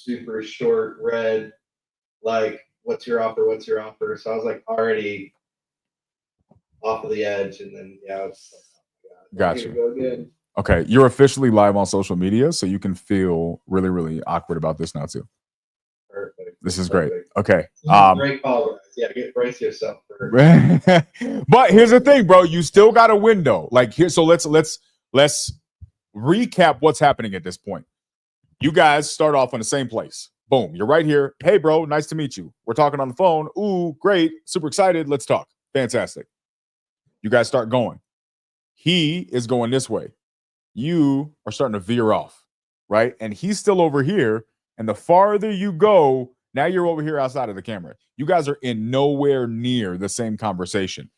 super short read, like, what's your offer? What's your offer? So I was like already off of the edge. And then, yeah, it's like, oh my God, Gotcha. go again. Okay, you're officially live on social media, so you can feel really, really awkward about this now too. Perfect. This is great. Okay. Great call, guys. Yeah, brace yourself for. But here's the thing, bro. You still got a window. Like here, so let's recap what's happening at this point. You guys start off in the same place. Boom, you're right here. Hey, bro, nice to meet you. We're talking on the phone. Ooh, great. Super excited. Let's talk. Fantastic. You guys start going. He is going this way. You are starting to veer off, right? And he's still over here. And the farther you go, now you're over here outside of the camera. You guys are in nowhere near the same conversation.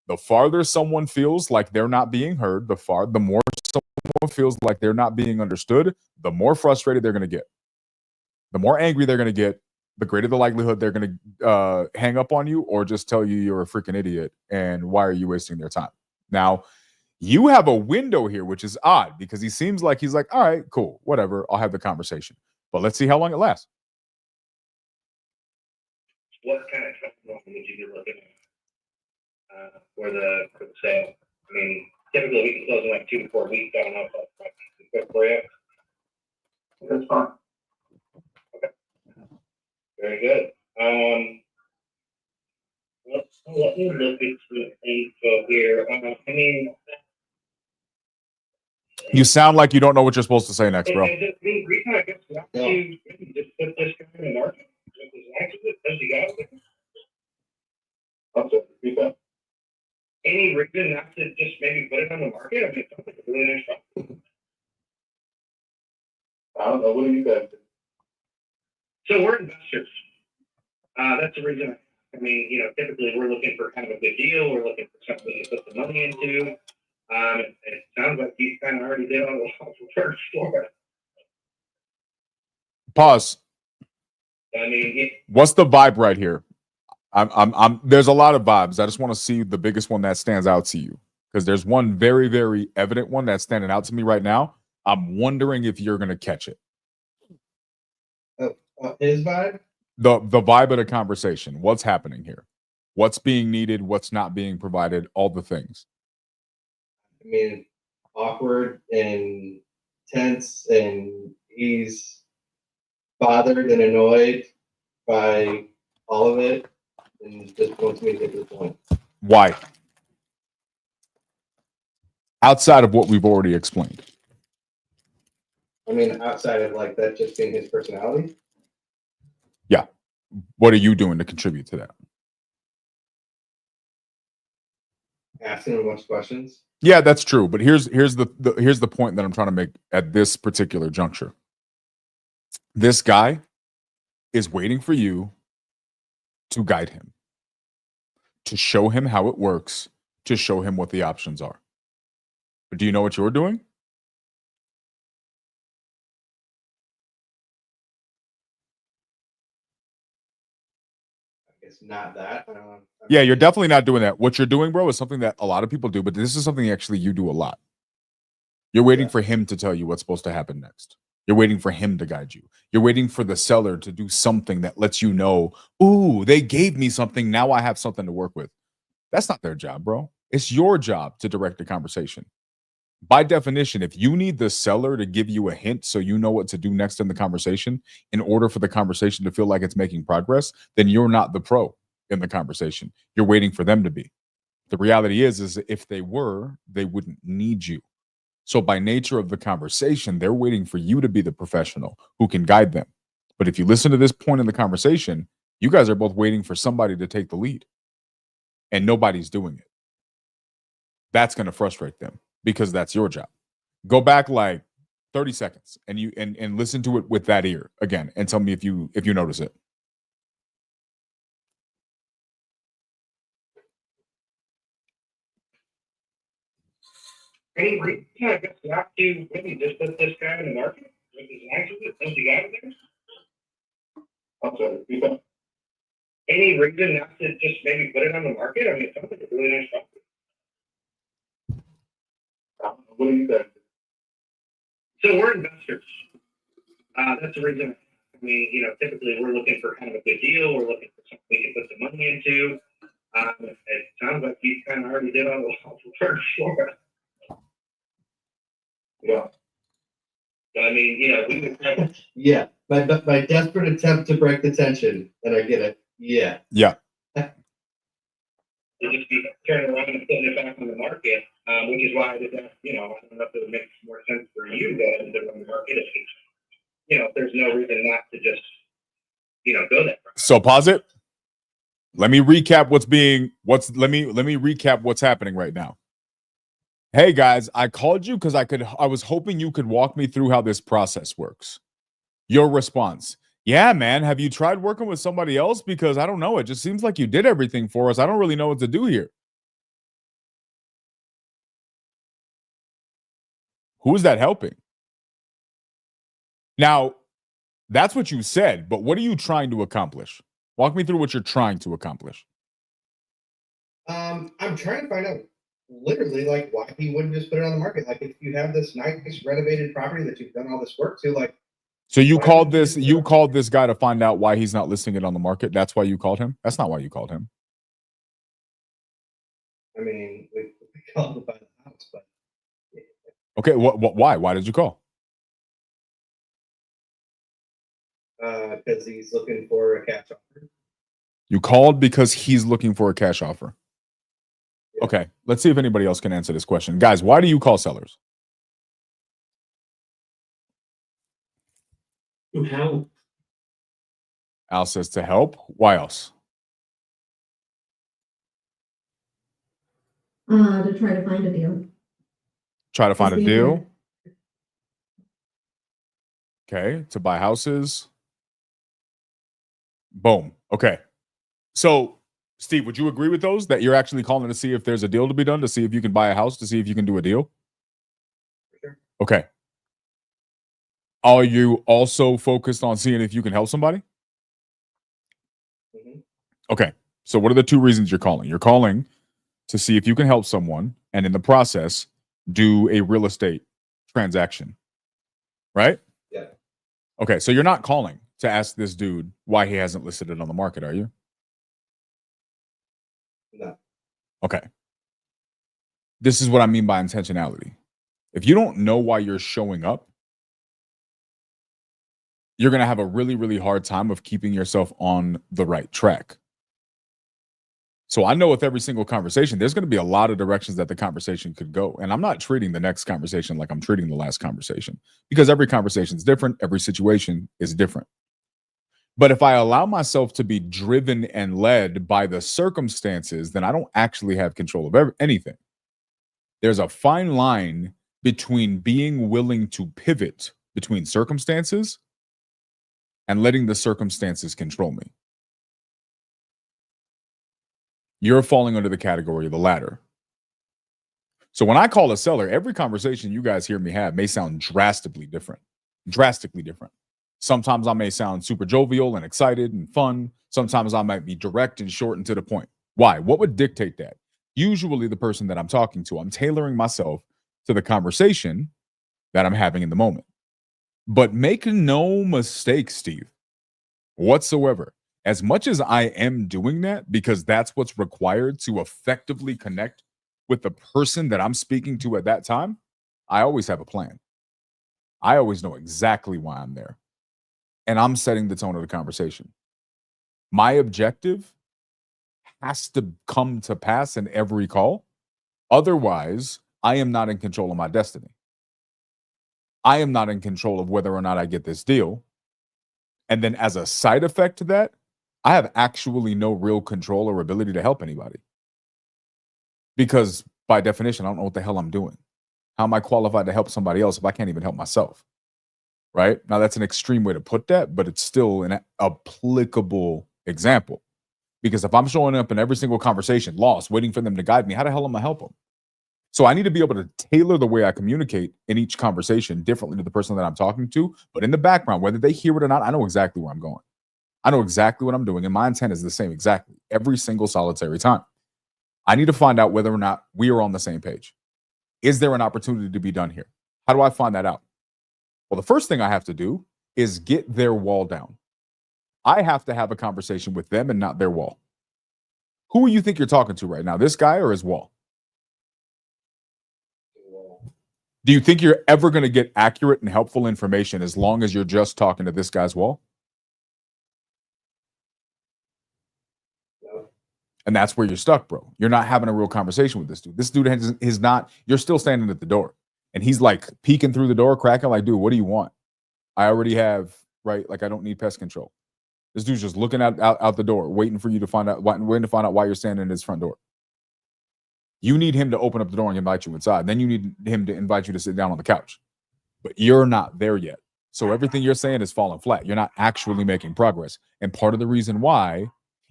The farther someone feels like they're not being heard, the more someone feels like they're not being understood, the more frustrated they're going to get. The more angry they're going to get, the greater the likelihood they're going to hang up on you or just tell you you're a freaking idiot and why are you wasting their time. Now, you have a window here, which is odd because he seems like he's like, all right, cool, whatever, I'll have the conversation. But let's see how long it lasts. What kind of testimony would you be looking at for the sale? I mean, typically we can close in like 2 to 4 weeks. I don't know if that's good for you. That's fine. Okay. Very good. Let me look at some info here. I mean, you sound like you don't know what you're supposed to say next, bro. The reason I guess not to just put this guy in the market, does he got it? I'm sorry, repeat that. Any reason not to just maybe put it on the market? I mean, it's something really nice stuff. I don't know. What do you guys do? So we're investors. That's the reason. I mean, typically we're looking for kind of a good deal. We're looking for something to put the money into. It sounds like he's kind of already did all the work for it. Pause. I mean, what's the vibe right here? I'm there's a lot of vibes. I just want to see the biggest one that stands out to you because there's one very, very evident one that's standing out to me right now. I'm wondering if you're going to catch it. His vibe? The vibe of the conversation. What's happening here? What's being needed? What's not being provided? All the things. I mean, awkward and tense, and he's bothered and annoyed by all of it, and just wants me to get to the point. Why? Outside of what we've already explained. I mean, outside of like that just being his personality. Yeah. What are you doing to contribute to that? Asking him a bunch of questions. Yeah, that's true. But here's the point that I'm trying to make at this particular juncture. This guy is waiting for you to guide him, to show him how it works, to show him what the options are. But do you know what you're doing? It's not that. Yeah, you're definitely not doing that. What you're doing, bro, is something that a lot of people do, but this is something actually you do a lot. You're waiting for him to tell you what's supposed to happen next. You're waiting for him to guide you. You're waiting for the seller to do something that lets you know, ooh, they gave me something. Now I have something to work with. That's not their job, bro. It's your job to direct the conversation. By definition, if you need the seller to give you a hint so you know what to do next in the conversation in order for the conversation to feel like it's making progress, then you're not the pro in the conversation. You're waiting for them to be. The reality is if they were, they wouldn't need you. So by nature of the conversation, they're waiting for you to be the professional who can guide them. But if you listen to this point in the conversation, you guys are both waiting for somebody to take the lead. And nobody's doing it. That's going to frustrate them because that's your job. Go back like 30 seconds and you and listen to it with that ear again and tell me if you notice it. Any reason I guess not to maybe just put this guy in the market with his answers? Does he got it there? I'm sorry, repeat that. Any reason not to just maybe put it on the market? I mean, it sounds like a really nice property. What do you guys do? So we're investors. That's the reason. I I mean, you know, typically we're looking for kind of a good deal. We're looking for something we can put some money into. It sounds like you kind of already did all the work for us. Yeah. So, I mean, you know, we would have, Yeah. My desperate attempt to break the tension, and I get it. Yeah. Yeah. to just be turning around and putting it back on the market, which is why I did that, you know, I don't know if it makes more sense for you guys to run the market if, you know, if there's no reason not to just, you know, go that route. So pause it. Let me recap let me recap what's happening right now. Hey guys, I called you because I was hoping you could walk me through how this process works. Your response: yeah, man, have you tried working with somebody else? Because I don't know. It just seems like you did everything for us. I don't really know what to do here. Who is that helping? Now, that's what you said, but what are you trying to accomplish? Walk me through what you're trying to accomplish. I'm trying to find out literally like why he wouldn't just put it on the market. Like if you have this nice renovated property that you've done all this work to, like So you why called wouldn't this called this guy to find out why he's not listing it on the market. That's why you called him? That's not why you called him. I mean, we called to buy the house, but Okay, why? Why did you call? because he's looking for a cash offer. You called because he's looking for a cash offer. Yeah. Okay, let's see if anybody else can answer this question. Guys, why do you call sellers? To help. Al says to help. Why else? To try to find a deal. Try to find a see deal. Okay, to buy houses. Boom. Okay. So, Steve, would you agree with those that you're actually calling to see if there's a deal to be done, to see if you can buy a house, to see if you can do a deal? Sure. Okay. Are you also focused on seeing if you can help somebody? Mhm. Okay. So, what are the two reasons you're calling? You're calling to see if you can help someone and in the process do a real estate transaction, right? Yeah. Okay. So, you're not calling to ask this dude why he hasn't listed it on the market, are you? No. Okay. This is what I mean by intentionality. If you don't know why you're showing up, you're going to have a really, really hard time of keeping yourself on the right track. So I know with every single conversation, there's going to be a lot of directions that the conversation could go. And I'm not treating the next conversation like I'm treating the last conversation, because every conversation is different. Every situation is different. But if I allow myself to be driven and led by the circumstances, then I don't actually have control of anything. There's a fine line between being willing to pivot between circumstances and letting the circumstances control me. You're falling under the category of the latter. So when I call a seller, every conversation you guys hear me have may sound drastically different. Drastically different. Sometimes I may sound super jovial and excited and fun. Sometimes I might be direct and short and to the point. Why? What would dictate that? Usually the person that I'm talking to, I'm tailoring myself to the conversation that I'm having in the moment. But make no mistake, Steve, whatsoever. As much as I am doing that, because that's what's required to effectively connect with the person that I'm speaking to at that time, I always have a plan. I always know exactly why I'm there. And I'm setting the tone of the conversation. My objective has to come to pass in every call. Otherwise, I am not in control of my destiny. I am not in control of whether or not I get this deal. And then as a side effect to that, I have actually no real control or ability to help anybody. Because by definition, I don't know what the hell I'm doing. How am I qualified to help somebody else if I can't even help myself? Right? Now, that's an extreme way to put that, but it's still an applicable example. Because if I'm showing up in every single conversation, lost, waiting for them to guide me, how the hell am I help them? So I need to be able to tailor the way I communicate in each conversation differently to the person that I'm talking to. But in the background, whether they hear it or not, I know exactly where I'm going. I know exactly what I'm doing. And my intent is the same exactly every single solitary time. I need to find out whether or not we are on the same page. Is there an opportunity to be done here? How do I find that out? Well, the first thing I have to do is get their wall down. I have to have a conversation with them and not their wall. Who do you think you're talking to right now? This guy or his wall? Do you think you're ever going to get accurate and helpful information as long as you're just talking to this guy's wall? No. And that's where you're stuck, bro. You're not having a real conversation with this dude. This dude is not, you're still standing at the door. And he's like peeking through the door, cracking like, dude, what do you want? I already have, right? Like, I don't need pest control. This dude's just looking out the door, waiting for you to find out, waiting to find out why you're standing at his front door. You need him to open up the door and invite you inside. Then you need him to invite you to sit down on the couch. But you're not there yet. So everything you're saying is falling flat. You're not actually making progress. And part of the reason why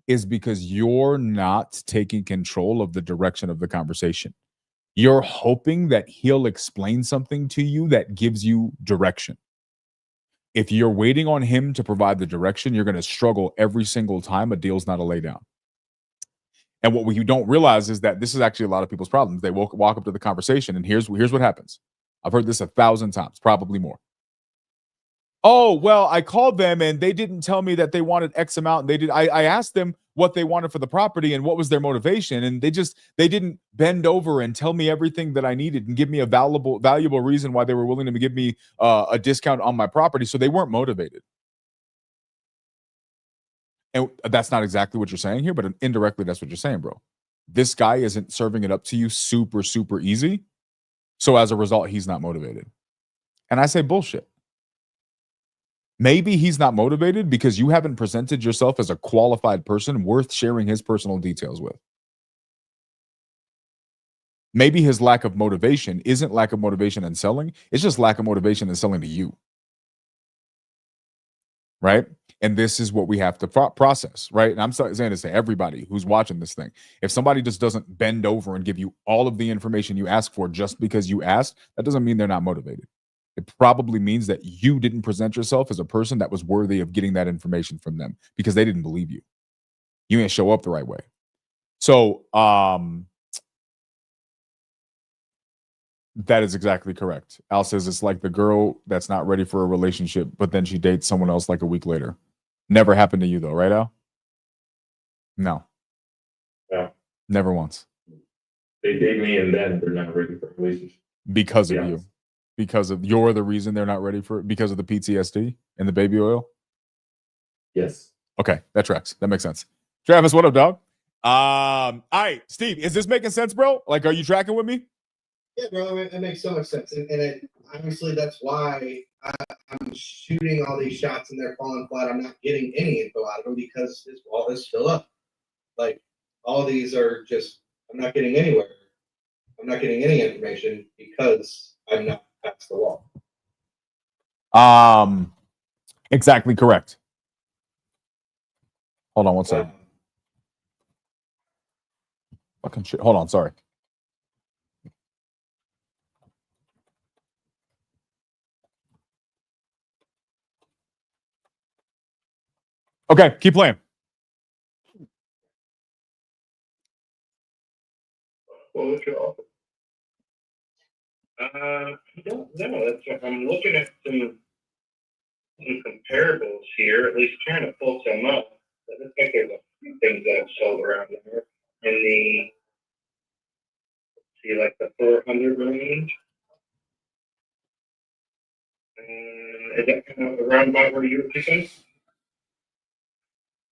is because you're not taking control of the direction of the conversation. You're hoping that he'll explain something to you that gives you direction. If you're waiting on him to provide the direction, you're going to struggle every single time a deal's not a lay down. And what we don't realize is that this is actually a lot of people's problems. They walk up to the conversation, and here's what happens. I've heard this 1,000 times, probably more. Oh, well, I called them and they didn't tell me that they wanted X amount. They did. I asked them what they wanted for the property and what was their motivation, and they didn't bend over and tell me everything that I needed and give me a valuable reason why they were willing to give me a discount on my property. So they weren't motivated. And that's not exactly what you're saying here, but indirectly, that's what you're saying, bro. This guy isn't serving it up to you super, super easy. So as a result, he's not motivated. And I say bullshit. Maybe he's not motivated because you haven't presented yourself as a qualified person worth sharing his personal details with. Maybe his lack of motivation isn't lack of motivation in selling. It's just lack of motivation in selling to you. Right? And this is what we have to process, right? And I'm saying this to everybody who's watching this thing. If somebody just doesn't bend over and give you all of the information you ask for just because you asked, that doesn't mean they're not motivated. It probably means that you didn't present yourself as a person that was worthy of getting that information from them because they didn't believe you. You didn't show up the right way. So that is exactly correct. Al says it's like the girl that's not ready for a relationship, but then she dates someone else like a week later. Never happened to you though, right, Al? No. Yeah. Never once. They date me and then they're not ready for a relationship. Because of Yes. you. Because of you're the reason they're not ready for it, because of the PTSD and the baby oil. Yes. Okay, that tracks. That makes sense. Travis, what up, dog? All right, Steve, is this making sense, bro? Like, are you tracking with me? Yeah, bro, it makes so much sense. And obviously that's why I'm shooting all these shots and they're falling flat. I'm not getting any info out of them because his wall is still up. Like, all these are just, I'm not getting anywhere. I'm not getting any information because I'm not past the wall. Exactly correct. Hold on one second. Fucking shit. Hold on, sorry. Okay, keep playing. What would you offer? I don't know. I'm looking at some comparables here, at least trying to pull some up. It looks like there's a few things that have sold around there in the 400 range. Is that kind of around about where you were thinking?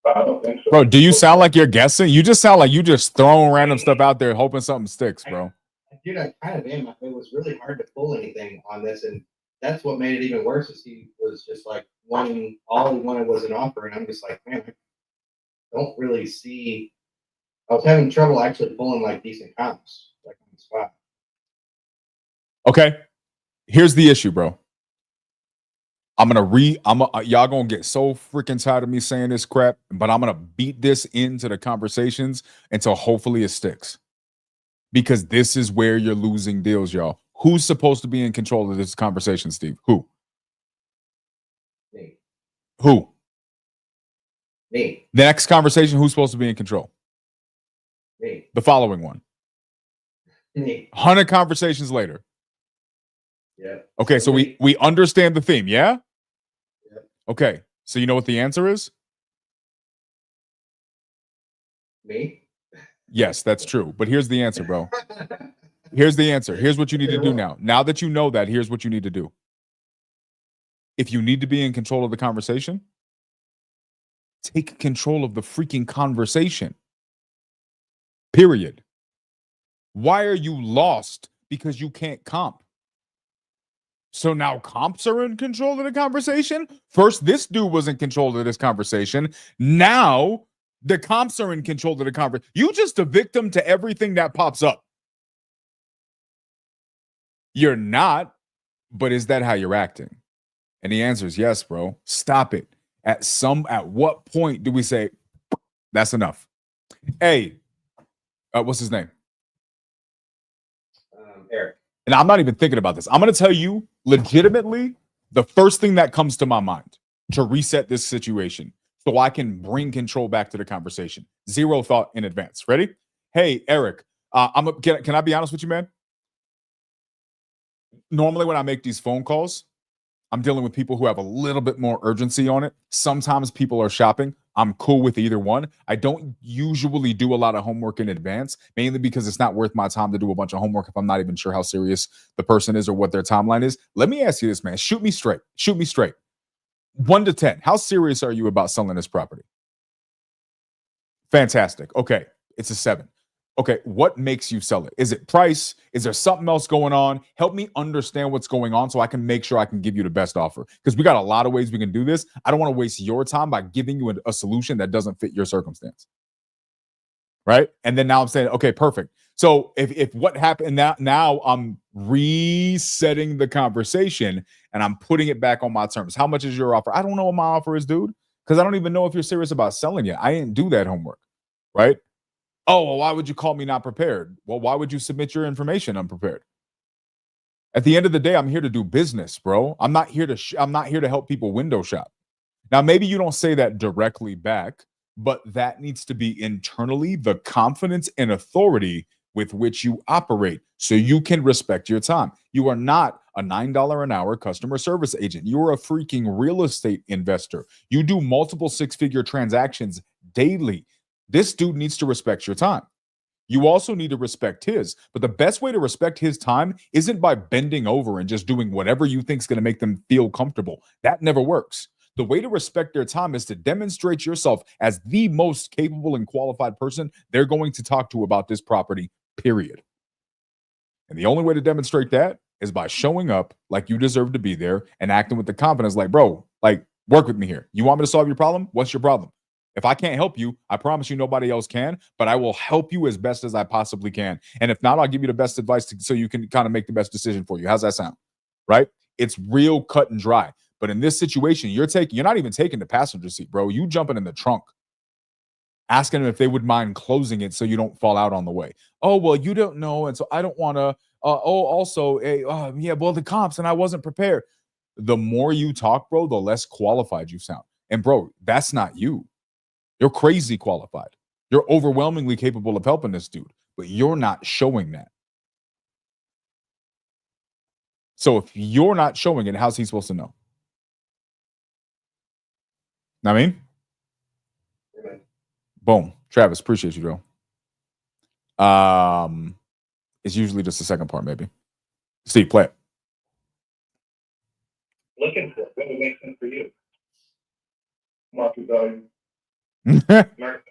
I don't think so. Bro, do you sound like you're guessing? You just sound like you just throwing random stuff out there hoping something sticks, bro. Dude, I kind of am. It was really hard to pull anything on this, and that's what made it even worse. Is he was just like wanting, all he wanted was an offer, and I'm just like, man, I don't really see. I was having trouble actually pulling like decent comps, like on the spot. Okay. Here's the issue, bro. Y'all gonna get so freaking tired of me saying this crap, but I'm gonna beat this into the conversations until hopefully it sticks. Because this is where you're losing deals, y'all. Who's supposed to be in control of this conversation, Steve? Who? Me. Who? Me. The next conversation, who's supposed to be in control? Me. The following one. Me. 100 conversations later. Yeah. Okay, so we understand the theme, yeah? Yep. Okay, so you know what the answer is? Me? Yes, that's true. But here's the answer, bro. Here's the answer. Here's what you need to do now. Now that you know that, here's what you need to do. If you need to be in control of the conversation, take control of the freaking conversation. Period. Why are you lost? Because you can't comp. So now comps are in control of the conversation? First, this dude was in control of this conversation. Now the comps are in control of the conversation. You just a victim to everything that pops up. You're not, but is that how you're acting? And the answer is yes, bro. Stop it. At what point do we say that's enough? Hey, what's his name? Eric. And I'm not even thinking about this. I'm going to tell you legitimately the first thing that comes to my mind to reset this situation so I can bring control back to the conversation. Zero thought in advance. Ready? Hey, Eric, can I be honest with you, man? Normally when I make these phone calls, I'm dealing with people who have a little bit more urgency on it. Sometimes people are shopping. I'm cool with either one. I don't usually do a lot of homework in advance, mainly because it's not worth my time to do a bunch of homework if I'm not even sure how serious the person is or what their timeline is. Let me ask you this, man. Shoot me straight. Shoot me straight. 1 to 10. How serious are you about selling this property? Fantastic. Okay. It's a 7. Okay, what makes you sell it? Is it price? Is there something else going on? Help me understand what's going on so I can make sure I can give you the best offer. Because we got a lot of ways we can do this. I don't want to waste your time by giving you a solution that doesn't fit your circumstance. Right? And then now I'm saying, okay, perfect. So if what happened now I'm resetting the conversation and I'm putting it back on my terms. How much is your offer? I don't know what my offer is, dude, because I don't even know if you're serious about selling it. I didn't do that homework. Right? Oh, well, why would you call me not prepared? Well, why would you submit your information unprepared? At the end of the day, I'm here to do business, bro. I'm not here to help people window shop. Now, maybe you don't say that directly back, but that needs to be internally the confidence and authority with which you operate so you can respect your time. You are not a $9 an hour customer service agent. You are a freaking real estate investor. You do multiple 6-figure transactions daily. This dude needs to respect your time. You also need to respect his. But the best way to respect his time isn't by bending over and just doing whatever you think is going to make them feel comfortable. That never works. The way to respect their time is to demonstrate yourself as the most capable and qualified person they're going to talk to about this property, period. And the only way to demonstrate that is by showing up like you deserve to be there and acting with the confidence like, bro, like, work with me here. You want me to solve your problem? What's your problem? If I can't help you, I promise you nobody else can, but I will help you as best as I possibly can. And if not, I'll give you the best advice so you can kind of make the best decision for you. How's that sound? Right? It's real cut and dry. But in this situation, you're not even taking the passenger seat, bro. You jumping in the trunk, asking them if they would mind closing it so you don't fall out on the way. Oh, well, you don't know. And so I don't want to. The comps and I wasn't prepared. The more you talk, bro, the less qualified you sound. And bro, that's not you. You're crazy qualified. You're overwhelmingly capable of helping this dude, but you're not showing that. So if you're not showing it, how's he supposed to know? Know what I mean? Amen. Boom. Travis, appreciate you, bro. It's usually just the second part, maybe. Steve, play it. Looking for what would make sense for you? Market value. Mark.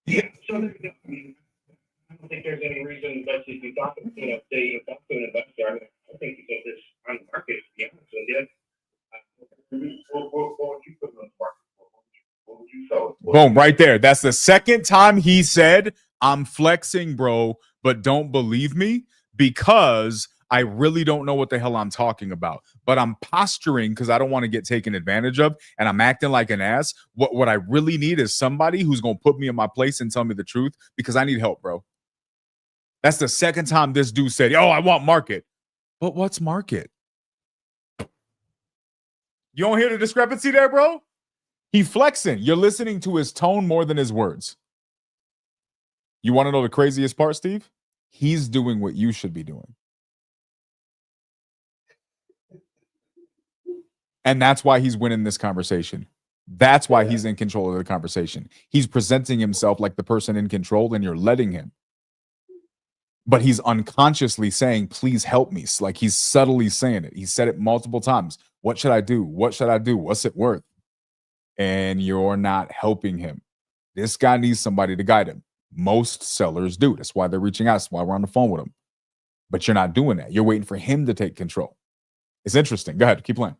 Yeah, so I mean, I don't think there's any reason that you be talking, say you talk to an investor. I mean, I think you get this on the market, to be honest with you. What would you put on the market for? What would you sell it for? Boom, right there. That's the second time he said, I'm flexing, bro, but don't believe me because I really don't know what the hell I'm talking about. But I'm posturing because I don't want to get taken advantage of, and I'm acting like an ass. What I really need is somebody who's going to put me in my place and tell me the truth because I need help, bro. That's the second time this dude said, oh, I want market. But what's market? You don't hear the discrepancy there, bro? He flexing. You're listening to his tone more than his words. You want to know the craziest part, Steve? He's doing what you should be doing. And that's why he's winning this conversation. That's why he's in control of the conversation. He's presenting himself like the person in control, and you're letting him. But he's unconsciously saying, please help me. Like he's subtly saying it. He said it multiple times. What should I do? What should I do? What's it worth? And you're not helping him. This guy needs somebody to guide him. Most sellers do. That's why they're reaching out. That's why we're on the phone with him. But you're not doing that. You're waiting for him to take control. It's interesting. Go ahead. Keep playing.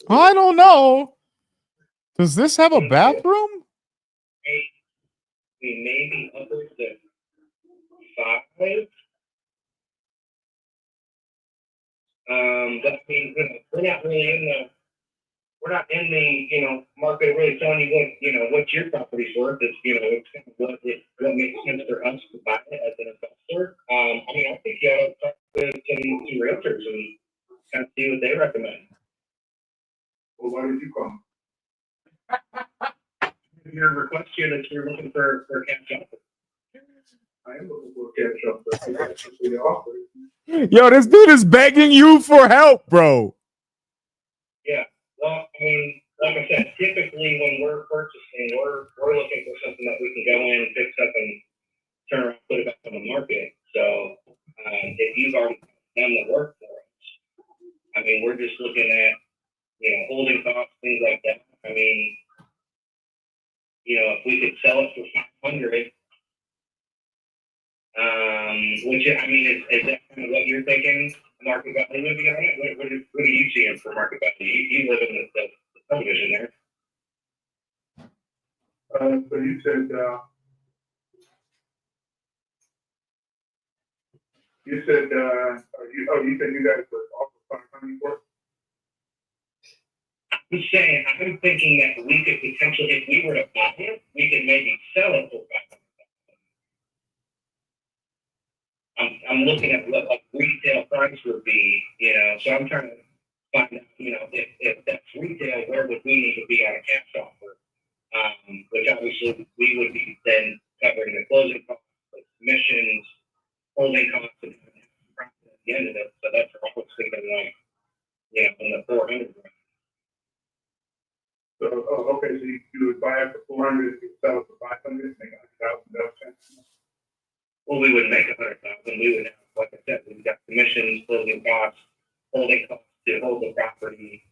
I don't know. Does this have a bathroom? Maybe upwards of 5. But I mean, we're not really in the market really telling you what your property's worth. It's, it's kind of what makes sense for us to buy it as an investor. I mean, I think you ought to talk to some realtors and kind of see what they recommend. Well, why did you call? Your request here that you're looking for a cash offer. I am looking for a cash offer. That's what they offer. Yo, this dude is begging you for help, bro. Yeah. Well, I mean, like I said, typically when we're purchasing, we're looking for something that we can go in, fix up, and turn around, put it back on the market. So if you've already done the work for us, I mean, we're just looking at holding costs, things like that. I mean, if we could sell it for 500, which I mean, is that kind of what you're thinking? Market value would be on it. What are you seeing for market value? You live in the subdivision there. So you said you said you guys were offer 500 for it? I'm saying, I'm thinking that we could potentially, if we were to buy it, we could maybe sell it for 500. I'm looking at what like retail price would be, so I'm trying to find out, if that's retail, where would we need to be on a cash offer? Which obviously we would be then covering the closing costs, the commissions, holding costs, and at the end of it. So that's what I was thinking, like, in the 400 range. So, okay, so you would buy it for 400, you would sell it for 500, make $100,000. Well, we would make 100,000. We would have, like I said, we've got commissions, closing costs, holding costs to hold the property.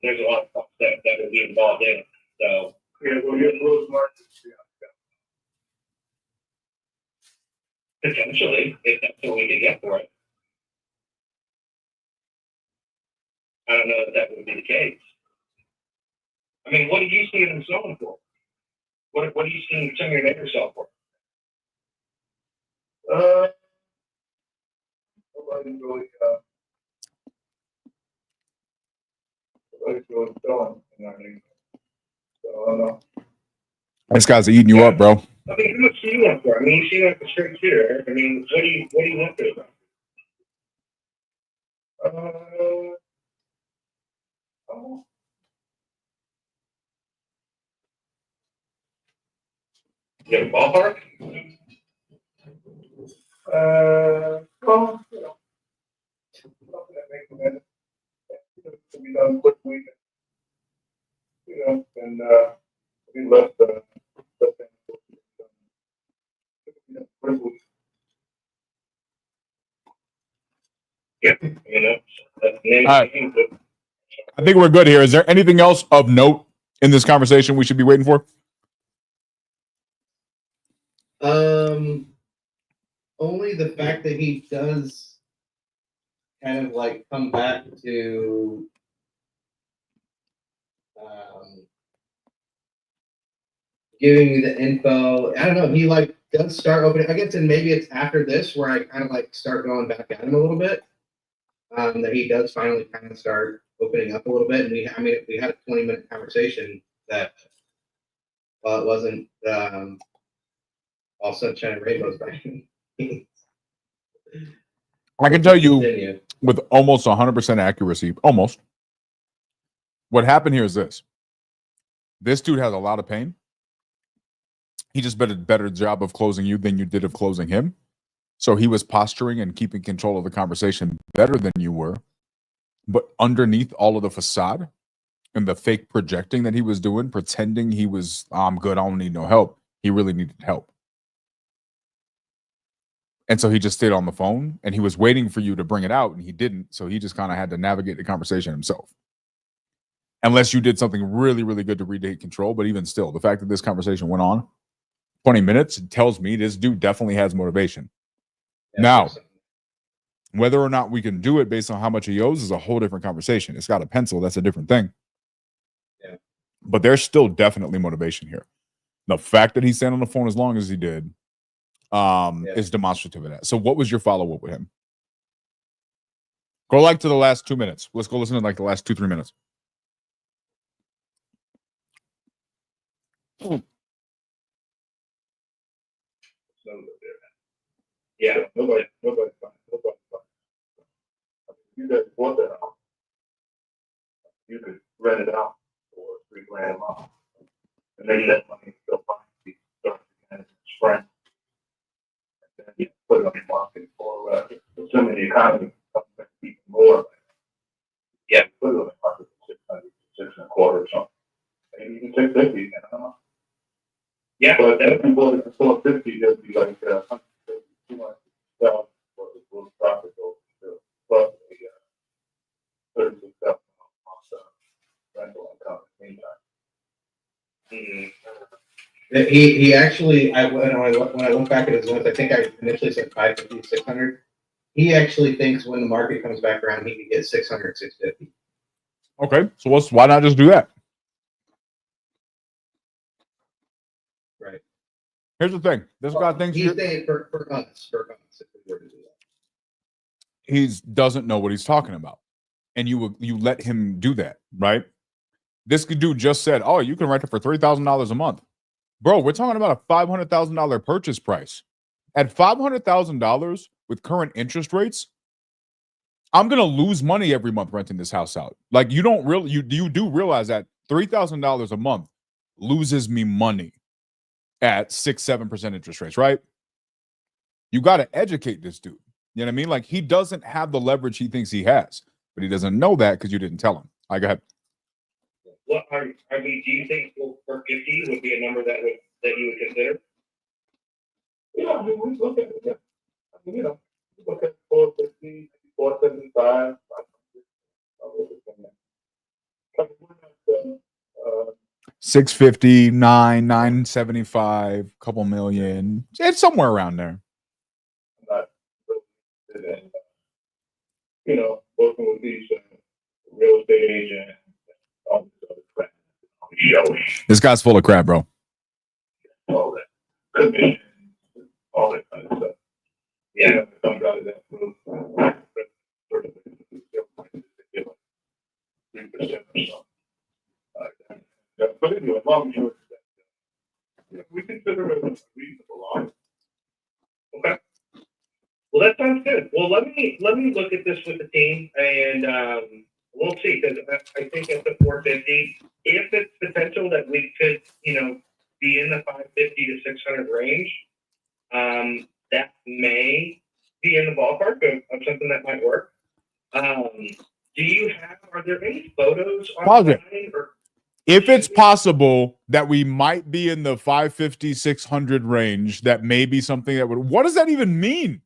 There's a lot of costs that would be involved in it. So Yeah, well, your gross margin is potentially, if that's what we could get for it, I don't know if that would be the case. I mean, what are you seeing them selling for? What are you seeing some of your neighbors sell for? nobody's really selling in our neighborhood. So I don't know. This guy's eating you up, bro. I mean, how much do you want for it? I mean, you seem like a straight shooter. I mean, what do you want for it? Oh, You have a ballpark? well, something that makes them to be done quickly. And we left Yeah, that's the name All of right. the game, but I think we're good here. Is there anything else of note in this conversation we should be waiting for? Only the fact that he does kind of like come back to giving me the info. I don't know. He like does start opening. I guess, and maybe it's after this where I kind of like start going back at him a little bit. That he does finally kind of start opening up a little bit, and we had a 20-minute conversation that, well, it wasn't all sunshine and rainbows by any means. I can tell you Continue. with almost 100% accuracy, almost. What happened here is this. This dude has a lot of pain. He just did a better job of closing you than you did of closing him. So he was posturing and keeping control of the conversation better than you were. But underneath all of the facade and the fake projecting that he was doing, pretending he was, "Oh, I'm good, I don't need no help," he really needed help. And so he just stayed on the phone and he was waiting for you to bring it out and he didn't. So he just kind of had to navigate the conversation himself. Unless you did something really, really good to retake control. But even still, the fact that this conversation went on 20 minutes, it tells me this dude definitely has motivation. Yeah, Now, whether or not we can do it based on how much he owes is a whole different conversation. It's got a pencil. That's a different thing. Yeah. But there's still definitely motivation here. The fact that he stayed on the phone as long as he did is demonstrative of that. So what was your follow-up with him? Go like to the last 2 minutes. Let's go listen to like the last 2-3 minutes. Yeah. Nobody. You guys bought that house. You could rent it out for $3,000 a month. And then that money still buy the start again in spring. And then you put it on the market for assuming the economy comes back even more. Yeah. Put it on the market for 600, 625 or something. Maybe even 650, I don't know. Yeah. But if you bought it for 450, it'd be like 150, 200,000 for the full profit goes to plus the 36,000 rental income in the meantime. Mhm. He actually, when I look back at his notes, I think I initially said 550, 600. He actually thinks when the market comes back around, he could get 600, 650. Okay, so why not just do that? Right. Here's the thing. This guy thinks He's saying for us, if we were to do that. he doesn't know what he's talking about, and you let him do that, right? This dude just said, "Oh, you can rent it for $3,000 a month." Bro, we're talking about a $500,000 purchase price. At $500,000 with current interest rates, I'm gonna lose money every month renting this house out. Like you do realize that $3,000 a month loses me money at 6-7% interest rates, right? You got to educate this dude. You know what I mean? Like he doesn't have the leverage he thinks he has, but he doesn't know that because you didn't tell him. All right, go ahead. What do you think 450 would be a number that you would consider? Yeah, I mean, we look at it. Yeah. I mean, you know, we look at 450, 475. We're not, 650, 975, couple million. It's somewhere around there. not really, you know, working with these real estate agents, all this other crap, showing This guy's full of crap, bro. all that commission, all that kind of stuff. Yeah. Comes out of that group. 3% or so. But anyway, long short, we consider it a reasonable offer. Okay. Well, that sounds good. Well, let me look at this with the team, and we'll see. Because I think at the 450, if it's potential that we could, be in the 550 to 600 range, that may be in the ballpark of something that might work. Are there any photos online? Or If it's possible that we might be in the 550, 600 range, that may be something that would. What does that even mean?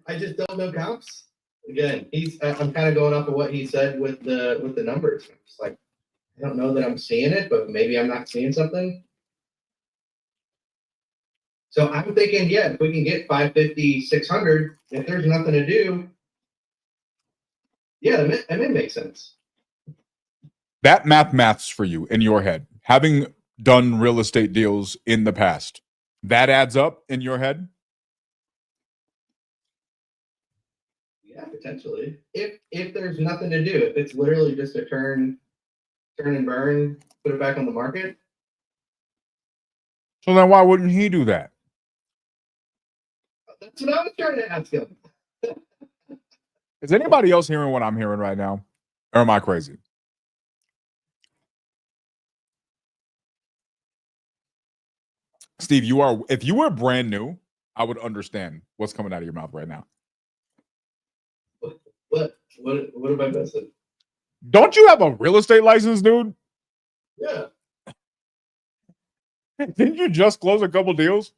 I just don't know comps. Again, I'm kind of going off of what he said with the numbers. I'm just like, I don't know that I'm seeing it, but maybe I'm not seeing something. So I'm thinking, yeah, if we can get 550, 600, if there's nothing to do, yeah, that may make sense. That maths for you in your head, having done real estate deals in the past, that adds up in your head? Yeah, potentially. If there's nothing to do, if it's literally just a turn and burn, put it back on the market. So then why wouldn't he do that? That's what I was trying to ask him. Is anybody else hearing what I'm hearing right now? Or am I crazy? Steve, if you were brand new, I would understand what's coming out of your mouth right now. What am I missing? Don't you have a real estate license, dude? Yeah. Didn't you just close a couple deals?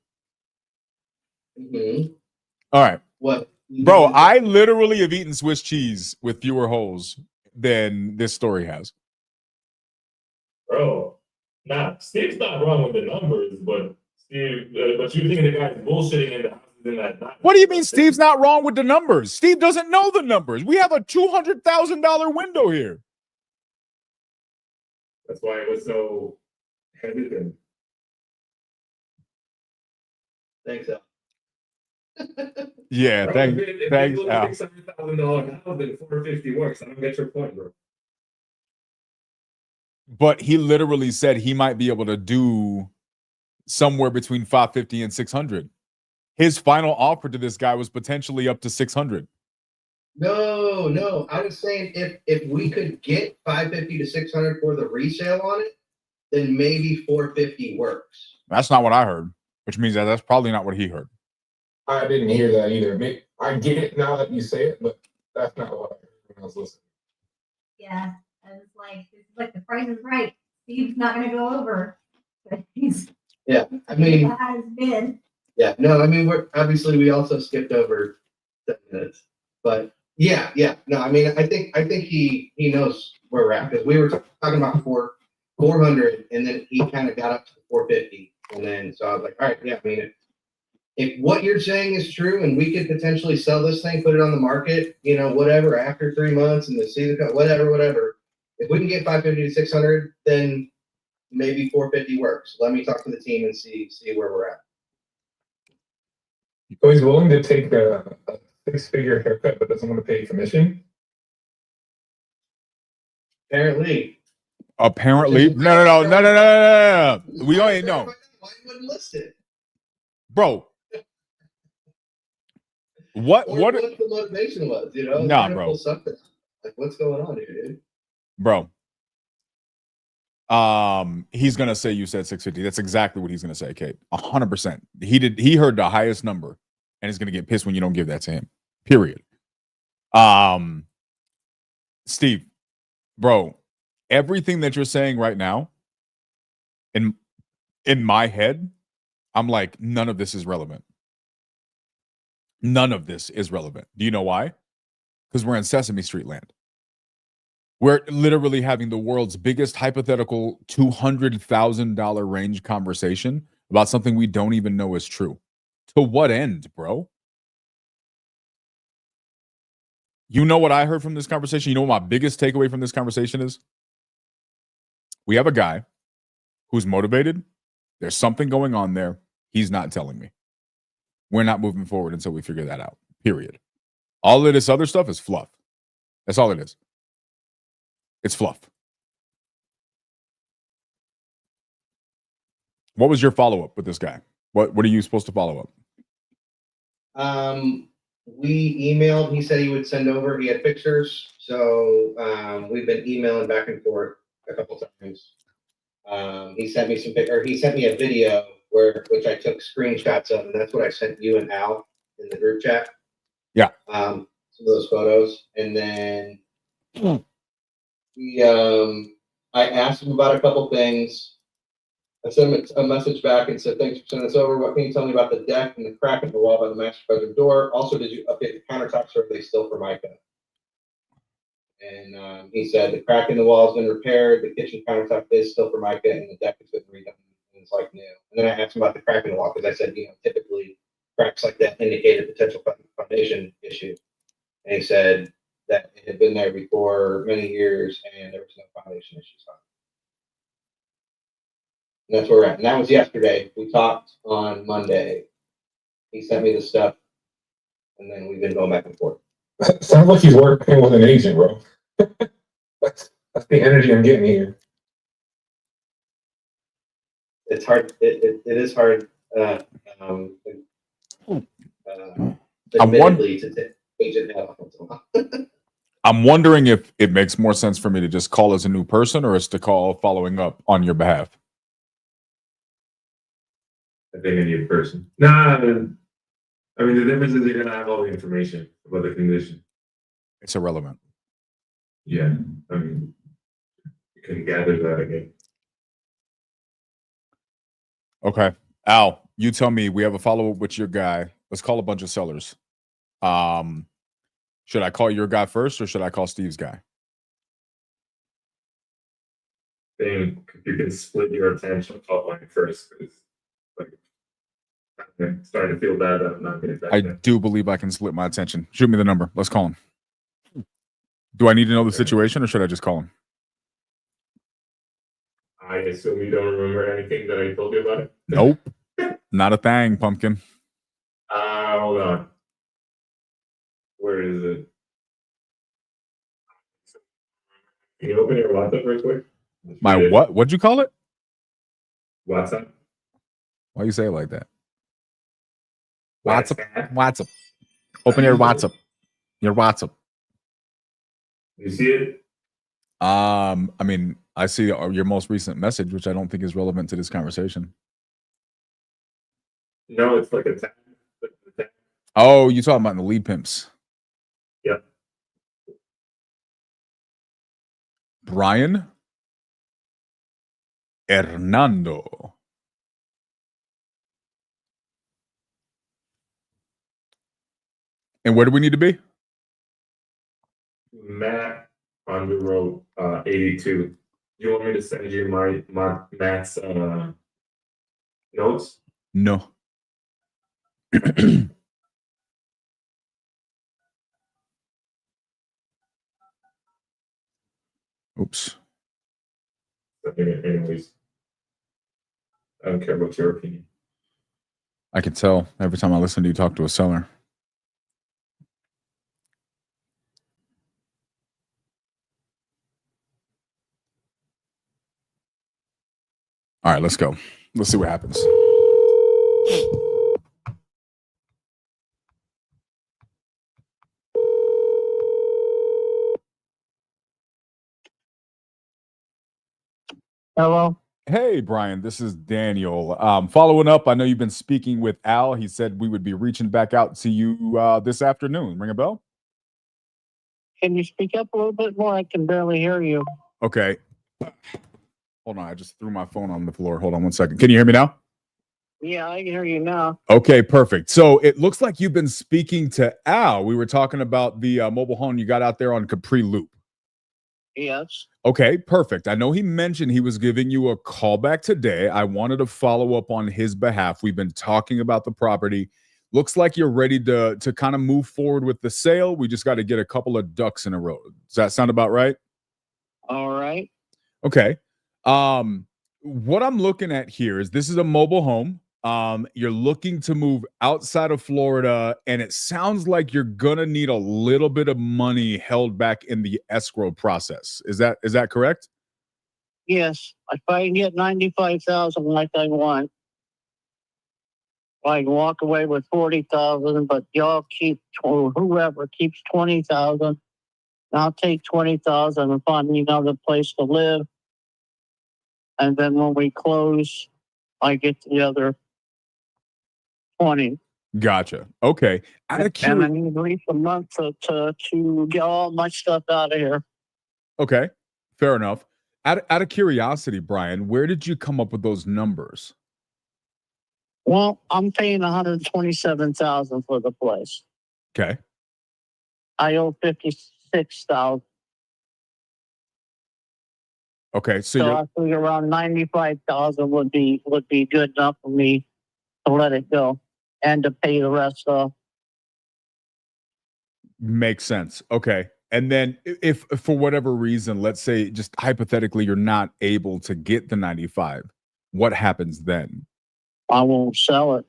Mm-hmm. All right. What? Bro, I literally have eaten Swiss cheese with fewer holes than this story has. Bro, nah, Steve's not wrong with the numbers, but Steve, but you think the guy's bullshitting in the houses in that. What do you mean Steve's not wrong with the numbers? Steve doesn't know the numbers. We have a $200,000 window here. That's why it was so hesitant. Thanks, Al. Yeah, Bro, thanks, Al. $600,000 house, then 450 works. I don't get your point, bro. But he literally said he might be able to do somewhere between 550 and 600. His final offer to this guy was potentially up to 600. No. I was saying if we could get 550 to 600 for the resale on it, then maybe 450 works. That's not what I heard, which means that that's probably not what he heard. I didn't hear that either. I get it now that you say it, but that's not what I heard when I was listening. Yeah, I was like, this is like the price is right. Steve's not gonna go over. But he's Yeah, I mean, that has been. yeah, no, I mean, we also skipped over 10 minutes, but yeah, no, I mean, I think he knows where we're at because we were talking about 400, and then he kind of got up to 450, and then so I was like, all right, yeah, I mean, if what you're saying is true, and we could potentially sell this thing, put it on the market, whatever, after 3 months, and the season, whatever. If we can get 550 to 600, then maybe 450 works. Let me talk to the team and see where we're at. So he's willing to take a 6-figure haircut, but doesn't want to pay commission. Apparently. No. We don't know. Why you wouldn't list it? Bro. What the motivation was, Nah, trying to bro. pull something. Like, what's going on here, dude? Bro. He's gonna say you said 650. That's exactly what he's gonna say, Kate. 100%. He heard the highest number and is gonna get pissed when you don't give that to him. Period. Steve, bro, everything that you're saying right now, in my head, I'm like, none of this is relevant. None of this is relevant. Do you know why? Because we're in Sesame Street land. We're literally having the world's biggest hypothetical $200,000 range conversation about something we don't even know is true. To what end, bro? You know what I heard from this conversation? You know what my biggest takeaway from this conversation is? We have a guy who's motivated. There's something going on there. He's not telling me. We're not moving forward until we figure that out. Period. All of this other stuff is fluff. That's all it is. It's fluff. What was your follow-up with this guy? What are you supposed to follow up? We emailed. He said he would send over. He had pictures, so we've been emailing back and forth a couple times. He sent me he sent me a video which I took screenshots of, and that's what I sent you and Al in the group chat. Yeah. Some of those photos, and then I asked him about a couple things. I sent him a message back and said, thanks for sending this over. What can you tell me about the deck and the crack in the wall by the master bedroom door? Also, did you update the countertops, or are they still Formica? And he said the crack in the wall has been repaired, the kitchen countertop is still Formica, and the deck has been redone. And it's like new. And then I asked him about the crack in the wall because I said, typically cracks like that indicate a potential foundation issue. And he said that it had been there before many years and there was no foundation issues on it. And that's where we're at. And that was yesterday. We talked on Monday. He sent me the stuff, and then we've been going back and forth. Sounds like he's working with an agent, bro. That's the energy I'm getting here. It's hard. It is hard. Admittedly, to take agent help. I'm wondering if it makes more sense for me to just call as a new person or is to call following up on your behalf. I think I need a person. Nah, I mean, the difference is you're gonna have all the information about the condition. It's irrelevant. Yeah, I mean, you can gather that again. Okay. Al, you tell me. We have a follow up with your guy. Let's call a bunch of sellers. Should I call your guy first or should I call Steve's guy? Think if you can split your attention, call mine first, because like I'm starting to feel bad that I'm not getting back I there. do believe I can split my attention. Shoot me the number. Let's call him. Do I need to know the situation or should I just call him? I assume you don't remember anything that I told you about it? Nope. Not a thing, pumpkin. Hold on. Where is it? Can you open your WhatsApp real quick? My what? What'd you call it? WhatsApp? Why you say it like that? WhatsApp? WhatsApp. Open your WhatsApp. Your WhatsApp. You see it? I mean, I see your most recent message, which I don't think is relevant to this conversation. No, it's like a tab. Oh, you talking about the lead pimps? Yep. Brian Hernando. And where do we need to be? Matt on the road, 82. You want me to send you my Matt's notes? No. Oops. Anyways, I don't care about your opinion. I can tell every time I listen to you talk to a seller. All right, let's go. Let's see what happens. Hello. Hey, Brian, this is Daniel. Following up, I know you've been speaking with Al. He said we would be reaching back out to you this afternoon. Ring a bell? Can you speak up a little bit more? I can barely hear you. Okay. Hold on. I just threw my phone on the floor. Hold on one second. Can you hear me now? Yeah, I can hear you now. Okay, perfect. So it looks like you've been speaking to Al. We were talking about the mobile home you got out there on Capri Loop. Yes. Okay, perfect. I know he mentioned he was giving you a call back today. I wanted to follow up on his behalf. We've been talking about the property. Looks like you're ready to kind of move forward with the sale. We just got to get a couple of ducks in a row. Does that sound about right? All right. Okay. What I'm looking at here is this is a mobile home. You're looking to move outside of Florida, and it sounds like you're gonna need a little bit of money held back in the escrow process. Is that correct? Yes. If I can get 95,000 like I want, I can walk away with 40,000, but y'all keep, or whoever keeps 20,000. I'll take 20,000 and find me another place to live. And then when we close, I get the other 20. Gotcha. Okay. Out of And I curi- need at least a month to get all my stuff out of here. Okay, fair enough. Out of curiosity, Brian, where did you come up with those numbers? Well, I'm paying 127,000 for the place. Okay. I owe 56,000. Okay. So So you're I figure around 95,000 would be good enough for me to let it go and to pay the rest off. makes sense. Okay. And then if for whatever reason, let's say just hypothetically, you're not able to get the 95, what happens then? I won't sell it.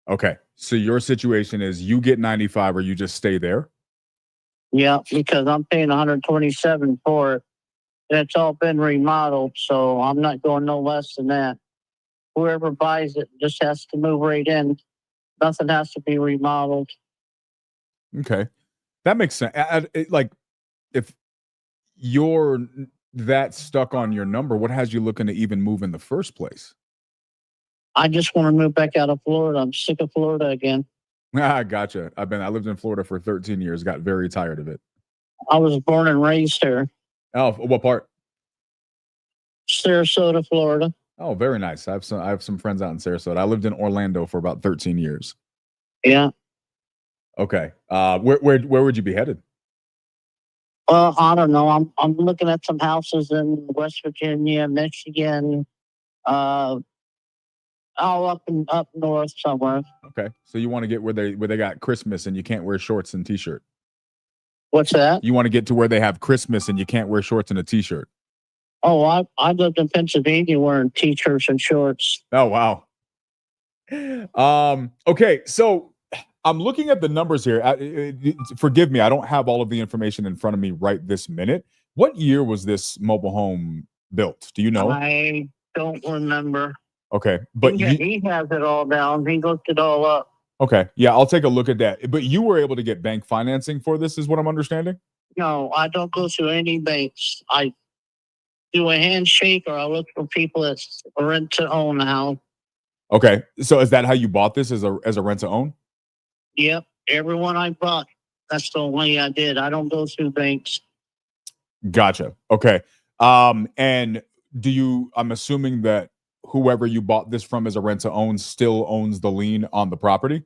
Okay. So your situation is you get 95 or you just stay there? Yeah, because I'm paying 127 for it. And it's all been remodeled, so I'm not going no less than that. Whoever buys it just has to move right in. Nothing has to be remodeled. Okay. That makes sense. Like if you're that stuck on your number, what has you looking to even move in the first place? I just want to move back out of Florida. I'm sick of Florida again. Ah, gotcha. I lived in Florida for 13 years, got very tired of it. I was born and raised here, Oh, what part? Sarasota, Florida. Oh, very nice. I have some friends out in Sarasota. I lived in Orlando for about 13 years. Yeah. Okay. Where would you be headed? Well, I don't know. I'm looking at some houses in West Virginia, Michigan, all up north somewhere. Okay. So you want to get where they got Christmas and you can't wear shorts and t-shirt. What's that? You want to get to where they have Christmas and you can't wear shorts and a t-shirt. Oh, I lived in Pennsylvania wearing t-shirts and shorts. Oh, wow. Okay, so I'm looking at the numbers here. Forgive me, I don't have all of the information in front of me right this minute. What year was this mobile home built? Do you know? I don't remember. Okay, but he has it all down. He looked it all up. okay, yeah, I'll take a look at that. But you were able to get bank financing for this, is what I'm understanding? No, I don't go through any banks. I do a handshake or I look for people that rent to own now. Okay, so is that how you bought this, as a rent to own? Yep. Everyone I bought, that's the way I did. I don't go through banks. Gotcha. Okay. And I'm assuming that whoever you bought this from as a rent to own still owns the lien on the property?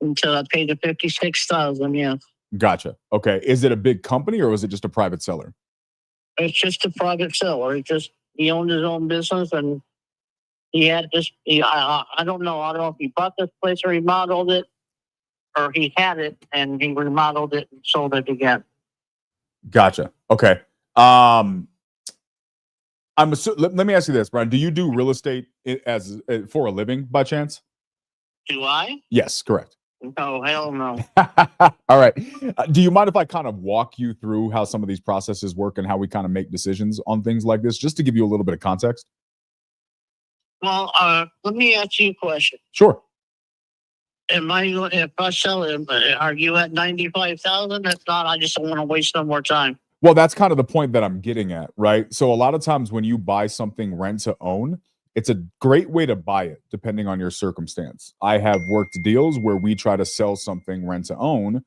Until I paid the $56,000, yeah. Gotcha. Okay. Is it a big company or was it just a private seller? It's just a private seller. He owned his own business and he had this. I don't know. I don't know if he bought this place or remodeled it, or he had it and he remodeled it and sold it again. Gotcha. Okay. Let me ask you this, Brian. Do you do real estate for a living by chance? Do I? Yes, correct. No, hell no. All right. Do you mind if I kind of walk you through how some of these processes work and how we kind of make decisions on things like this, just to give you a little bit of context? Well, let me ask you a question. Sure. If I sell it, are you at 95,000? If not, I just don't want to waste no more time. Well, that's kind of the point that I'm getting at, right? So a lot of times when you buy something rent to own, it's a great way to buy it depending on your circumstance. I have worked deals where we try to sell something rent to own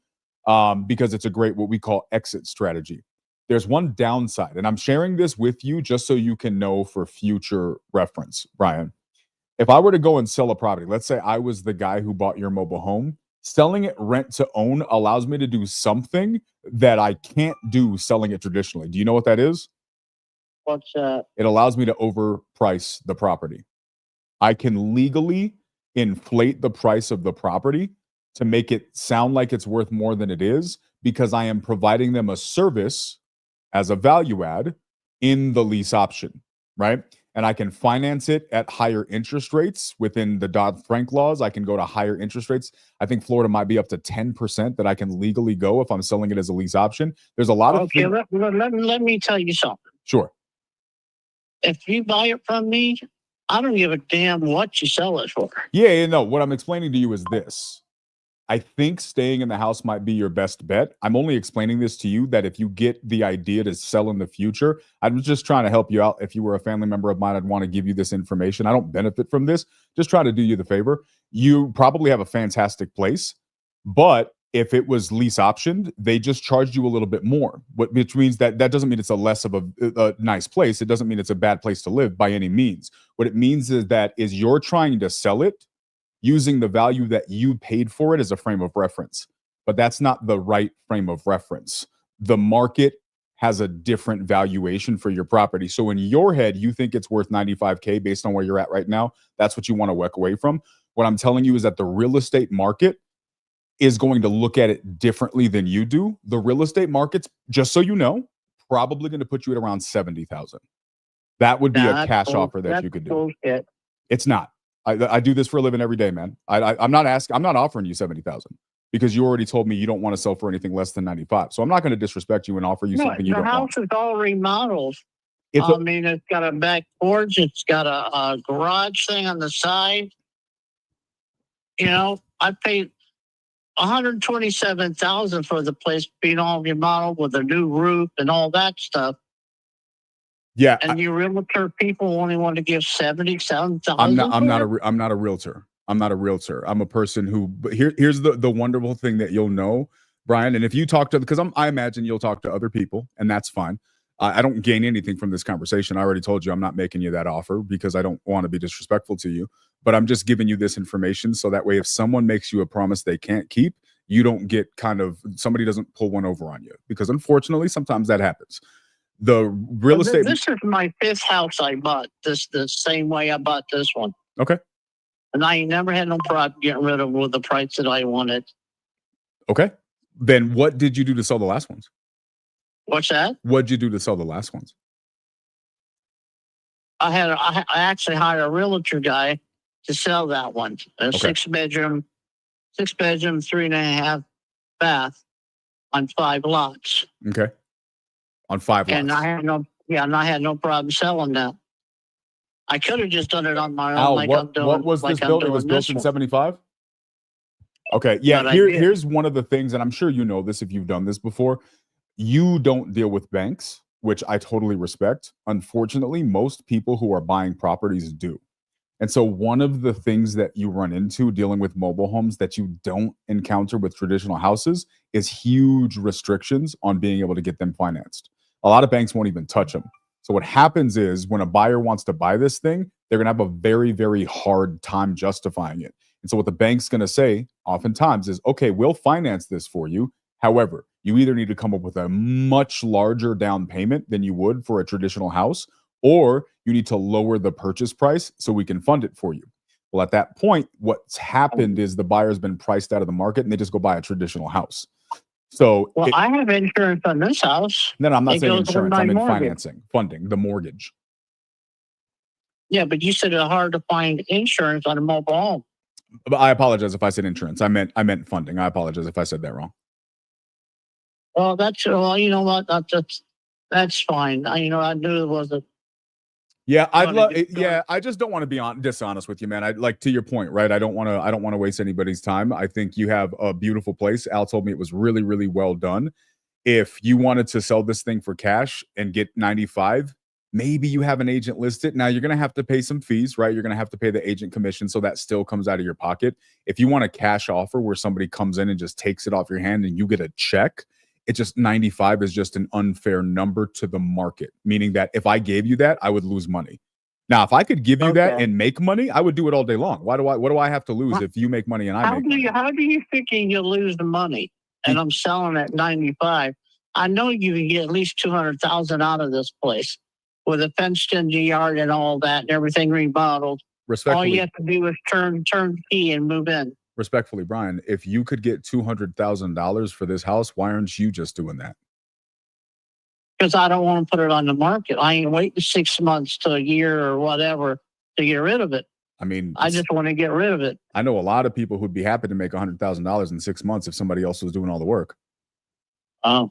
because it's a great, what we call, exit strategy. There's one downside, and I'm sharing this with you just so you can know for future reference, Brian. If I were to go and sell a property, let's say I was the guy who bought your mobile home, selling it rent to own allows me to do something that I can't do selling it traditionally. Do you know what that is? What's that? It allows me to overprice the property. I can legally inflate the price of the property to make it sound like it's worth more than it is, because I am providing them a service as a value add in the lease option, right? And I can finance it at higher interest rates within the Dodd-Frank laws. I can go to higher interest rates. I think Florida might be up to 10% that I can legally go if I'm selling it as a lease option. There's a lot of Okay, let me tell you something. Sure. If you buy it from me, I don't give a damn what you sell it for. Yeah, no. What I'm explaining to you is this. I think staying in the house might be your best bet. I'm only explaining this to you that if you get the idea to sell in the future, I'm just trying to help you out. If you were a family member of mine, I'd want to give you this information. I don't benefit from this. Just try to do you the favor. You probably have a fantastic place, but if it was lease optioned, they just charged you a little bit more, which means that doesn't mean it's a less of a nice place. It doesn't mean it's a bad place to live by any means. What it means is that you're trying to sell it using the value that you paid for it as a frame of reference. But that's not the right frame of reference. The market has a different valuation for your property. So in your head, you think it's worth $95K based on where you're at right now. That's what you want to walk away from. What I'm telling you is that the real estate market is going to look at it differently than you do. The real estate market's, just so you know, probably going to put you at around 70,000. That would be a cash offer that you could do. Bullshit. It's not. I do this for a living every day, man. I'm not offering you 70,000 because you already told me you don't want to sell for anything less than 95. So I'm not going to disrespect you and offer you something you don't want. The house is all remodeled. It's it's got a back porch. It's got a garage thing on the side. You know, I paid $127,000 for the place being all remodeled with a new roof and all that stuff. Yeah, And you realtor people only want to give 77,000. I'm not a realtor. I'm not a realtor. I'm a person who, but here's the wonderful thing that you'll know, Brian. And if you talk to, because I imagine you'll talk to other people, and that's fine. I don't gain anything from this conversation. I already told you I'm not making you that offer because I don't want to be disrespectful to you. But I'm just giving you this information so that way, if someone makes you a promise they can't keep, you don't get somebody doesn't pull one over on you, because unfortunately sometimes that happens. The real estate. This is my 5th house I bought. This the same way I bought this one. Okay. And I never had no problem getting rid of it with the price that I wanted. Okay. Then what did you do to sell the last ones? What's that? What did you do to sell the last ones? I actually hired a realtor guy to sell that one. A Okay. 6-bedroom, 3.5 bath on 5 lots. Okay. On 5 lots. And I had no problem selling that. I could have just done it on my own. Al, like what, I'm doing, what was like this I'm built? It doing was built this in one. 75? Okay. Yeah. But I did. Here's one of the things, and I'm sure you know this if you've done this before. You don't deal with banks, which I totally respect. Unfortunately, most people who are buying properties do. And so one of the things that you run into dealing with mobile homes that you don't encounter with traditional houses is huge restrictions on being able to get them financed. A lot of banks won't even touch them. So what happens is when a buyer wants to buy this thing, they're going to have a very, very hard time justifying it. And so what the bank's going to say oftentimes is, okay, we'll finance this for you. However, you either need to come up with a much larger down payment than you would for a traditional house, or you need to lower the purchase price so we can fund it for you. Well, at that point, what's happened is the buyer's been priced out of the market and they just go buy a traditional house. So, Well, I have insurance on this house. no, I'm not it saying goes on insurance. my I'm in mortgage. financing, funding, the mortgage. Yeah, but you said it's hard to find insurance on a mobile home. But I apologize if I said insurance. I meant funding. I apologize if I said that wrong. Well, you know what? That's fine. I knew it was a. Yeah, I'd Go love. ahead. Yeah, I just don't want to be dishonest with you, man. I like, to your point, right? I don't want to waste anybody's time. I think you have a beautiful place. Al told me it was really, really well done. If you wanted to sell this thing for cash and get 95, maybe you have an agent list it. Now you're going to have to pay some fees, right? You're going to have to pay the agent commission, so that still comes out of your pocket. If you want a cash offer where somebody comes in and just takes it off your hand and you get a check, it's just 95 is just an unfair number to the market, meaning that if I gave you that, I would lose money. Now, if I could give you that Okay. and make money, I would do it all day long. What do I have to lose What? if you make money and I How make do money? you figure you lose the money? And I'm selling at 95. I know you can get at least 200,000 out of this place with a fenced-in yard and all that, and everything remodeled. All you Respectfully, have to do is turn key and move in. respectfully, Brian, if you could get $200,000 for this house, why aren't you just doing that? Because I don't want to put it on the market. I ain't waiting 6 months to a year or whatever to get rid of it. I mean, I just want to get rid of it. I know a lot of people who'd be happy to make $100,000 in 6 months if somebody else was doing all the work. I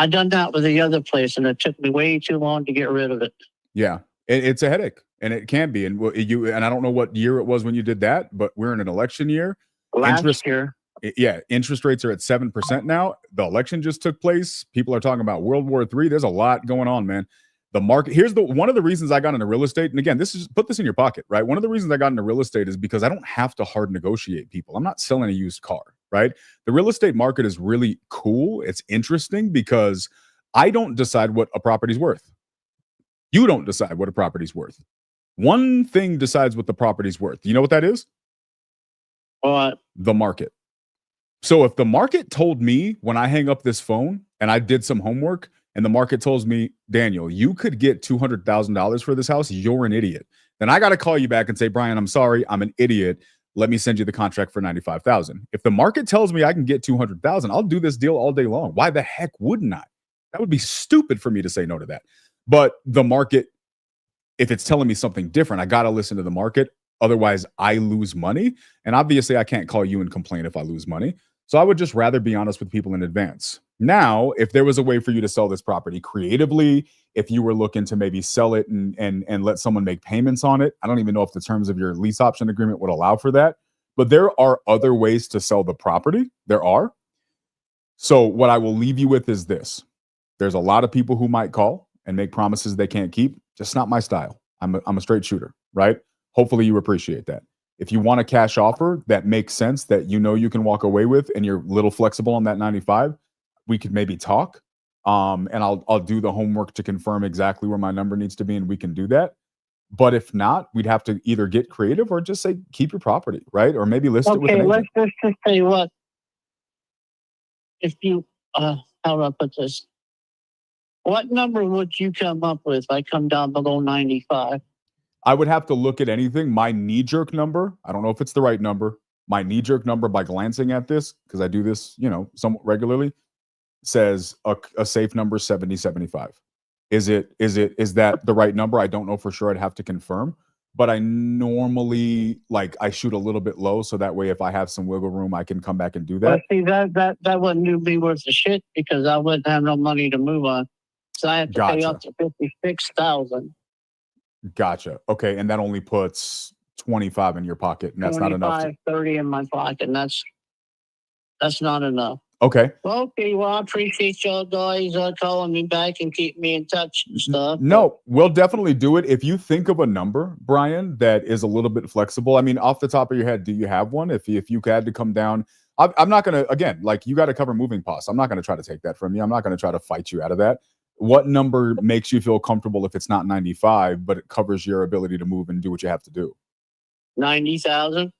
done that with the other place, and it took me way too long to get rid of it. Yeah, it's a headache, and it can be. And and I don't know what year it was when you did that, but we're in an election year. Last year, Yeah, interest rates are at 7% now. The election just took place. People are talking about World War III. There's a lot going on, man. The market, one of the reasons I got into real estate, and again, put this in your pocket, right? One of the reasons I got into real estate is because I don't have to hard negotiate people. I'm not selling a used car, right? The real estate market is really cool. It's interesting because I don't decide what a property's worth. You don't decide what a property's worth. One thing decides what the property's worth. You know what that is? but The market. So if the market told me when I hang up this phone and I did some homework and the market tells me, Daniel, you could get $200,000 for this house, you're an idiot. Then I got to call you back and say, Brian, I'm sorry, I'm an idiot. Let me send you the contract for $95,000. If the market tells me I can get $200,000, I'll do this deal all day long. Why the heck wouldn't I? That would be stupid for me to say no to that. But the market, if it's telling me something different, I got to listen to the market. Otherwise, I lose money. And obviously, I can't call you and complain if I lose money. So I would just rather be honest with people in advance. Now, if there was a way for you to sell this property creatively, if you were looking to maybe sell it and let someone make payments on it, I don't even know if the terms of your lease option agreement would allow for that. But there are other ways to sell the property. There are. So what I will leave you with is this. There's a lot of people who might call and make promises they can't keep, just not my style. I'm a straight shooter, right? Hopefully you appreciate that. If you want a cash offer that makes sense, that you know you can walk away with, and you're a little flexible on that 95, we could maybe talk. And I'll do the homework to confirm exactly where my number needs to be, and we can do that. But if not, we'd have to either get creative or just say keep your property, right? Or maybe list it with Okay, an agent. let's just say what. If you, how do I put this? What number would you come up with if I come down below 95? I would have to look at anything. My knee-jerk number, I don't know if it's the right number. My knee-jerk number, by glancing at this, because I do this, somewhat regularly, says a safe number 70, 75. Is that the right number? I don't know for sure. I'd have to confirm. But I normally I shoot a little bit low, so that way if I have some wiggle room, I can come back and do that. But see, that wouldn't be worth the shit because I wouldn't have no money to move on. So I have to pay up to 56,000. Gotcha. Okay, and that only puts 25 in your pocket, and that's not enough. 30 in my pocket, and that's not enough. Okay. Okay, well, I appreciate y'all guys calling me back and keep me in touch and stuff. No, we'll definitely do it. If you think of a number, Brian, that is a little bit flexible. I mean, off the top of your head, do you have one? If you had to come down, I'm not going to, again, you got to cover moving costs. I'm not going to try to take that from you. I'm not going to try to fight you out of that. What number makes you feel comfortable if it's not 95, but it covers your ability to move and do what you have to do? 90,000.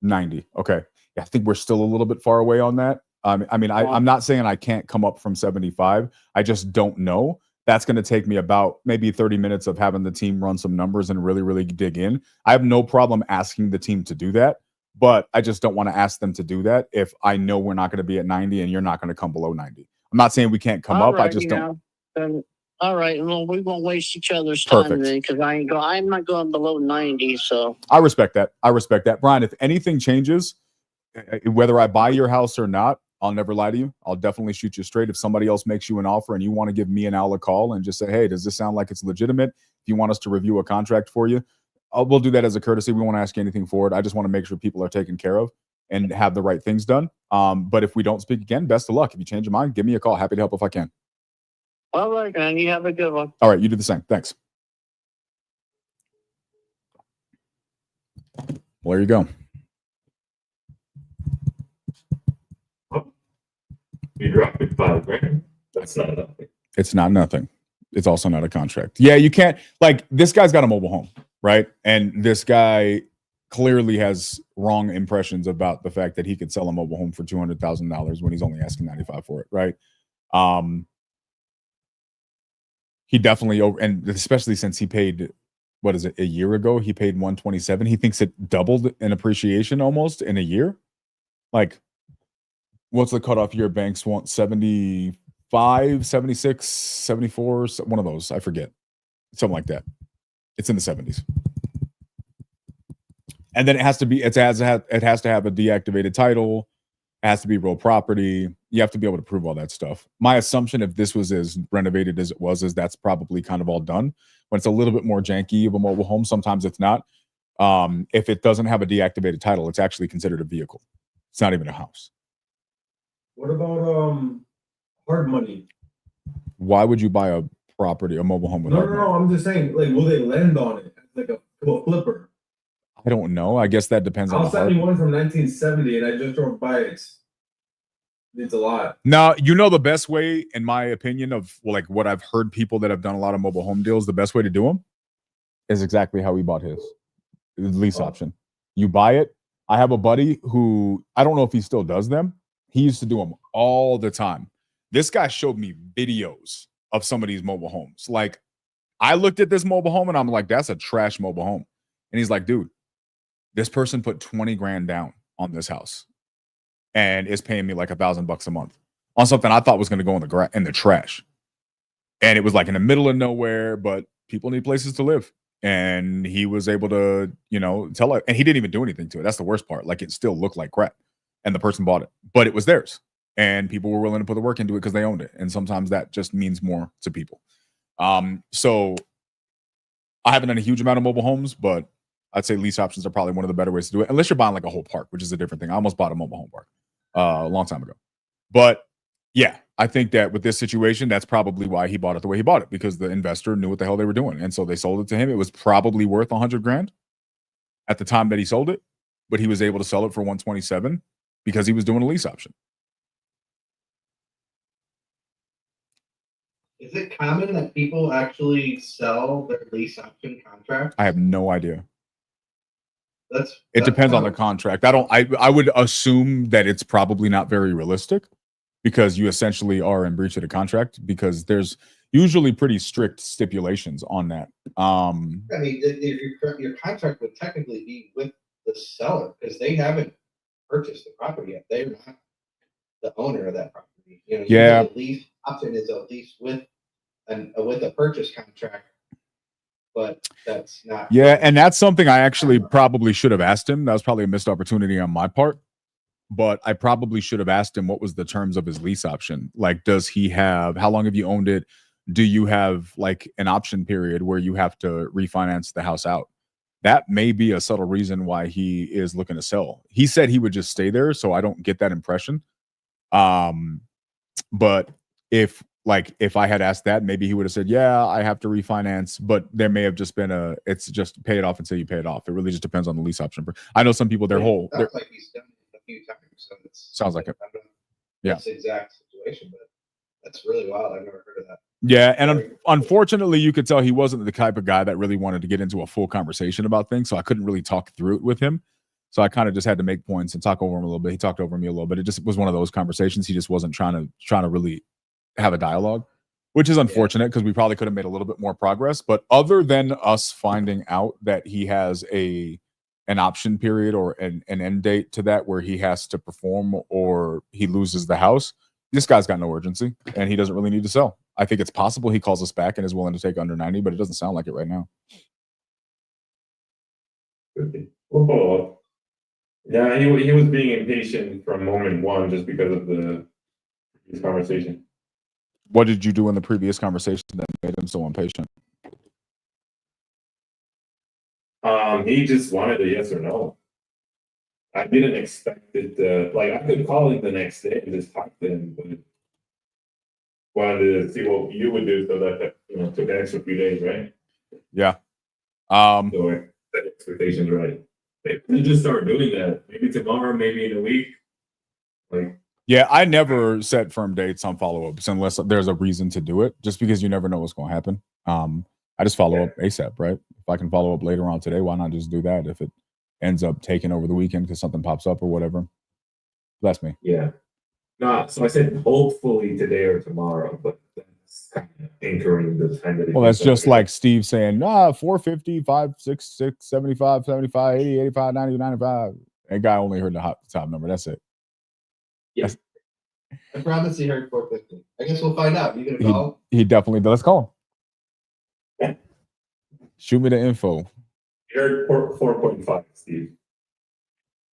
90. Okay. Yeah, I think we're still a little bit far away on that. I'm not saying I can't come up from 75. I just don't know. That's going to take me about maybe 30 minutes of having the team run some numbers and really, really dig in. I have no problem asking the team to do that, but I just don't want to ask them to do that if I know we're not going to be at 90 and you're not going to come below 90. I'm not saying we can't come up. I just don't. Then, all right. Well, we won't waste each other's time Perfect. then because I'm not going below 90. So I respect that. Brian, if anything changes, whether I buy your house or not, I'll never lie to you. I'll definitely shoot you straight. If somebody else makes you an offer and you want to give me and Al a call and just say, hey, does this sound like it's legitimate? If you want us to review a contract for you, we'll do that as a courtesy. We won't ask you anything for it. I just want to make sure people are taken care of and have the right things done. But if we don't speak again, best of luck. If you change your mind, give me a call. Happy to help if I can. all right, man. You have a good one. All right, you do the same. Thanks. Well, there you go. You dropped it $5,000. That's not nothing. It's not nothing. It's also not a contract. Yeah, you can't, this guy's got a mobile home, right? And this guy clearly has wrong impressions about the fact that he could sell a mobile home for $200,000 when he's only asking $95,000 for it, right? He definitely and especially since he paid, what is it, a year ago, he paid $127,000. He thinks it doubled in appreciation almost in a year. What's the cutoff year? Banks want 75, 76, 74, one of those. I forget. Something like that. It's in the 70s. And then it has to have a deactivated title. It has to be real property. You have to be able to prove all that stuff. My assumption, if this was as renovated as it was, is that's probably kind of all done. When it's a little bit more janky of a mobile home, sometimes it's not. If it doesn't have a deactivated title, it's actually considered a vehicle. It's not even a house. What about hard money? Why would you buy a mobile home with hard money? No. I'm just saying, will they lend on it to a flipper? I don't know. I guess that depends on I'll the send hard. you one from 1970, and I just drove by it. It's a lot. Now, the best way, in my opinion, of what I've heard people that have done a lot of mobile home deals, the best way to do them is exactly how he bought his lease option. You buy it. I have a buddy who, I don't know if he still does them. He used to do them all the time. This guy showed me videos of some of these mobile homes. I looked at this mobile home and I'm like, that's a trash mobile home. And he's like, dude, this person put 20 grand down on this house and is paying me $1,000 a month on something I thought was going to go in the trash. And it was in the middle of nowhere, but people need places to live. And he was able to, tell it. And he didn't even do anything to it. That's the worst part. It still looked like crap. And the person bought it, but it was theirs. And people were willing to put the work into it because they owned it. And sometimes that just means more to people. So I haven't done a huge amount of mobile homes, but I'd say lease options are probably one of the better ways to do it. Unless you're buying a whole park, which is a different thing. I almost bought a mobile home park a long time ago. But yeah, I think that with this situation, that's probably why he bought it the way he bought it, because the investor knew what the hell they were doing. And so they sold it to him. It was probably worth 100 grand at the time that he sold it, but he was able to sell it for 127 because he was doing a lease option. Is it common that people actually sell their lease option contract? I have no idea. It It depends on the contract. I would assume that it's probably not very realistic because you essentially are in breach of the contract because there's usually pretty strict stipulations on that. I mean, your contract would technically be with the seller because they haven't purchased the property yet. They're not the owner of that property. You know, Yeah. usually a lease option is a lease with a purchase contract, but that's not. Yeah, and that's something I actually probably should have asked him. That was probably a missed opportunity on my part. But I probably should have asked him what was the terms of his lease option. Like, does he have, how long have you owned it? Do you have like an option period where you have to refinance the house out? That may be a subtle reason why he is looking to sell. He said he would just stay there, so I don't get that impression. But if I had asked that, maybe he would have said, yeah, I have to refinance, but there may have just been it's just pay it off until you pay it off. It really just depends on the lease option. I know some people, Sounds like he's done it a few times. So sounds like it. Yeah. That's the exact situation, but that's really wild. I've never heard of that. Yeah, and unfortunately, you could tell he wasn't the type of guy that really wanted to get into a full conversation about things, so I couldn't really talk through it with him. So I kind of just had to make points and talk over him a little bit. He talked over me a little bit. It just was one of those conversations. He just wasn't trying to really have a dialogue, which is unfortunate because we probably could have made a little bit more progress. But other than us finding out that he has an option period or an end date to that where he has to perform or he loses the house, this guy's got no urgency and he doesn't really need to sell. I think it's possible he calls us back and is willing to take under 90, but it doesn't sound like it right now. We'll follow up. Yeah, he was being impatient from moment one just because of this conversation. What did you do in the previous conversation that made him so impatient? He just wanted a yes or no. I didn't expect it. Like I could call him the next day and just talk to him, but wanted to see what you would do so that took an extra few days, right? Yeah. So I set expectations right. Maybe we just start doing that. Maybe tomorrow, maybe in a week. Like. Yeah, I never set firm dates on follow-ups unless there's a reason to do it, just because you never know what's going to happen. I just follow up ASAP, right? If I can follow up later on today, why not just do that? If it ends up taking over the weekend because something pops up or whatever, bless me. Yeah. No, so I said hopefully today or tomorrow, but that's kind of anchoring the time that. Well, that's just like Steve saying, 450, 566, 75, 75, 80, 85, 90, 95. That guy only heard the top number. That's it. Yes. I promise he heard 450. I guess we'll find out. You gonna call? He definitely does. Let's call him. Shoot me the info. You're 4.5, Steve.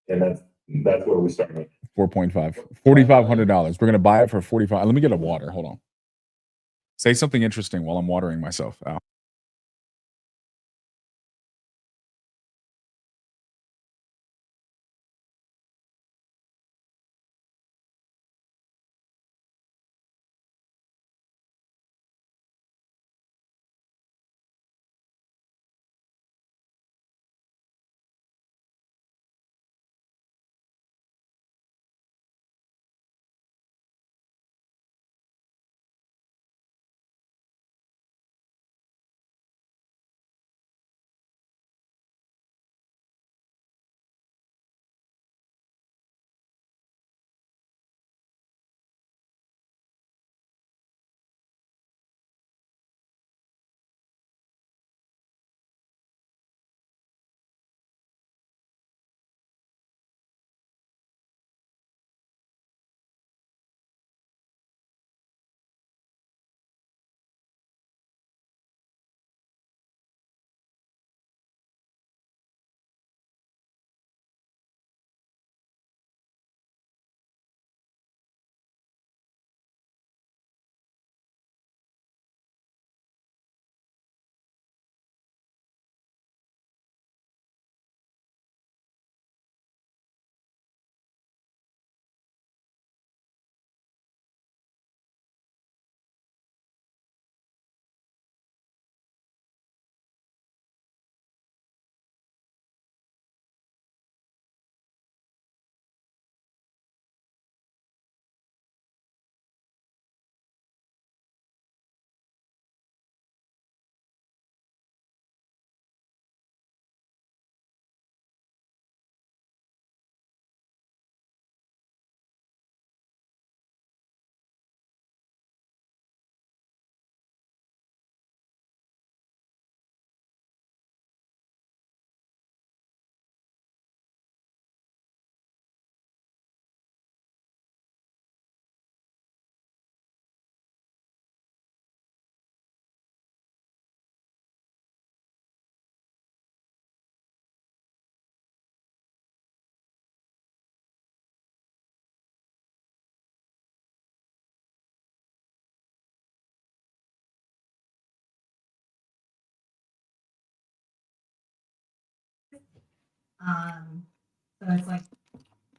And that's where we started. 4.5. $4,500. We're gonna buy it for 45. Let me get a water. Hold on. Say something interesting while I'm watering myself, Al. So it's like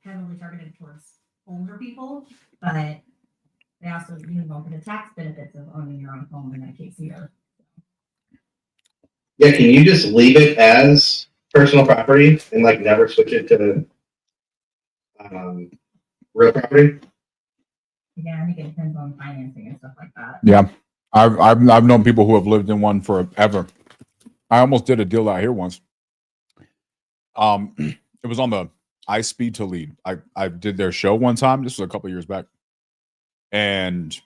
heavily targeted towards older people, but they also don't get the tax benefits of owning your own home in that case either. Yeah, can you just leave it as personal property and like never switch it to real property? Yeah, I think it depends on financing and stuff like that. Yeah, I've known people who have lived in one forever. I almost did a deal out here once. It was on the I Speed to Lead. I did their show one time. This was a couple years back, and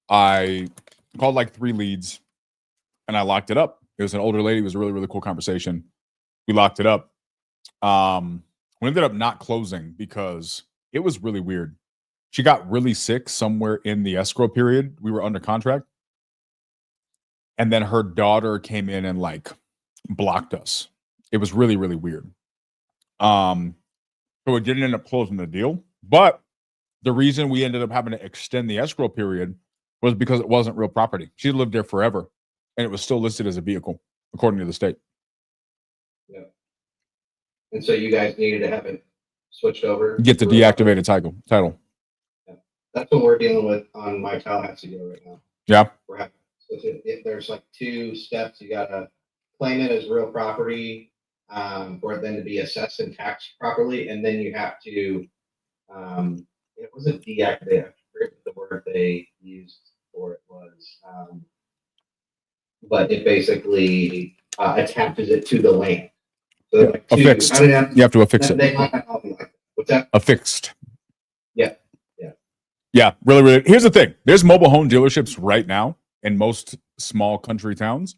I called like 3 leads, and I locked it up. It was an older lady. It was a really, really cool conversation. We locked it up. We ended up not closing because it was really weird. She got really sick somewhere in the escrow period. We were under contract. And then her daughter came in and like blocked us. It was really, really weird. So it didn't end up closing the deal. But the reason we ended up having to extend the escrow period was because it wasn't real property. She lived there forever. And it was still listed as a vehicle, according to the state. Yeah. And so you guys needed to have it switched over? Get the to real property? deactivated title. That's what we're dealing with on my Tallahassee deal right now. Yeah. We're having, so if there's like 2 steps, you gotta claim it as real property, for it then to be assessed and taxed properly, and then you have to, it wasn't deactivate, I forget what the word they used for it was, but it basically attaches it to the land. So like 2, Affixed. I mean, You have to affix it. they might not call them like that. What's that? Affixed. Yeah. Yeah, really, really. Here's the thing. There's mobile home dealerships right now in most small country towns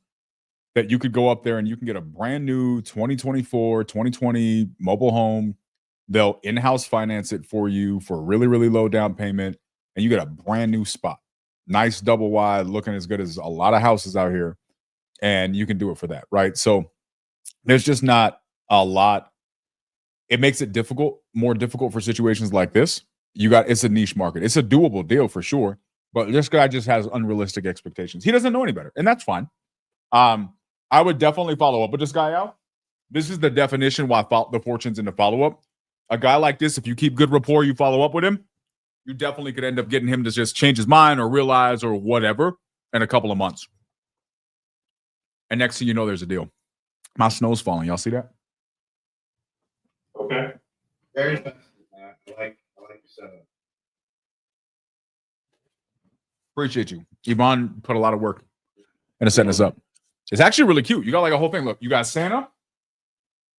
that you could go up there and you can get a brand new 2024, 2020 mobile home. They'll in-house finance it for you for a really, really low down payment. And you get a brand new spot. Nice double wide, looking as good as a lot of houses out here. And you can do it for that, right? So there's just not a lot. It makes it more difficult for situations like this. It's a niche market. It's a doable deal for sure, but this guy just has unrealistic expectations. He doesn't know any better, and that's fine. I would definitely follow up with this guy out. This is the definition why the fortune's in the follow-up. A guy like this, if you keep good rapport, you follow up with him, you definitely could end up getting him to just change his mind or realize or whatever in a couple of months. And next thing you know, there's a deal. My snow's falling. Y'all see that? Okay. Very fast. I like your setup. Appreciate you. Yvonne put a lot of work into setting this up. It's actually really cute. You got like a whole thing. Look, you got Santa,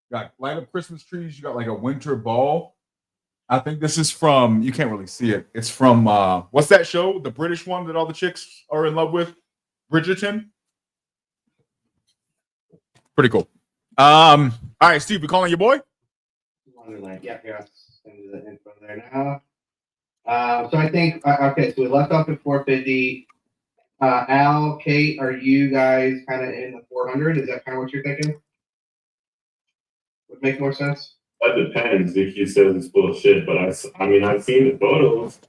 you got light up Christmas trees, you got like a winter ball. I think this is from, you can't really see it. It's from what's that show? The British one that all the chicks are in love with? Bridgerton. Pretty cool. All right, Steve, we calling your boy? Wonderland. Yeah, here, I'll send you the info there now. So I think, okay, so we left off at 450. Al, Kate, are you guys kind of in the 400? Is that kind of what you're thinking? Would make more sense? That depends. Vicky says it's bullshit, but I mean, I've seen the photos.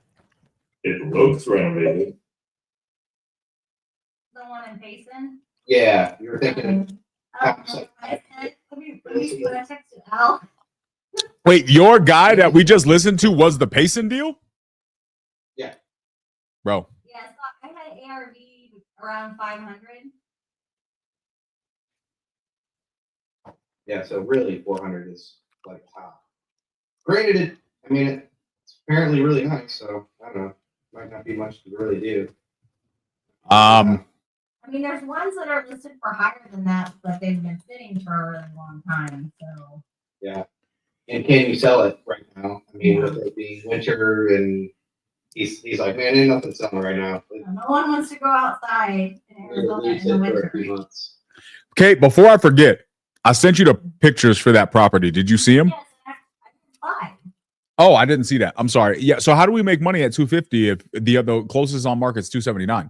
It looks renovated. The one in Payson? Yeah, you were thinking. Let me see what I texted Al. Wait, your guy that we just listened to was the Payson deal? Yeah. Bro. Yeah, so I had ARV around 500. Yeah, so really 400 is like top. Granted, it's apparently really nice, so I don't know. Might not be much to really do. I mean, there's ones that are listed for higher than that, but they've been sitting for a really long time, so. Yeah. And can you sell it right now? I mean, with it being winter and he's like, man, ain't nothing selling right now. No one wants to go outside in Arizona in the For a winter. few months. Okay, before I forget, I sent you the pictures for that property. Did you see them? Yes, I can buy. Oh, I didn't see that. I'm sorry. Yeah. So how do we make money at 250 if the closest on market is 279?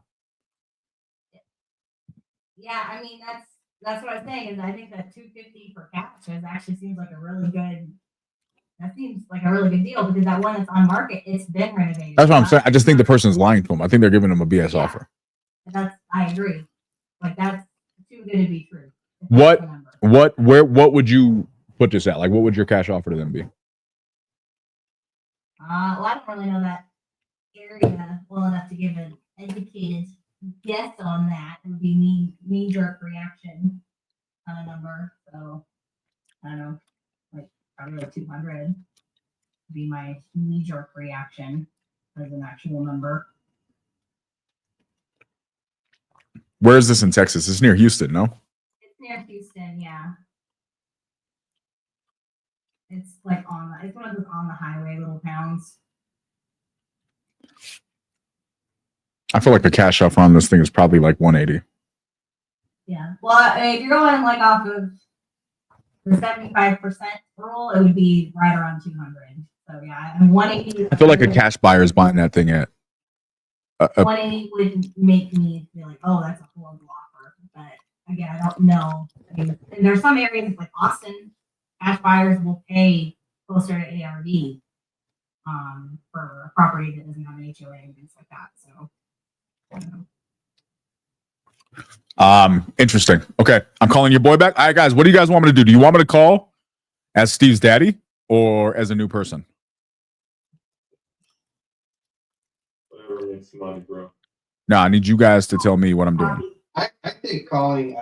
Yeah, I mean, that's what I'm saying is I think that 250 for cash actually seems like a really good. That seems like a really good deal because that one that's on market, it's been renovated. That's what I'm saying. I just think the person's lying to him. I think they're giving him a BS Yeah. offer. I agree. Like that's too good to be true. What would you put this at? Like, what would your cash offer to them be? Well, I don't really know that area well enough to give an educated guess on that. It would be knee jerk reaction kind of number. So I don't know, like probably like 200 would be my knee jerk reaction as an actual number. Where is this in Texas? It's near Houston, no? It's near Houston, yeah. It's like it's one of those on the highway little towns. I feel like the cash offer on this thing is probably like 180. Yeah. Well, if you're going like off of the 75% rule, it would be right around 200. So yeah, and 180. I feel like a cash buyer is buying that thing at. 180 would make me feel like, oh, that's a horrible offer. But again, I don't know. I mean, and there's some areas like Austin, cash buyers will pay closer to ARV for a property that doesn't have an HOA and things like that. So. I don't know. Interesting. Okay, I'm calling your boy back. All right, guys, what do you guys want me to do? Do you want me to call as Steve's daddy or as a new person? Whatever makes money, bro. No, I need you guys to tell me what I'm doing. I think calling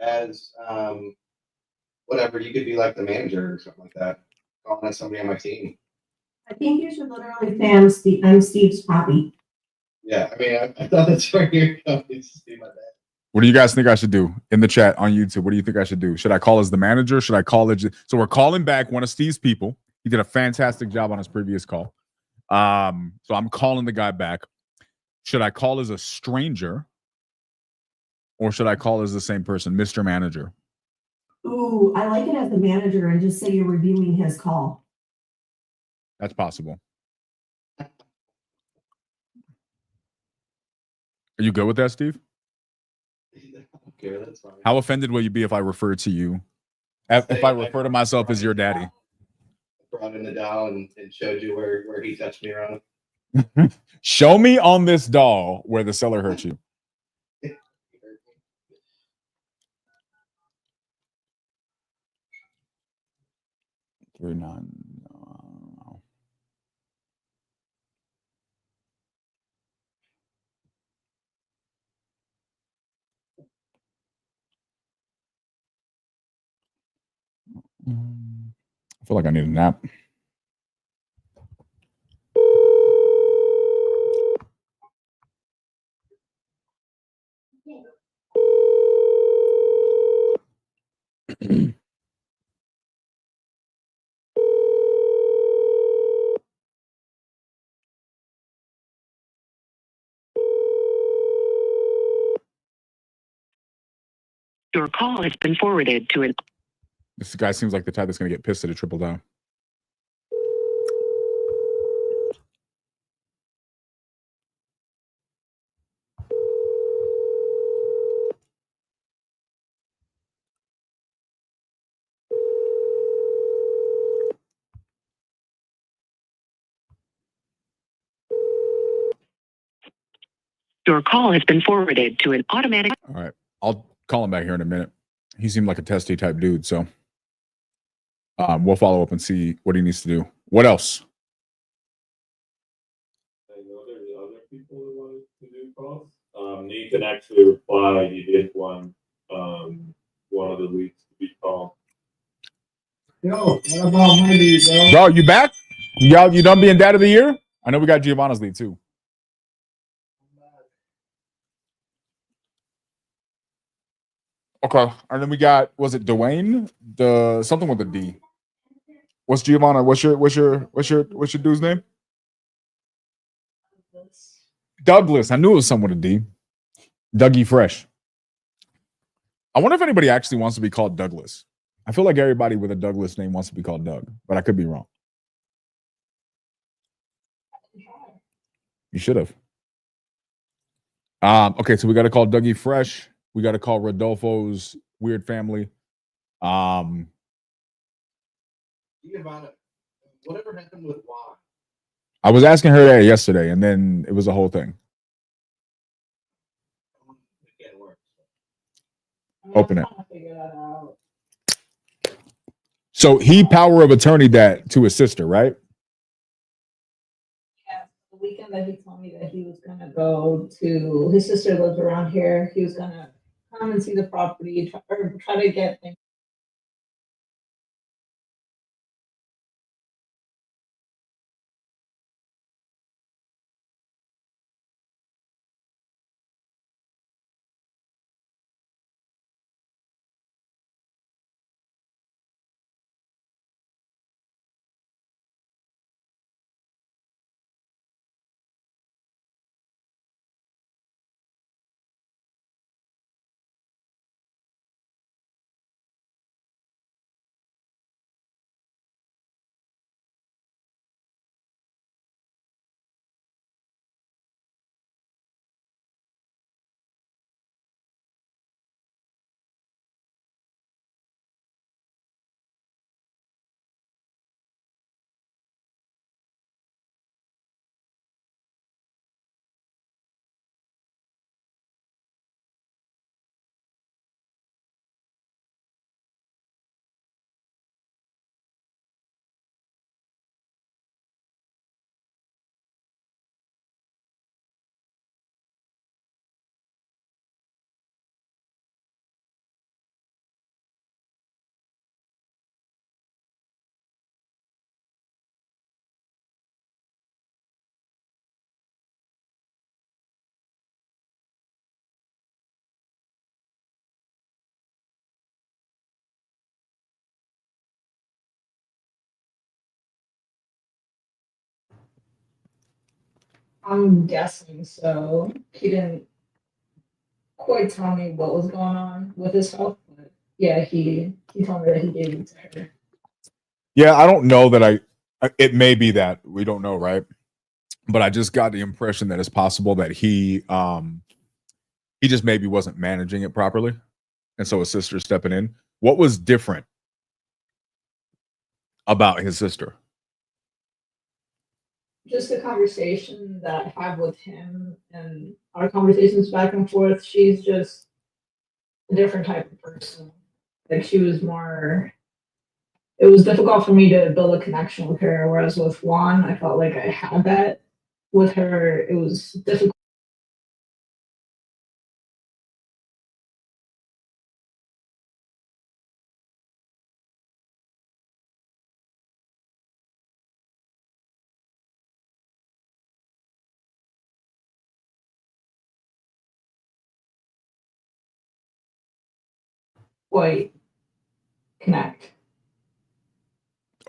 as whatever, you could be like the manager or something like that. Calling as somebody on my team. I think you should literally say I'm Steve's puppy. Yeah, I mean, I thought that's where you're coming to see my dad. What do you guys think I should do in the chat on YouTube? What do you think I should do? Should I call as the manager? Should I call as so we're calling back one of Steve's people. He did a fantastic job on his previous call. So I'm calling the guy back. Should I call as a stranger? Or should I call as the same person, Mr. Manager? Ooh, I like it as the manager and just say you're reviewing his call. That's possible. Are you good with that, Steve? Okay, that's fine. How offended will you be if I refer to you? If I refer to myself as your daddy? Brought in the doll and showed you where he touched me around. Show me on this doll where the seller hurt you. Three nine. I feel like I need a nap. Your call has been forwarded to an. This guy seems like the type that's going to get pissed at a triple down. Your call has been forwarded to an automatic. All right. I'll call him back here in a minute. He seemed like a testy type dude. So we'll follow up and see what he needs to do. What else? I know there's other people who wanted to do calls. Nate can actually reply. He did one of the weeks to be called. Yo, what about my lead, bro? Bro, you back? You done being dad of the year? I know we got Giovanna's lead too. Okay. And then we got, was it Dwayne? Something with a D. What's Giovanna? What's your dude's name? Douglas. I knew it was someone with a D. Dougie Fresh. I wonder if anybody actually wants to be called Douglas. I feel like everybody with a Douglas name wants to be called Doug, but I could be wrong. You should have. Okay, so we got to call Dougie Fresh. We got to call Rodolfo's Weird Family. Giovanna, whatever happened with Juan? I was asking her that yesterday, and then it was a whole thing. It can't work. Open it. So he power of attorney that to his sister, right? Yeah, the weekend that he told me that he was gonna go to, his sister lives around here, he was gonna come and see the property, try to get things. I'm guessing so. He didn't quite tell me what was going on with his health, but yeah, he told me that he gave it to her. Yeah, I don't know that it may be that we don't know, right? But I just got the impression that it's possible that he just maybe wasn't managing it properly. And so his sister's stepping in. What was different about his sister? Just the conversation that I have with him and our conversations back and forth, she's just a different type of person. Like she was more, it was difficult for me to build a connection with her, whereas with Juan, I felt like I had that. With her, it was difficult. Quite connect.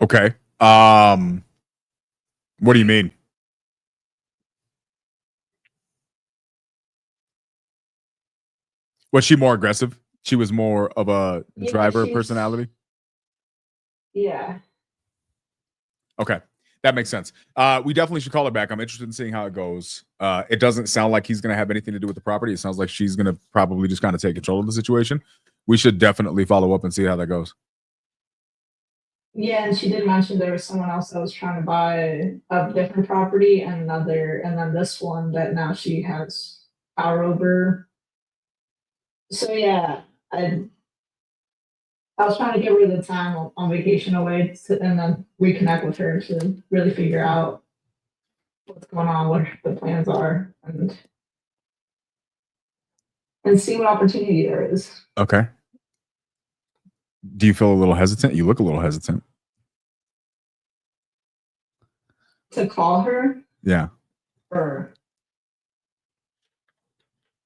Okay. What do you mean? Was she more aggressive? She was more of a Yeah, driver she's- personality? Yeah. Okay. That makes sense. We definitely should call her back. I'm interested in seeing how it goes. It doesn't sound like he's going to have anything to do with the property. It sounds like she's going to probably just kind of take control of the situation. We should definitely follow up and see how that goes. Yeah, and she did mention there was someone else that was trying to buy a different property and then this one that now she has power over. So yeah, I was trying to get rid of the time on vacation away and then reconnect with her to really figure out what's going on, what the plans are, and see what opportunity there is. Okay. Do you feel a little hesitant? You look a little hesitant. To call her, Yeah. or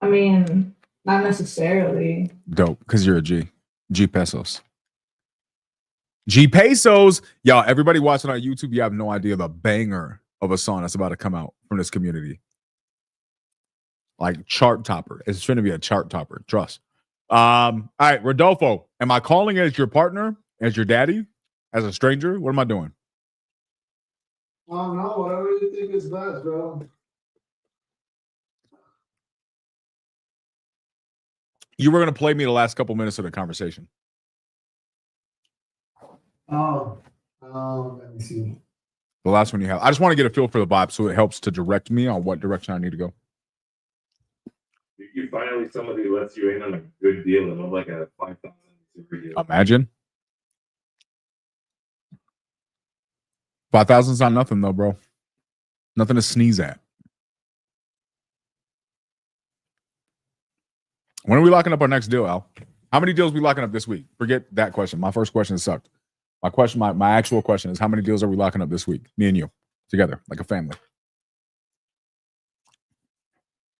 I mean, not necessarily. Dope. Because you're a G. G pesos. G pesos. Y'all, everybody watching on YouTube, you have no idea the banger of a song that's about to come out from this community. Like chart topper. It's going to be a chart topper. Trust. All right, Rodolfo, am I calling as your partner, as your daddy, as a stranger? What am I doing? Oh no, whatever you think is best, bro. You were going to play me the last couple minutes of the conversation. Let me see. The last one you have. I just want to get a feel for the vibe so it helps to direct me on what direction I need to go. You finally somebody lets you in on a good deal and I'm like a 5,000 video. Imagine. 5,000's not nothing though, bro. Nothing to sneeze at. When are we locking up our next deal, Al? How many deals we locking up this week? Forget that question. My first question sucked. My actual question is, how many deals are we locking up this week? Me and you together, like a family.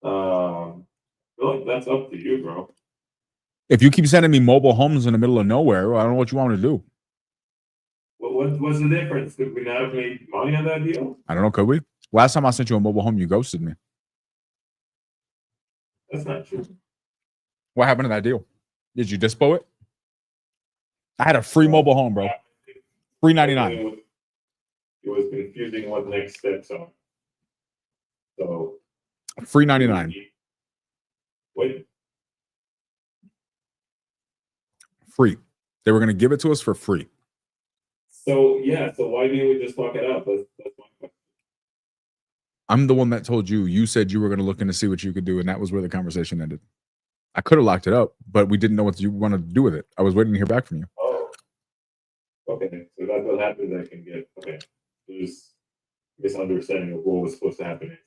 I feel like that's up to you, bro. If you keep sending me mobile homes in the middle of nowhere, I don't know what you want me to do. What's the difference? Could we not have made money on that deal? I don't know. Could we? Last time I sent you a mobile home, you ghosted me. That's not true. What happened to that deal? Did you dispo it? I had a free mobile home, bro. $399. It was confusing what next steps are. So $399. Wait, Free. They were going to give it to us for free. so yeah, so why didn't we just lock it up? That's my question. I'm the one that told you. You said you were going to look in to see what you could do, and that was where the conversation ended. I could have locked it up, but we didn't know what you wanted to do with it. I was waiting to hear back from you. Oh, okay. So that's what happens. I can get okay. There's misunderstanding of what was supposed to happen.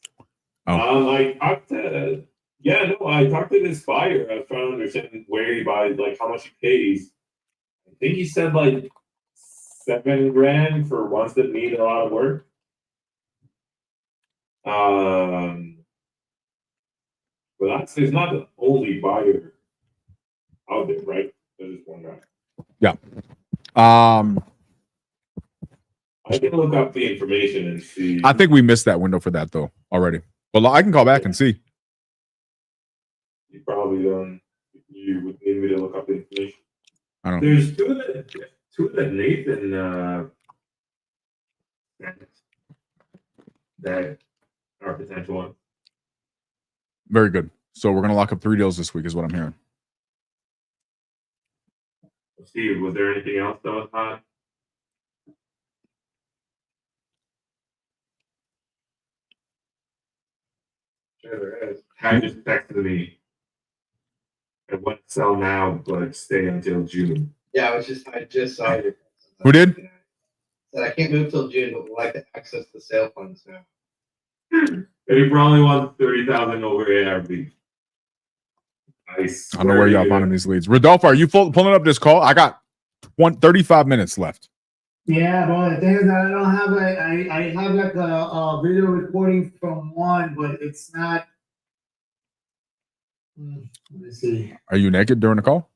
Oh. I talked to I talked to this buyer. I was trying to understand where he buys, like how much he pays. I think he said like $7,000 for ones that need a lot of work. But that's not the only buyer out there, right? There's just one guy. Yeah. I can look up the information and see. I think we missed that window for that though already. But I can call back and see. You probably don't. You would need me to look up the information. I don't. There's two that Nathan that are potential ones. Very good. So we're gonna lock up 3 deals this week, is what I'm hearing. Steve, was there anything else that was hot? Sure there is. Ty just texted me. I want to sell now, but stay until June. Yeah, I just saw it. Who did? Said I can't move till June, but would like to access the sale funds now. And he probably wants 30,000 over ARV. I don't know where y'all finding these leads. Rodolfo, are you pulling up this call? I got 35 minutes left. Yeah, but the thing is that I don't have I have like a video recording from one, but it's not. Let me see. Are you naked during the call?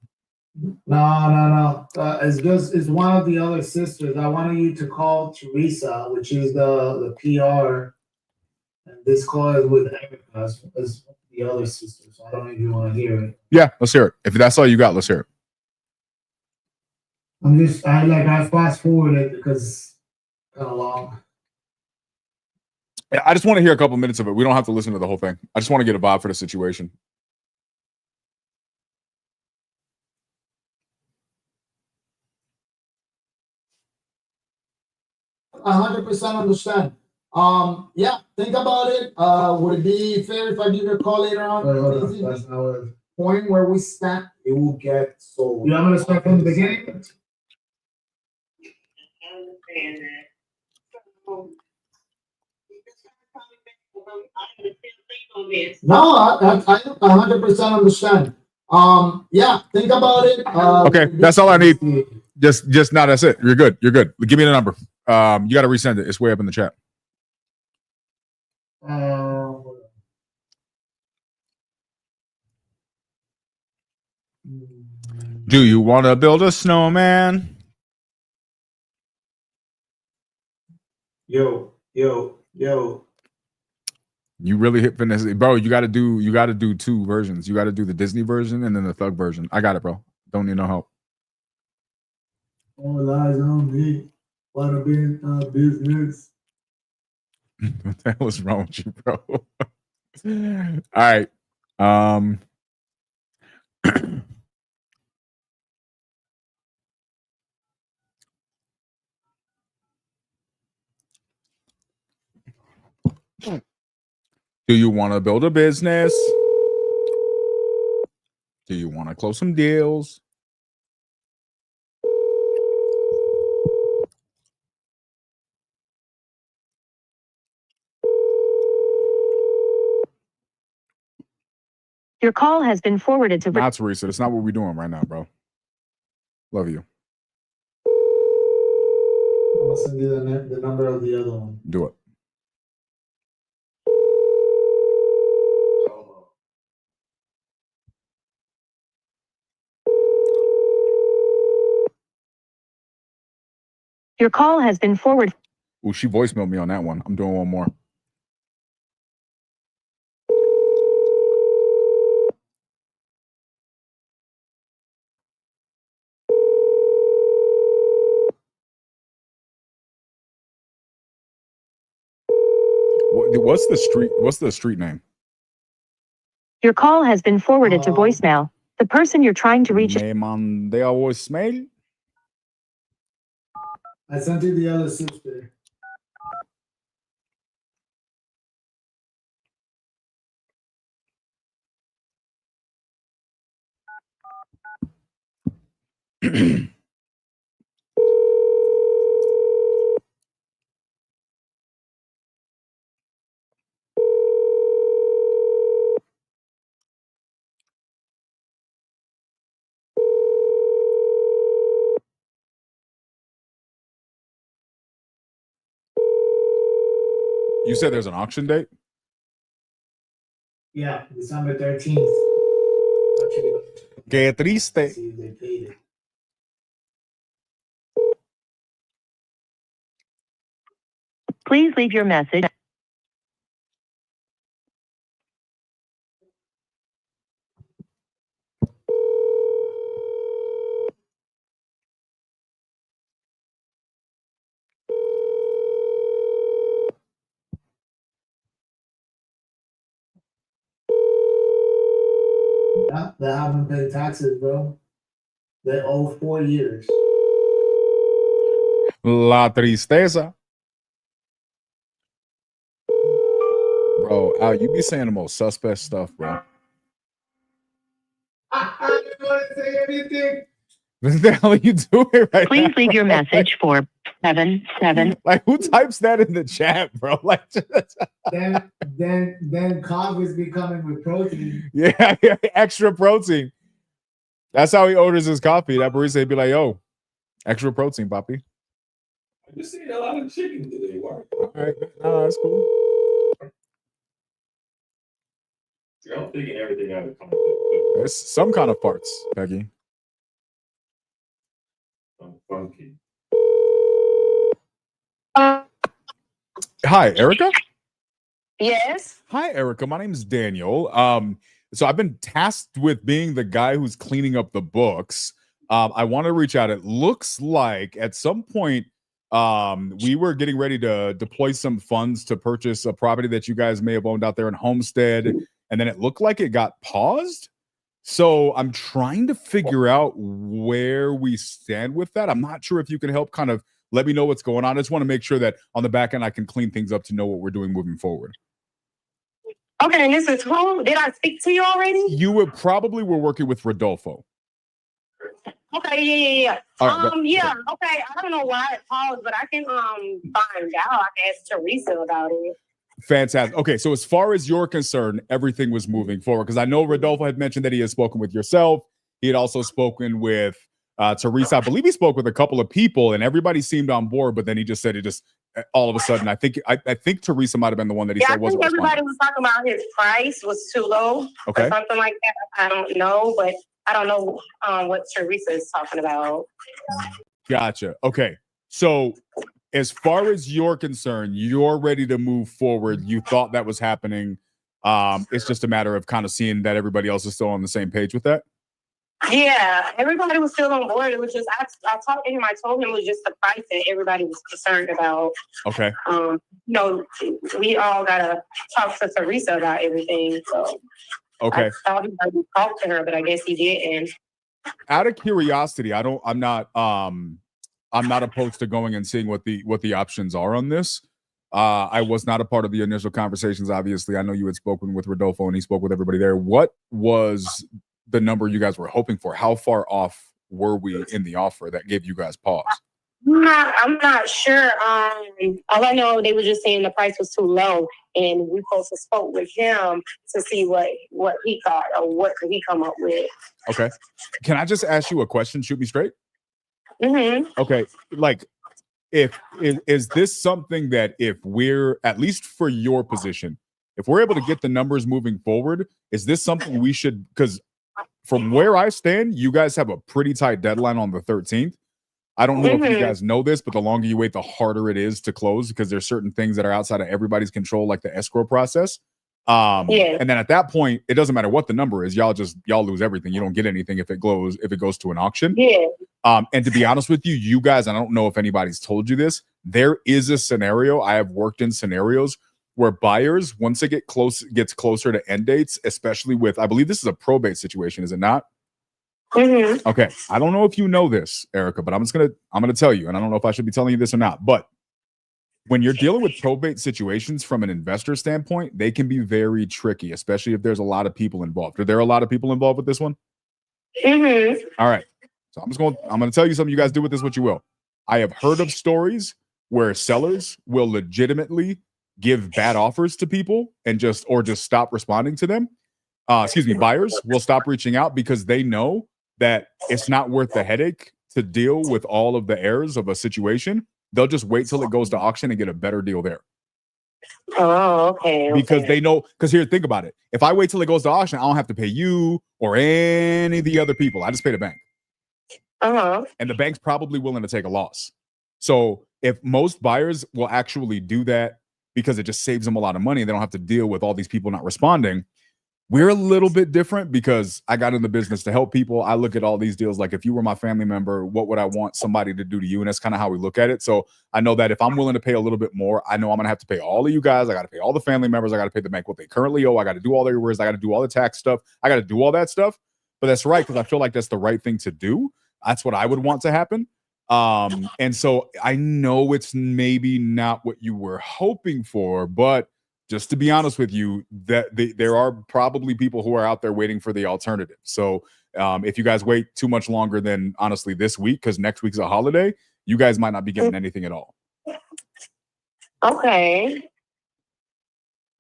No. It's one of the other sisters. I wanted you to call Teresa, which is the PR, and this call is with Erica, as the other sister. So I don't know if you want to hear it. Yeah, let's hear it. If that's all you got, let's hear it. I fast forwarded because it's kind of long. I just want to hear a couple minutes of it. We don't have to listen to the whole thing. I just want to get a vibe for the situation. I 100% understand. Yeah, think about it. Would it be fair if I give you a call later on? That's our point where we stand. It will get sold. You want me to start from the beginning? No, I 100% understand. Yeah, think about it. Okay, that's all I need. Just now. That's it. You're good. You're good. Give me the number. You got to resend it. It's way up in the chat. Do you want to build a snowman? Yo. You really hit finesse, bro. You got to do 2 versions. You got to do the Disney version and then the Thug version. I got it, bro. Don't need no help. All eyes on me. Want to be in business. What the hell is wrong with you, bro? All right. Do you want to build a business? Do you want to close some deals? Your call has been forwarded to. Not Teresa. That's not what we're doing right now, bro. Love you. I'm gonna send you the number of the other one. Do it. Your call has been forwarded. Ooh, she voicemailed me on that one. I'm doing one more. What's the street name? Your call has been forwarded to Oh. voicemail. The person you're trying to reach. Me mandé a voicemail. I sent you the other sister. You said there's an auction date? Yeah, December 13th. Qué triste. See if they paid it. Please leave your message. Yeah, they haven't paid taxes, bro. They owe 4 years. La tristeza. Bro, Al, you be saying the most suspect stuff, bro. I didn't want to say anything. What the hell are you doing right Please now? leave your message for 77. Like, who types that in the chat, bro? Like, Then Cobb is becoming with protein. yeah, extra protein. That's how he orders his coffee. That barista be like, yo, extra protein, Poppy. I just ate a lot of chicken today. Why? All right, no, that's cool. I'm taking everything out of context. It's some kind of parts, Peggy. I'm funky. Hi, Erica. Yes. Hi, Erica. My name is Daniel. So I've been tasked with being the guy who's cleaning up the books. I want to reach out. It looks like at some point we were getting ready to deploy some funds to purchase a property that you guys may have owned out there in Homestead, and then it looked like it got paused. So I'm trying to figure out where we stand with that. I'm not sure if you can help kind of let me know what's going on. I just want to make sure that on the back end I can clean things up to know what we're doing moving forward. Okay, and this is who? Did I speak to you already? You were working with Rodolfo. Okay, yeah. All right, Yeah, okay. I don't know why it paused, but I can find out. I can ask Teresa about it. Fantastic. Okay, so as far as you're concerned, everything was moving forward because I know Rodolfo had mentioned that he had spoken with yourself. He had also spoken with Teresa. I believe he spoke with a couple of people, and everybody seemed on board. But then he just said it just all of a sudden. I think Teresa might have been the one that he said wasn't. I think everybody was talking about his price was too low, okay, or something like that. I don't know, but I don't know what Teresa is talking about. Gotcha. Okay, so as far as you're concerned, you're ready to move forward. You thought that was happening. It's just a matter of kind of seeing that everybody else is still on the same page with that. Yeah, everybody was still on board. It was just I talked to him. I told him it was just the price that everybody was concerned about. Okay. We all gotta talk to Teresa about everything. So okay. I thought he might talk to her, but I guess he didn't. Out of curiosity, I'm not opposed to going and seeing what the options are on this. I was not a part of the initial conversations. Obviously, I know you had spoken with Rodolfo and he spoke with everybody there. What was the number you guys were hoping for? How far off were we in the offer that gave you guys pause? I'm not sure. All I know, they were just saying the price was too low, and we supposed to spoke with him to see what he thought or what could he come up with. Okay. Can I just ask you a question? Shoot me straight. Mm-hmm. Okay. Like, is this something that if we're, at least for your position, if we're able to get the numbers moving forward, is this something we should, because from where I stand, you guys have a pretty tight deadline on the 13th. I don't know if you guys know this, but the longer you wait, the harder it is to close because there's certain things that are outside of everybody's control, like the escrow process. And then at that point, it doesn't matter what the number is. Y'all lose everything. You don't get anything if it goes to an auction. Yeah. And to be honest with you, you guys, I don't know if anybody's told you this. There is a scenario. I have worked in scenarios where buyers, once it gets closer to end dates, especially with, I believe this is a probate situation, is it not? Mm-hmm. Okay. I don't know if you know this, Erica, but I'm gonna tell you, and I don't know if I should be telling you this or not, but when you're dealing with probate situations from an investor standpoint, they can be very tricky, especially if there's a lot of people involved. Are there a lot of people involved with this one? Mm-hmm. All right. So I'm gonna tell you something. You guys do with this what you will. I have heard of stories where sellers will legitimately give bad offers to people and just stop responding to them. Buyers will stop reaching out because they know that it's not worth the headache to deal with all of the errors of a situation. They'll just wait till it goes to auction and get a better deal there. Oh, okay. Because they know, because here, think about it. If I wait till it goes to auction, I don't have to pay you or any of the other people. I just pay the bank. Uh-huh. And the bank's probably willing to take a loss. So if most buyers will actually do that because it just saves them a lot of money, they don't have to deal with all these people not responding. We're a little bit different because I got in the business to help people. I look at all these deals like, if you were my family member, what would I want somebody to do to you? And that's kind of how we look at it. So I know that if I'm willing to pay a little bit more, I know I'm going to have to pay all of you guys. I got to pay all the family members. I got to pay the bank what they currently owe. I got to do all their arrears. I got to do all the tax stuff. I got to do all that stuff. But that's right, because I feel like that's the right thing to do. That's what I would want to happen. And so I know it's maybe not what you were hoping for, but just to be honest with you, that there are probably people who are out there waiting for the alternative. So if you guys wait too much longer than honestly this week, because next week's a holiday, you guys might not be getting anything at all. Okay.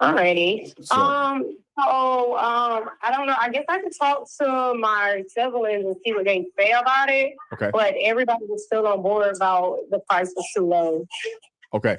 Alrighty. So- I don't know. I guess I could talk to my siblings and see what they say about it. Okay. But everybody was still on board about the price was too low. Okay.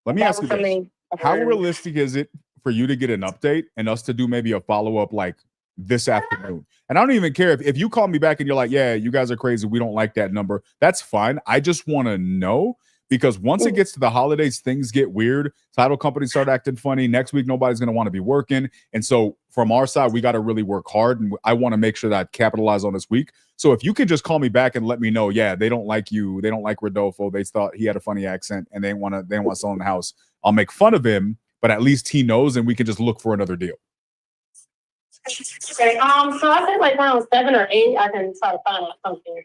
Let me ask you this. How realistic is it for you to get an update and us to do maybe a follow-up like this afternoon? And I don't even care if you call me back and you're like, yeah, you guys are crazy, we don't like that number. That's fine. I just want to know, because once it gets to the holidays, things get weird. Title companies start acting funny. Next week, nobody's going to want to be working. And so from our side, we got to really work hard. And I want to make sure that I capitalize on this week. So if you can just call me back and let me know, yeah, they don't like you. They don't like Rodolfo. They thought he had a funny accent and they didn't want to sell in the house. I'll make fun of him, but at least he knows and we can just look for another deal. Okay. So I think like around 7 or 8, I can try to find out something.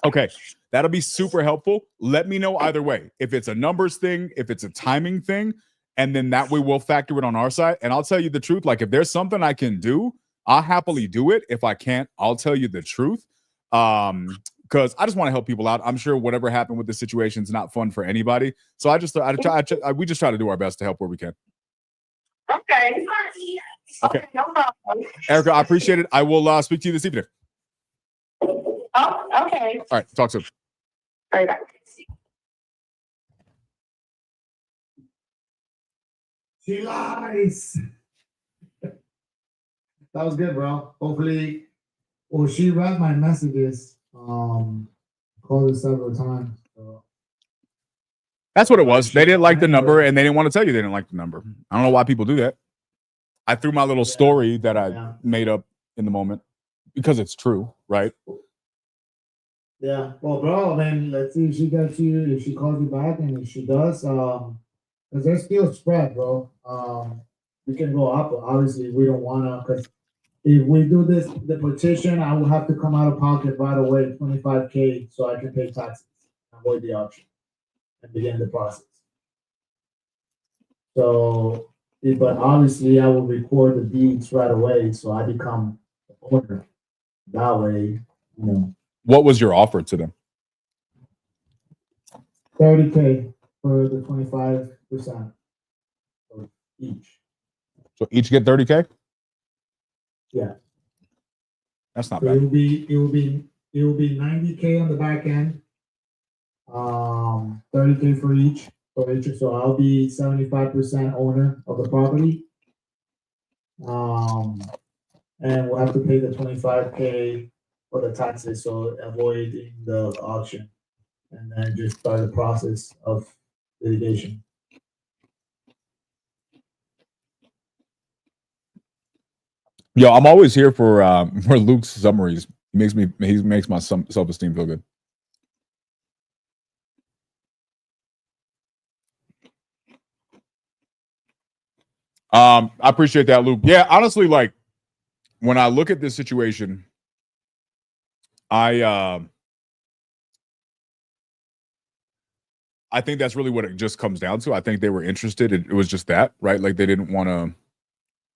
Okay, that'll be super helpful. Let me know either way. If it's a numbers thing, if it's a timing thing, and then that way we'll factor it on our side. And I'll tell you the truth. Like if there's something I can do, I'll happily do it. If I can't, I'll tell you the truth. Because I just want to help people out. I'm sure whatever happened with the situation is not fun for anybody. So we just try to do our best to help where we can. Okay. Okay. No problem. Erica, I appreciate it. I will speak to you this evening. Oh, okay. All right, talk soon. All right. Bye. She lies. That was good, bro. Hopefully, she read my messages. Called her several times. So. That's what it was. They didn't like the number and they didn't want to tell you they didn't like the number. I don't know why people do that. I threw my little story that I made up in the moment because it's true, right? Yeah. Well, bro, I mean, let's see if she gets you, if she calls you back, and if she does, because there's still spread, bro. We can go up, but obviously we don't want to, because if we do the petition, I will have to come out of pocket right away, $25K, so I can pay taxes, avoid the auction, and begin the process. So, but obviously I will record the deeds right away, so I become the owner. That way, you know. What was your offer to them? 30K for the 25% of each. So each get 30K? Yeah. That's not So bad. it will be 90K on the back end. 30K for each. So I'll be 75% owner of the property. And we'll have to pay the 25K for the taxes, so avoiding the auction, and then just start the process of litigation. Yo, I'm always here for Luke's summaries. He makes my self-esteem feel good. I appreciate that, Luke. Yeah, honestly, like when I look at this situation, I think that's really what it just comes down to. I think they were interested. It was just that, right? Like they didn't want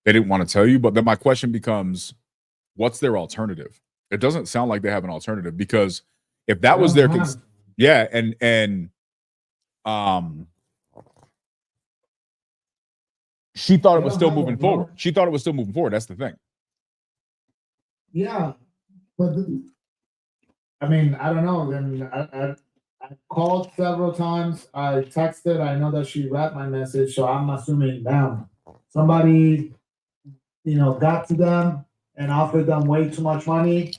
to tell you. But then my question becomes, what's their alternative? It doesn't sound like they have an alternative, because if that was their yeah, and she thought it was still moving forward. She thought it was still moving forward. That's the thing. Yeah, but I mean, I don't know. Then I called several times. I texted. I know that she read my message, so I'm assuming somebody, got to them and offered them way too much money,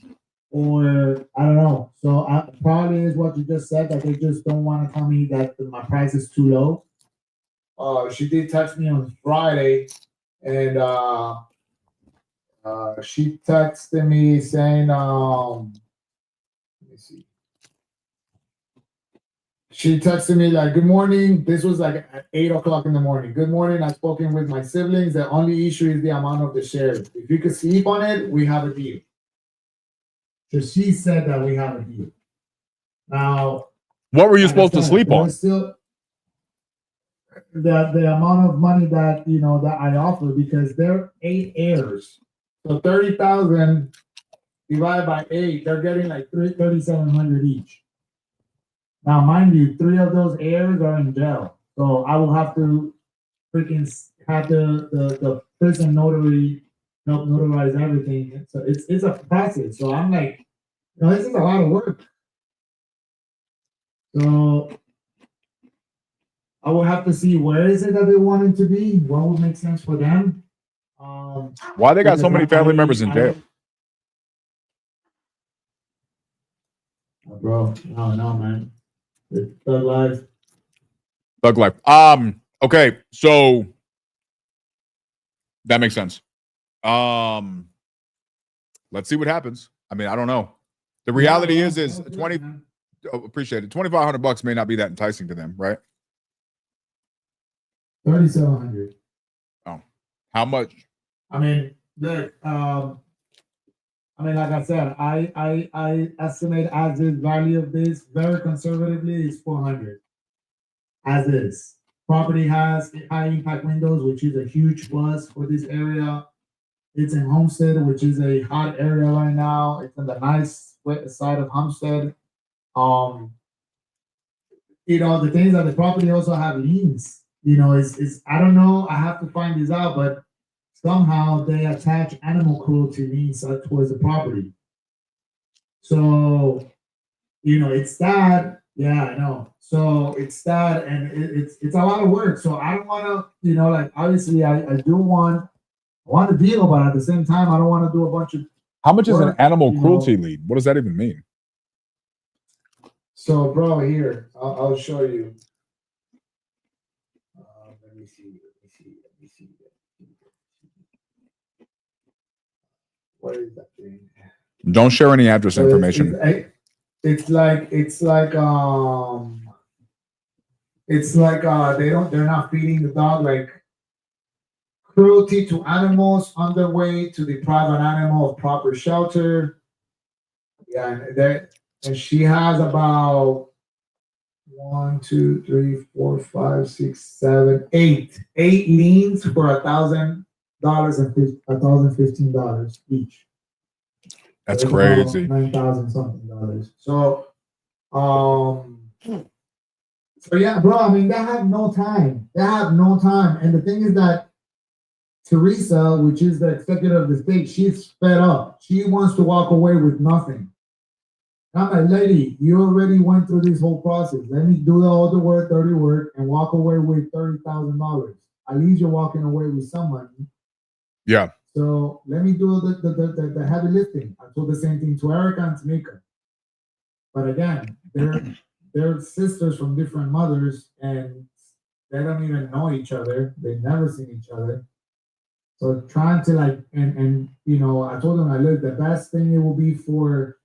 or I don't know. So probably is what you just said, that they just don't want to tell me that my price is too low. She did text me on Friday, and she texted me saying, let me see. She texted me like, "Good morning." This was like at 8 o'clock in the morning. "Good morning. I've spoken with my siblings. The only issue is the amount of the shares. If you could sleep on it, we have a deal." So she said that we have a deal. Now, what were you supposed to sleep on? Still the amount of money that that I offer, because they're 8 heirs. So 30,000 divided by 8, they're getting like 3,700 each. Now, mind you, 3 of those heirs are in jail, so I will have to freaking have the prison notary help notarize everything. So it's a process. So I'm like, this is a lot of work. So I will have to see where is it that they want it to be. What would make sense for them? Why they got so many family members in jail? Bro, no, man. It's Thug Life. Thug Life. Okay, so that makes sense. Let's see what happens. I mean, I don't know. The reality is 20. Appreciate it. $2,500 may not be that enticing to them, right? 3,700. Oh, how much? I mean, look. Like I said, I estimate as is value of this very conservatively is 400. As is. Property has high impact windows, which is a huge plus for this area. It's in Homestead, which is a hot area right now. It's on the nice west side of Homestead. The things that the property also have liens. Is I don't know. I have to find this out, but somehow they attach animal cruelty liens towards the property. So, it's that. Yeah, I know. So it's that, and it's a lot of work. So I don't want to, obviously I want a deal, but at the same time, I don't want to do a bunch of. How much is an animal cruelty lien? What does that even mean? So, bro, here I'll show you. Let me see. What is that thing? Don't share any address information. It's like they're not feeding the dog, like cruelty to animals, underway to deprive an animal of proper shelter. Yeah, and she has about 1, 2, 3, 4, 5, 6, 7, 8 liens for $1,000 and $1,015 each. That's crazy. $9,000 something. So, So yeah, bro, I mean, they have no time. They have no time. And the thing is that Teresa, which is the executive of the state, she's fed up. She wants to walk away with nothing. I'm like, lady, you already went through this whole process. Let me do all the work, dirty work, and walk away with $30,000. At least you're walking away with some money. Yeah. So let me do the heavy lifting. I told the same thing to Erica and Tamika. But again, they're sisters from different mothers, and they don't even know each other. They've never seen each other. So trying to like, and you know, I told them, I look, the best thing it will be for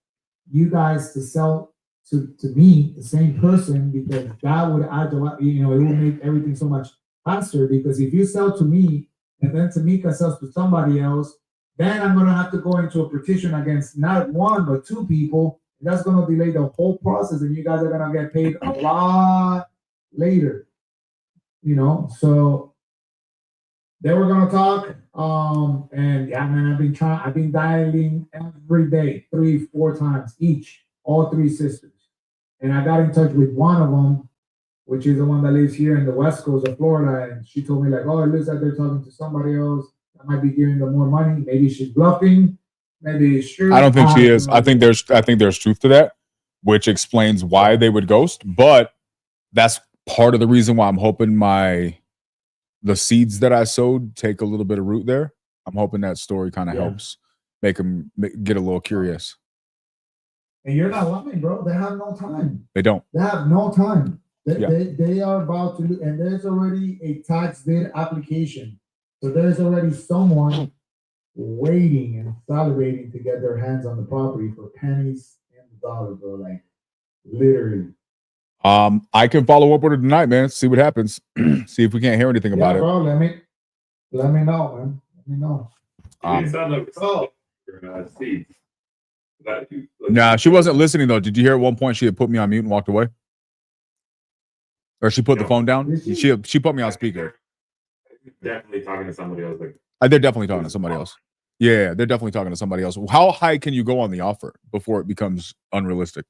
you guys to sell to me, the same person, because that would add a lot, you know, it will make everything so much faster. Because if you sell to me and then Tamika sells to somebody else, then I'm gonna have to go into a petition against not one but two people. And that's gonna delay the whole process, and you guys are gonna get paid a lot later. You know, so they were gonna talk. And yeah, man, I've been dialing every day, 3-4 times each, all three sisters. And I got in touch with one of them, which is the one that lives here in the West Coast of Florida. And she told me like, oh, it looks like they're talking to somebody else that might be giving them more money. Maybe she's bluffing. Maybe it's true. I don't think she is. I think there's truth to that, which explains why they would ghost. But that's part of the reason why I'm hoping the seeds that I sowed take a little bit of root there. I'm hoping that story kind of helps make them get a little curious. And you're not lying, bro. They have no time. They don't. They have no time. They are about to, and there's already a tax deed application. So there's already someone waiting and salivating to get their hands on the property for pennies and the dollar, bro. Like literally. I can follow up with her tonight, man. See what happens. See if we can't hear anything about bro, let me know, man. Let me know. It sounded like seeds. Nah, she wasn't listening though. Did you hear at one point she had put me on mute and walked away? Or she put the phone down? She put me on speaker. Definitely talking to somebody else. Like They're definitely talking to somebody else. Yeah, they're definitely talking to somebody else. How high can you go on the offer before it becomes unrealistic?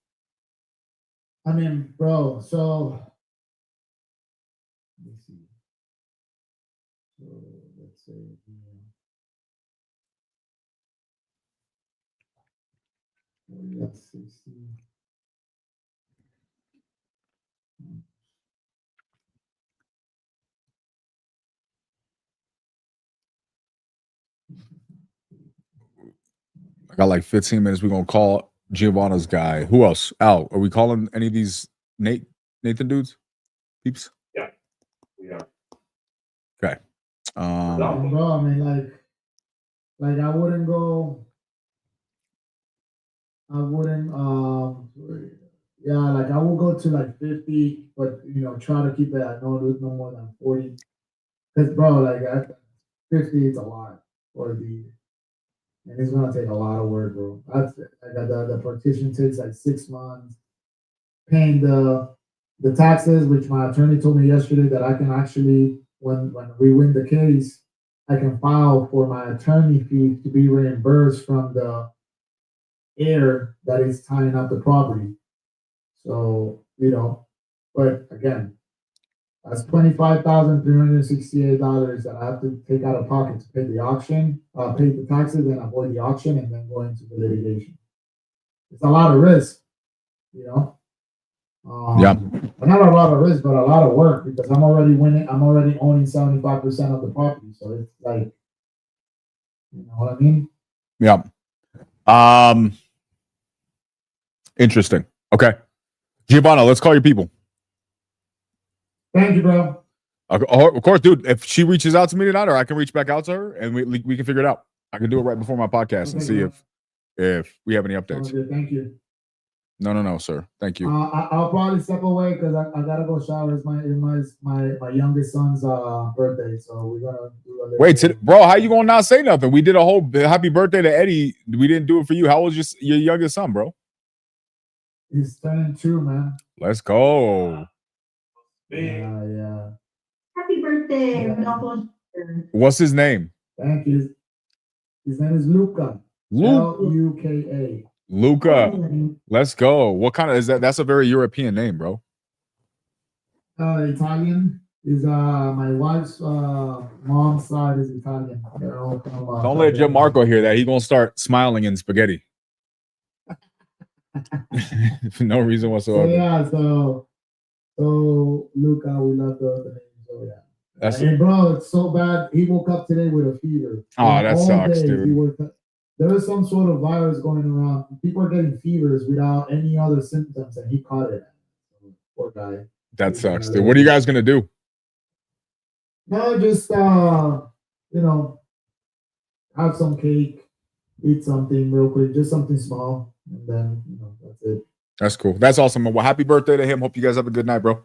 I mean, bro, so let me see. So let's say that's 60. I got like 15 minutes. We're gonna call Giovanna's guy. Who else? Al, are we calling any of these Nathan dudes? Peeps? Yeah. Yeah. Okay. Bro, I mean, like I wouldn't go. I wouldn't. Yeah, like I will go to like 50, but you know, try to keep it at no more than 40. Cause bro, like at 50 is a lot for the. And it's gonna take a lot of work, bro. That's like the partition takes like 6 months. Paying the taxes, which my attorney told me yesterday that I can actually, when we win the case, I can file for my attorney fees to be reimbursed from the heir that is tying up the property. So, you know, but again, that's $25,368 that I have to take out of pocket to pay the auction, pay the taxes and avoid the auction and then go into the litigation. It's a lot of risk, you know? Not a lot of risk, but a lot of work because I'm already winning. I'm already owning 75% of the property. So it's like, you know what I mean? Yeah. Interesting. Okay. Giovanna, let's call your people. Thank you, bro. Of course, dude. If she reaches out to me tonight, or I can reach back out to her, and we can figure it out. I can do it right before my podcast and see if we have any updates. Thank you. No, sir. Thank you. I'll probably step away because I gotta go shower. It's my youngest son's birthday, so we're gonna do a little. Wait, bro, how you gonna not say nothing? We did a whole happy birthday to Eddie. We didn't do it for you. How old is your youngest son, bro? He's turning 2, man. Let's go. Yeah. Happy birthday, Yeah. What's his name? Thank you. His name is Luca. Luka. Luca. Let's go. What kind of is that? That's a very European name, bro. Italian. Is my wife's mom's side is Italian. They're all from. Don't let Gianmarco hear that. He's gonna start smiling in spaghetti. For no reason So whatsoever. yeah, so Luca, we love the name. So yeah. That's And bro, it's so bad. He woke up today with a fever. Oh, Like, that all sucks, day, dude. he woke up. There was some sort of virus going around. People are getting fevers without any other symptoms, and he caught it. So, poor guy. that sucks, dude. What are you guys gonna do? No, just you know, have some cake, eat something real quick, just something small, and then that's it. That's cool. That's awesome. Well, happy birthday to him. Hope you guys have a good night, bro.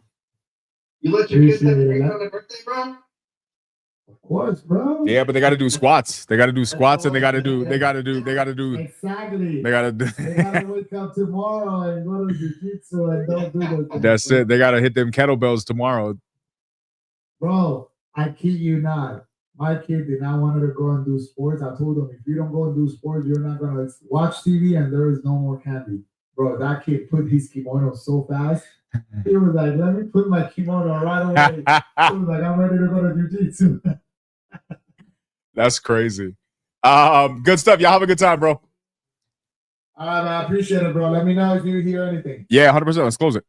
You let your kids have Appreciate it, cake man. on their birthday, bro? Of course, bro. Yeah, but they got to do squats. They got to do squats, and they got to do. Exactly. They got to do. They gotta wake up tomorrow and go to jiu-jitsu and don't do those things. That's it. They got to hit them kettlebells tomorrow. Bro, I kid you not. My kid did not want to go and do sports. I told him, if you don't go and do sports, you're not gonna watch TV and there is no more candy. Bro, that kid put his kimono so fast. He was like, let me put my kimono right away. He was like, I'm ready to go to jiu-jitsu. That's crazy. Good stuff. Y'all have a good time, bro. All right, man, I appreciate it, bro. Let me know if you hear anything. Yeah, 100%. Let's close it.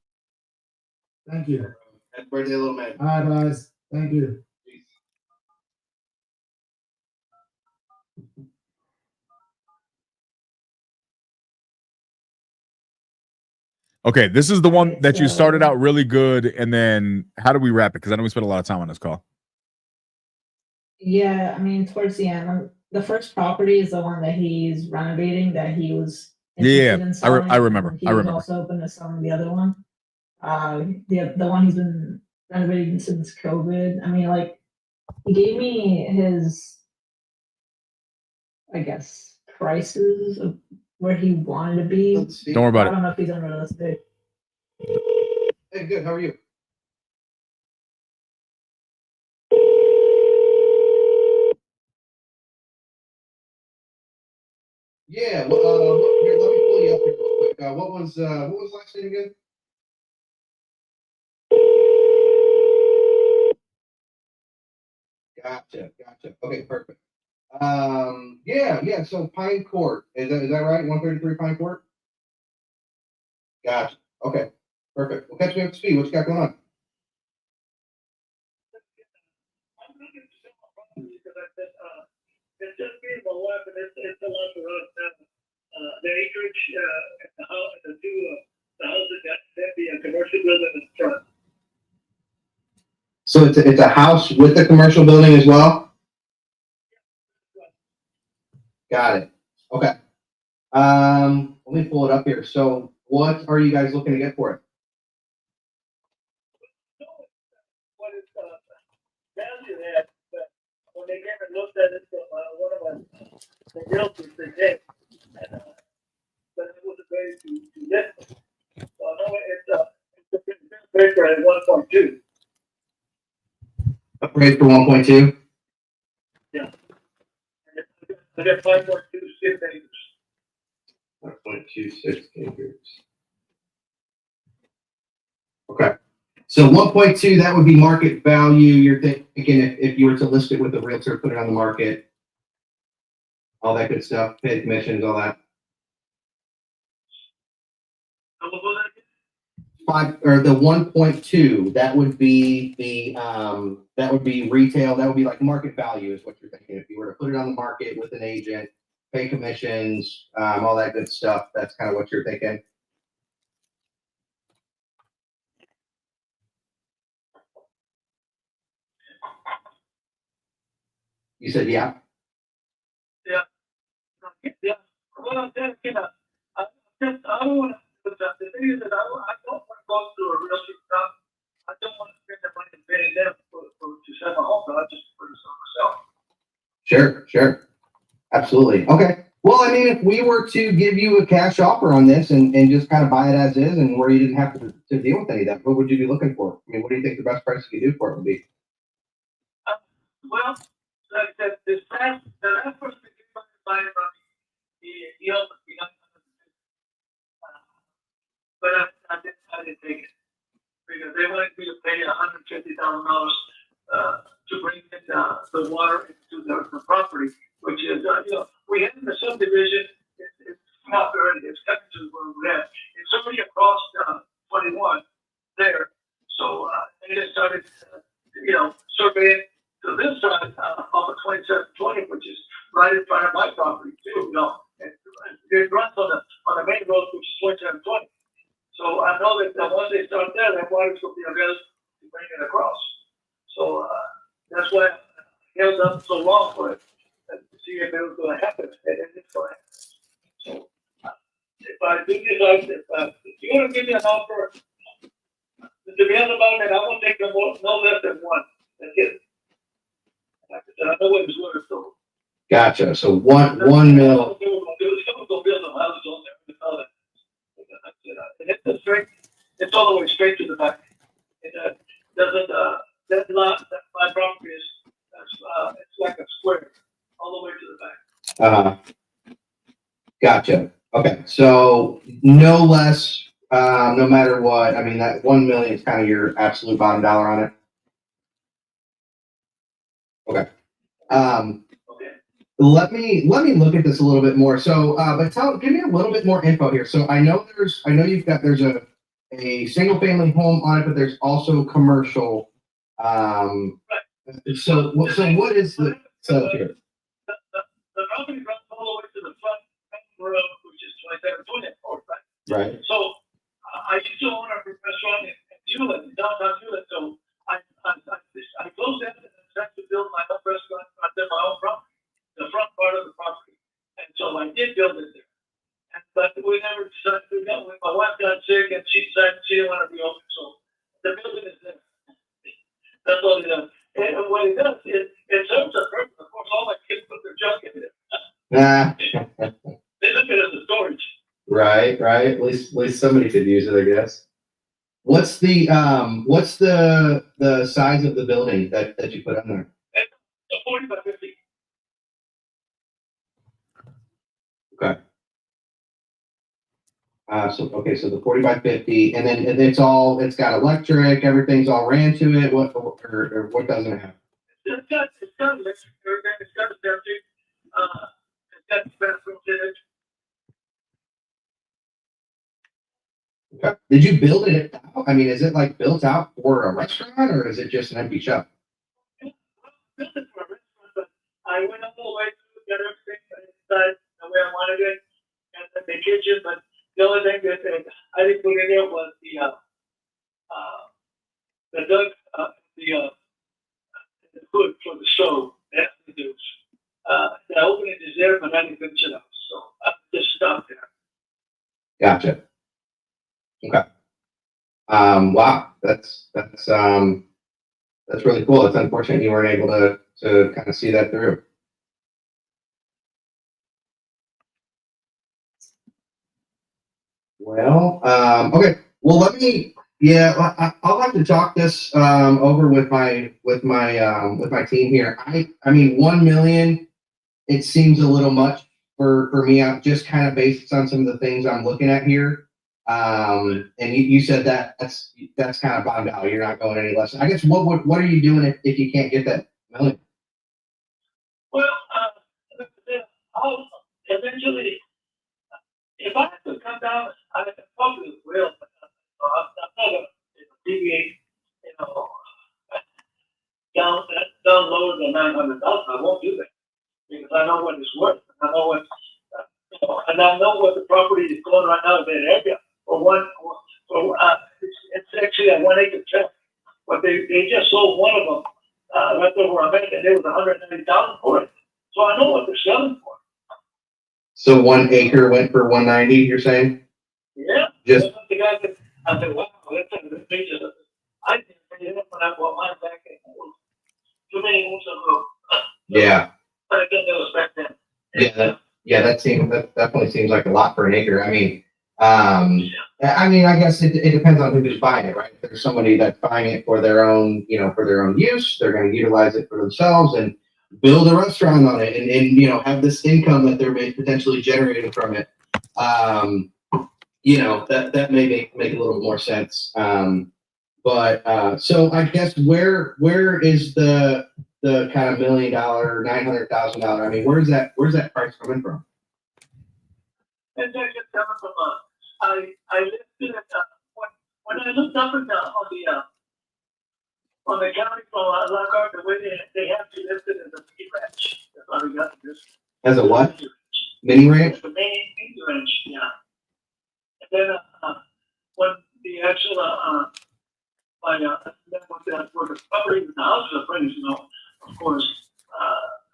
Thank you. Happy birthday, little man. All right, guys. Thank you. Okay, this is the one that you started out really good, and then how do we wrap it? Because I know we spent a lot of time on this call. Yeah, I mean, towards the end, the first property is the one that he's renovating that he was Yeah, interested in I selling. remember. He I was remember. also open to selling the other one. The one he's been renovating since COVID. I mean, like, he gave me his, I guess, prices of where he wanted to be. Let's see. Don't worry about I it. don't know if he's unrealistic. Hey, good. How are you? Yeah. Here, let me pull you up here real quick. What was last name again? Gotcha. Okay, perfect. Yeah. So Pine Court, is that right? 133 Pine Court. Gotcha. Okay, perfect. Well, catch me up to speed. What you got going on? It's just being my wife, and it's a lot for us now. The acreage, at the house, the houses that be a commercial building in front. So it's a house with a commercial building as well? Got it. Okay. Let me pull it up here. So what are you guys looking to get for it? What is, value at, but when they came and looked at it, one of the realtors, they did. And, but it wasn't ready to list. So I know it's paper at 1.2. Appraised for 1.2? Yeah. I got 5.26 acres. 1.26 acres. Okay. So 1.2, that would be market value. You're thinking if you were to list it with a realtor, put it on the market, all that good stuff, pay commissions, all that. The 1.2, that would be that would be retail. That would be like market value is what you're thinking. If you were to put it on the market with an agent, pay commissions, all that good stuff. That's kind of what you're thinking. You said, yeah. Yeah. Well, I'm just, I don't want to. The thing is that I don't want to go through a real estate stuff. I don't want to spend the money paying them to sell my home, but I just put it on myself. Sure. Absolutely. Okay. Well, I mean, if we were to give you a cash offer on this and just kind of buy it as is and where you didn't have to deal with any of that, what would you be looking for? I mean, what do you think the best price you could do for it would be? Well, like the last person to get my money from he offered me nothing. But I didn't take it. because they wanted me to pay $150,000 to bring in the water into the property, which is, we have the subdivision, it's not early, it's coming to where we're at. It's already across 21 there. So they just started, surveying to this side off of 2720, which is right in front of my property too. It runs on the main road, which is 2720. So I know that once they start there, that water's going to be available to bring it across. So that's why I held up so long for it, to see if it was going to happen, and it's going to happen. So if I do decide, if you want to give me an offer, to be honest about it, I won't take no less than one. That's it. Like I said, I know what it's worth, so. Gotcha. So one mil. Someone's gonna build some houses on there, you know that. And it's a straight, it's all the way straight to the back. It doesn't, that lot, that my property is, it's like a square, all the way to the back. Gotcha. Okay. So no less, no matter what. I mean, that 1 million is kind of your absolute bottom dollar on it. Okay. Okay. Let me look at this a little bit more. So, but give me a little bit more info here. So I know there's a single family home on it, but there's also commercial. So what is the setup here? The property runs all the way to the front road, which is 2720, right? Right. So I used to own a restaurant in Hewlett, downtown Hewlett. So I closed that and decided to build my own restaurant on my own property, the front part of the property. And so I did build it there. But we never decided to go. My wife got sick and she decided she didn't want to be open. So the building is there. That's all it does. And what it does is it serves a purpose. Of course, all my kids put their junk in there. They look at it as a storage. Right. At least somebody could use it, I guess. What's the size of the building that you put on there? It's 40 by 50. Okay. So the 40 by 50, and then it's got electric, everything's all ran to it. What doesn't it have? It's got electric, everything. It's got a septic. It's got bathrooms in it. Okay. Did you build it out? I mean, is it like built out for a restaurant, or is it just an empty shop? This is for a restaurant, but I went all the way to get everything inside the way I wanted it, and the kitchen. But the only thing that I didn't put in there was the hood for the stove. That's the news. The opening is there, but I didn't finish it up, so I just stopped there. Gotcha. Okay. Wow, that's really cool. It's unfortunate you weren't able to kind of see that through. Well, okay. Well, I'll have to talk this over with my team here. I mean, 1 million, it seems a little much for me. I'm just kind of based on some of the things I'm looking at here. And you said that's kind of bottom dollar. You're not going any less. I guess what are you doing if you can't get that million? Well, I'll eventually, if I have to come down, I probably will. I'm not going to deviate, down lower than $900,000. I won't do that because I know what it's worth. I know what, and I know what the property is going right now in that area. It's actually a 1 acre tract, but they just sold one of them right there where I'm at, and it was $190,000 for it. So I know what they're selling for. So 1 acre went for 190. You're saying? Yeah. Just the guy said, I said, wow, that's a picture. I didn't pay it up when I bought mine back in too many months ago. yeah. But I think that was back then. That definitely seems like a lot for an acre. I mean, I guess it depends on who's buying it, right? If there's somebody that's buying it for their own, for their own use, they're going to utilize it for themselves and build a restaurant on it and have this income that they're potentially generating from it. That may make a little more sense. But so I guess where is the kind of $1 million, $900,000? I mean, where's that price coming from? And then just coming from, I listed it, when I looked up at on the county from Lockhart, the way they have to list it as a mini ranch. That's how we got this. As a what? Mini ranch? It's the main mini ranch, yeah. And then, when the actual, then with the property, the house of friends, you know, of course,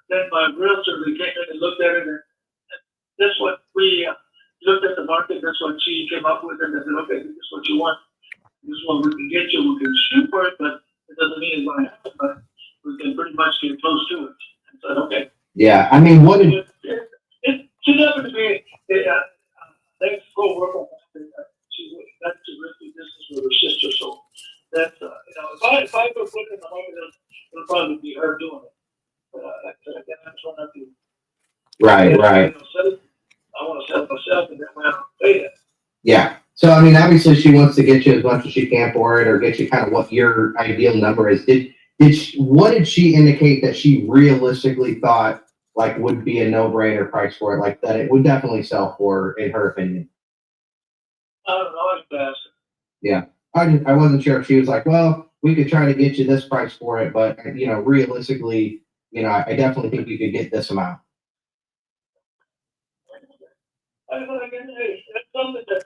then my realtor, they came in and looked at it, and this what we, looked at the market, that's what she came up with, and they said, okay, this is what you want. This is what we can get you, we can shoot for it, but it doesn't mean it's going to happen, but we can pretty much get close to it. And said, okay. Yeah, I mean, what did It should happen to be, let's go work on that. That's a risky business with her sister, so that's, you know, if I go put it in the market, it'll probably be her doing it. But, like I said, again, I'm trying not to. right? You know, sell it. I want to sell it myself, and then when I pay it. Yeah. So I mean, obviously, she wants to get you as much as she can for it, or get you kind of what your ideal number is. What did she indicate that she realistically thought like would be a no-brainer price for it, like that it would definitely sell for, in her opinion? I don't know, it's best. Yeah, I wasn't sure if she was like, well, we could try to get you this price for it, but you know, realistically, you know, I definitely think you could get this amount. That's something that,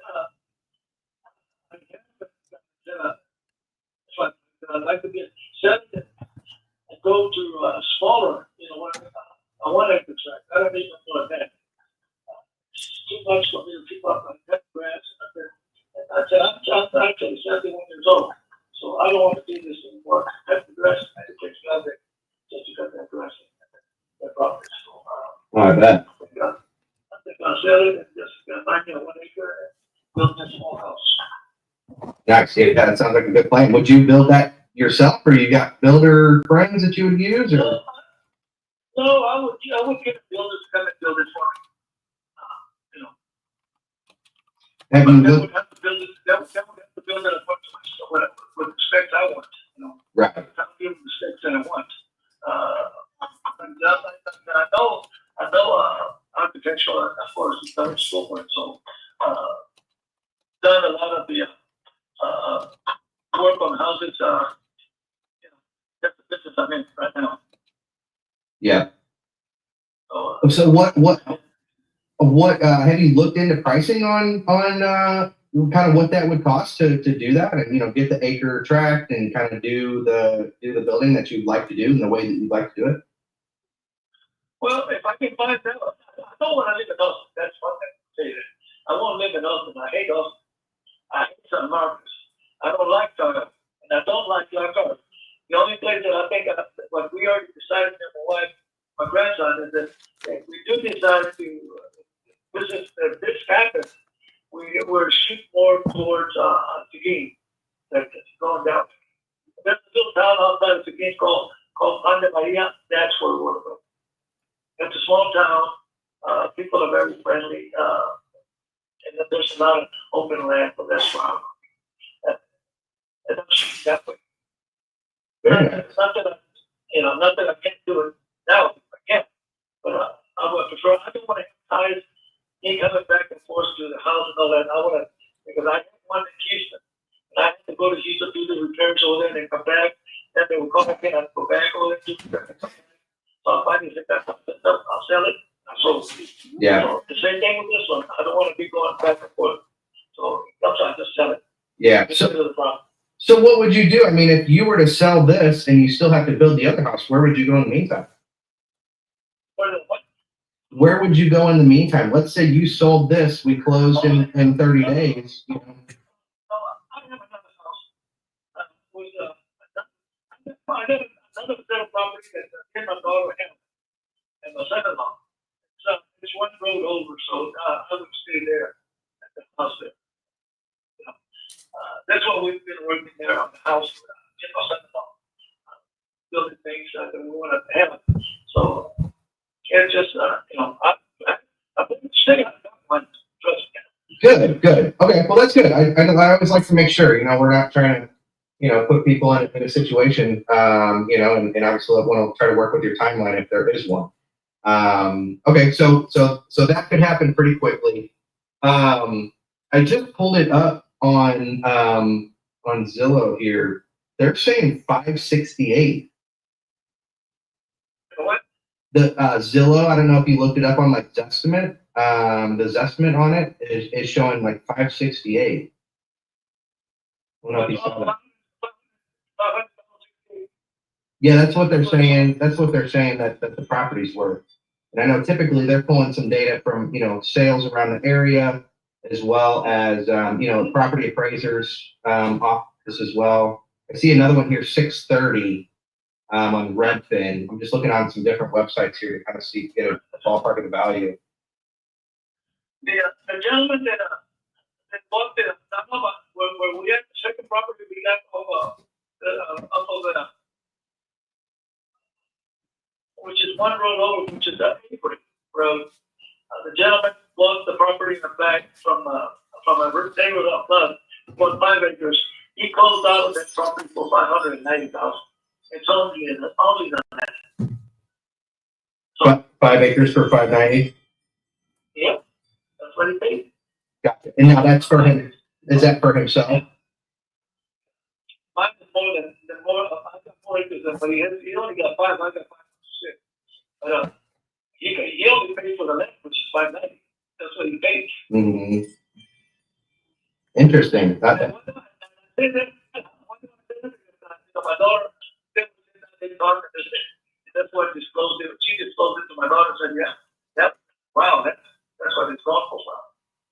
I'd like to get set and go to smaller, you know, I want to track. I don't even want that. It's too much for me to keep up on that grass. And I said, I'm actually 71 years old, so I don't want to do this anymore. Cut the grass, and it takes nothing just to cut that grass. That property. So, I bet. I think I'll sell it and just find me a 1 acre and build a small house. Nice. Yeah, that sounds like a good plan. Would you build that yourself, or you got builder friends that you would use, or? No, I would get builders to come and build it for me. You know. Have But you they looked? would have to build it, they would have to build it with the specs I want, you know. Right. I'll give them the specs that I want. And I know architectural, of course, is done so for it, so, done a lot of the, work on houses, you know, that's the business I'm in right now. Yeah. So, So what have you looked into pricing on kind of what that would cost to do that, and you know, get the acre tract and kind of do the building that you'd like to do in the way that you'd like to do it? well, if I can find that, I don't want to live in Austin. That's one thing to say that. I won't live in Austin. I hate Austin. I hate San Marcos. I don't like Target, and I don't like Lockhart. The only place that I think what we already decided, my wife, my grandson, is that if we do decide to visit this happens, we're shooting more towards Seguin, that's going down. There's a little town outside of Seguin called Ande Maria. That's where we're going. It's a small town. People are very friendly, and there's a lot of open land for this farm. And I'm shooting that way. It's not that not that I can't do it now. I can't, but I would prefer. I don't want to have ties. Me coming back and forth to the house and all that. I want to, because I have one in Houston, and I have to go to Houston, do the repairs over there, and then come back. Then they will call me and I go back over there, do the repairs. So I finally said, I'll sell it. I sold it. Yeah. So the same thing with this one. I don't want to be going back and forth. So sometimes just sell it. Yeah. This is the problem. So what would you do? I mean, if you were to sell this and you still have to build the other house, where would you go in the meantime? Where would you go in the meantime? Let's say you sold this, we closed in 30 days. You know. I have another house. I have another set of property that my daughter had and my son-in-law. So it's one road over, so I would stay there at the house there. You know, that's what we've been working there on the house. My son-in-law building things that we want to have. So it's just I've been sitting on one. Trust me. Good. Okay. Well, that's good. I always like to make sure, you know, we're not trying to, put people in a situation, and obviously I want to try to work with your timeline if there is one. Okay, so that could happen pretty quickly. I just pulled it up on Zillow here. They're saying 568. What? The Zillow, I don't know if you looked it up on like Zestimate. The Zestimate on it is showing like 568. I don't know if you saw that. Yeah, that's what they're saying. That's what they're saying that the property's worth. And I know typically they're pulling some data from, sales around the area, as well as, property appraisers, office as well. I see another one here, 630, on Redfin. I'm just looking on some different websites here to kind of get a ballpark of the value. The gentleman that bought the, where we had the second property we got of which is one road over, which is that Avery Road. The gentleman bought the property in the back from a neighborhood up front, bought 5 acres. He closed out of that property for $590,000. It's only on that. So, 5 acres for 590. yeah, that's what he paid. Gotcha. And now that's for him. Is that for himself? Mine is more than more. I got 4 acres, but he only got 5. I got 5 or 6. But he only paid for the land, which is $590. That's what he paid. Mm-hmm. Interesting. My daughter, that's what disclosed it. She disclosed it to my daughter and said, yep, wow, that's what it's gone for.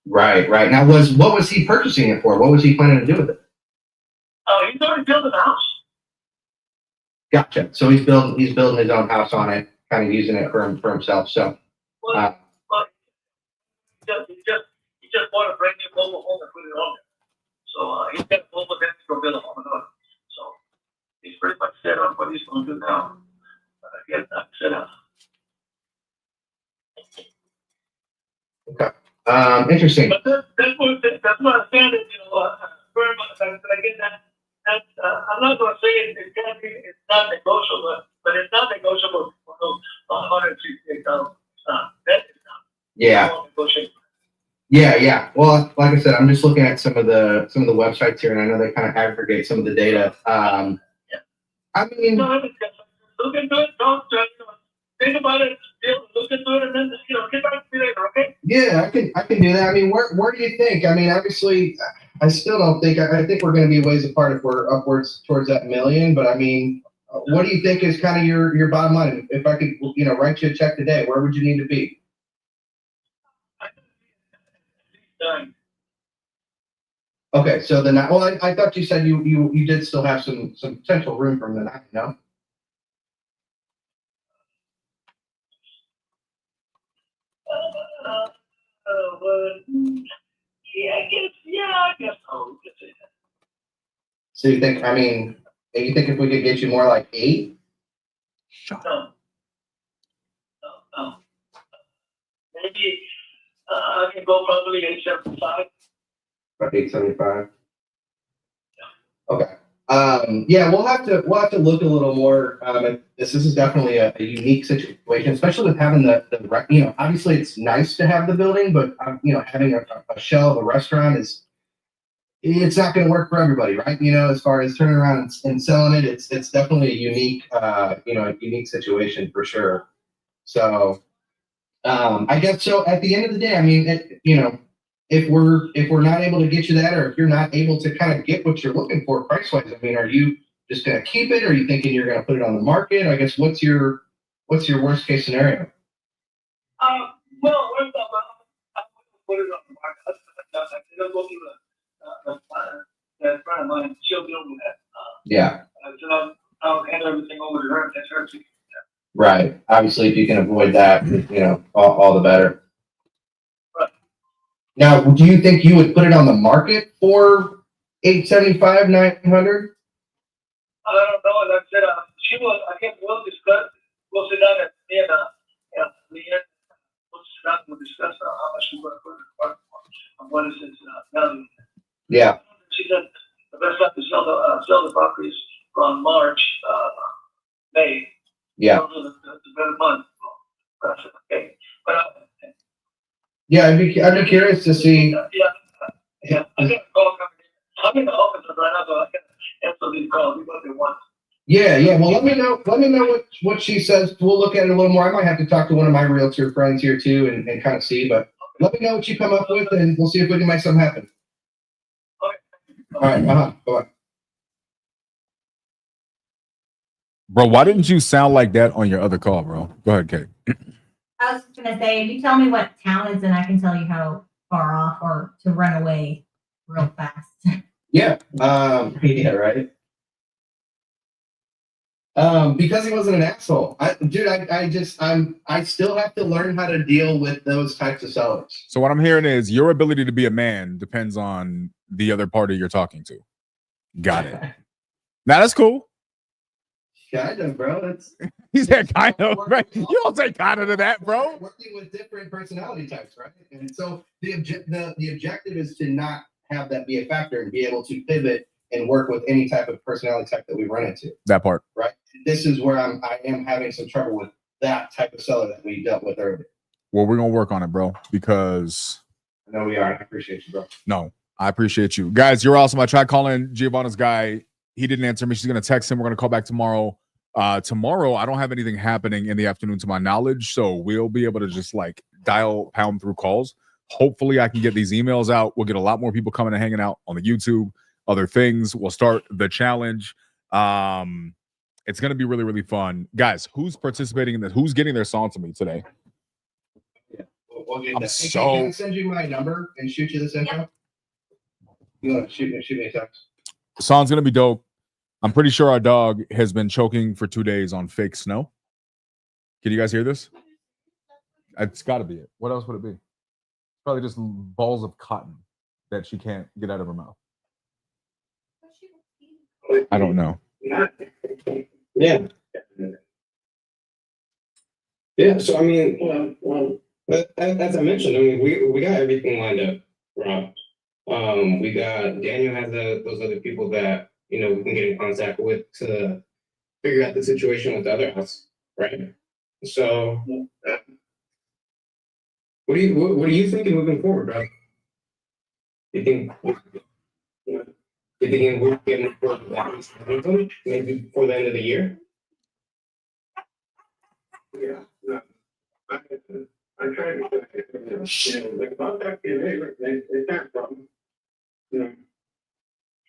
Wow. Right. Now, what was he purchasing it for? What was he planning to do with it? He's already building a house. Gotcha. So he's building his own house on it, kind of using it for himself. So, Well, he just bought a brand new mobile home and put it on there. So he's got a mobile home to go build a home on it. So he's pretty much set on what he's going to do now. Get that set up. okay. Interesting. But that's what I'm saying. Very much. Again, I'm not going to say it's not negotiable, but it's not negotiable for those $168,000. That is not. Yeah. Yeah. Well, like I said, I'm just looking at some of the websites here, and I know they kind of aggregate some of the data. I mean, Look into it, talk to think about it, look into it, and then get back to me later, okay? yeah, I can do that. I mean, where do you think? I mean, obviously, I still don't think. I think we're going to be ways apart if we're upwards towards that million. But I mean, what do you think is kind of your bottom line? If I could, write you a check today, where would you need to be? Okay, so the 9. Well, I thought you said you did still have some potential room from the 9, no? I guess so. So you think? I mean, you think if we could get you more like 8? No. Maybe I can go probably 875. About 875. Okay. Yeah, we'll have to look a little more. This is definitely a unique situation, especially with having the obviously it's nice to have the building, but having a shell of a restaurant it's not going to work for everybody, right? As far as turning around and selling it, it's definitely a unique unique situation for sure. So I guess so. At the end of the day, I mean, if we're not able to get you that, or if you're not able to kind of get what you're looking for price wise, I mean, are you just going to keep it? Or are you thinking you're going to put it on the market? I guess what's your worst case scenario? Well, first off, I'm going to put it on the market. I'll go through that friend of mine. She'll deal with that. Yeah. So I'll hand everything over to her. That's her to. Right. Obviously, if you can avoid that, all the better. Right. Now, do you think you would put it on the market for 875, 900? I don't know. Like I said, I guess we'll discuss. We'll sit down at the end. We'll sit down and we'll discuss how much we're going to put in the market on what is its value. Yeah. She said the best time to sell the property Yeah. Better month. Okay, but Yeah, I'd be curious to see. yeah, I got a call coming in. I'm in the office right now, so I can answer these calls. We both at once. Yeah, yeah. Well, let me know what she says. We'll look at it a little more. I might have to talk to one of my realtor friends here too and kind of see. But let me know what you come up with, and we'll see if we can make something happen. Okay. All right. Bye. Bro, why didn't you sound like that on your other call, bro? Go ahead, Kate. I was just gonna say, if you tell me what town it's in, I can tell you how far off or to run away real fast. Yeah. Yeah. Right. Because he wasn't an asshole. I still have to learn how to deal with those types of sellers. So what I'm hearing is your ability to be a man depends on the other party you're talking to. Got it. Now that's cool. Kind of, bro. He said kind of, right? You don't say kind of to that, bro. Working with different personality types, right? And so the objective is to not have that be a factor and be able to pivot and work with any type of personality type that we run into. That part. Right. This is where I am having some trouble with that type of seller that we dealt with earlier. Well, we're gonna work on it, bro, because I know we are. I appreciate you, bro. no, I appreciate you. Guys, you're awesome. I tried calling Giovanna's guy. He didn't answer me. She's gonna text him. We're gonna call back tomorrow. Tomorrow, I don't have anything happening in the afternoon to my knowledge, so we'll be able to just like pound through calls. Hopefully, I can get these emails out. We'll get a lot more people coming and hanging out on the YouTube, other things. We'll start the challenge. It's gonna be really, really fun. Guys, who's participating in this? Who's getting their song to me today? Yeah, we'll get I'm that. so- Can I send you my number and shoot you this info? You want to shoot me a text? The song's gonna be dope. I'm pretty sure our dog has been choking for 2 days on fake snow. Can you guys hear this? It's got to be it. What else would it be? Probably just balls of cotton that she can't get out of her mouth. I don't know. Yeah. Yeah. So I mean, as I mentioned, I mean, we got everything lined up, Rob. We got Daniel has those other people that we can get in contact with to figure out the situation with the other house, right? So, what are you thinking moving forward, Rob? You think we're getting maybe before the end of the year? Yeah, no. I'm trying to the contact they can't from.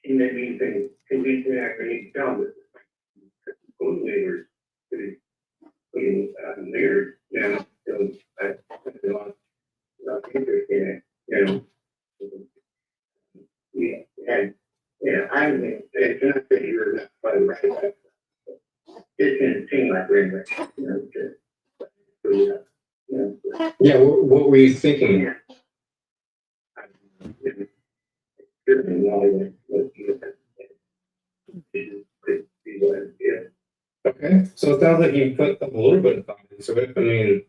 He made me think, convince me I need to tell them. Good neighbors, neighbors, so I put a lot of interest in it, Yeah, I mean, it's not that you're not by the right. It didn't seem like very much, Yeah, what were you thinking? Okay, so it sounds like you put a little bit of thought into it. I mean,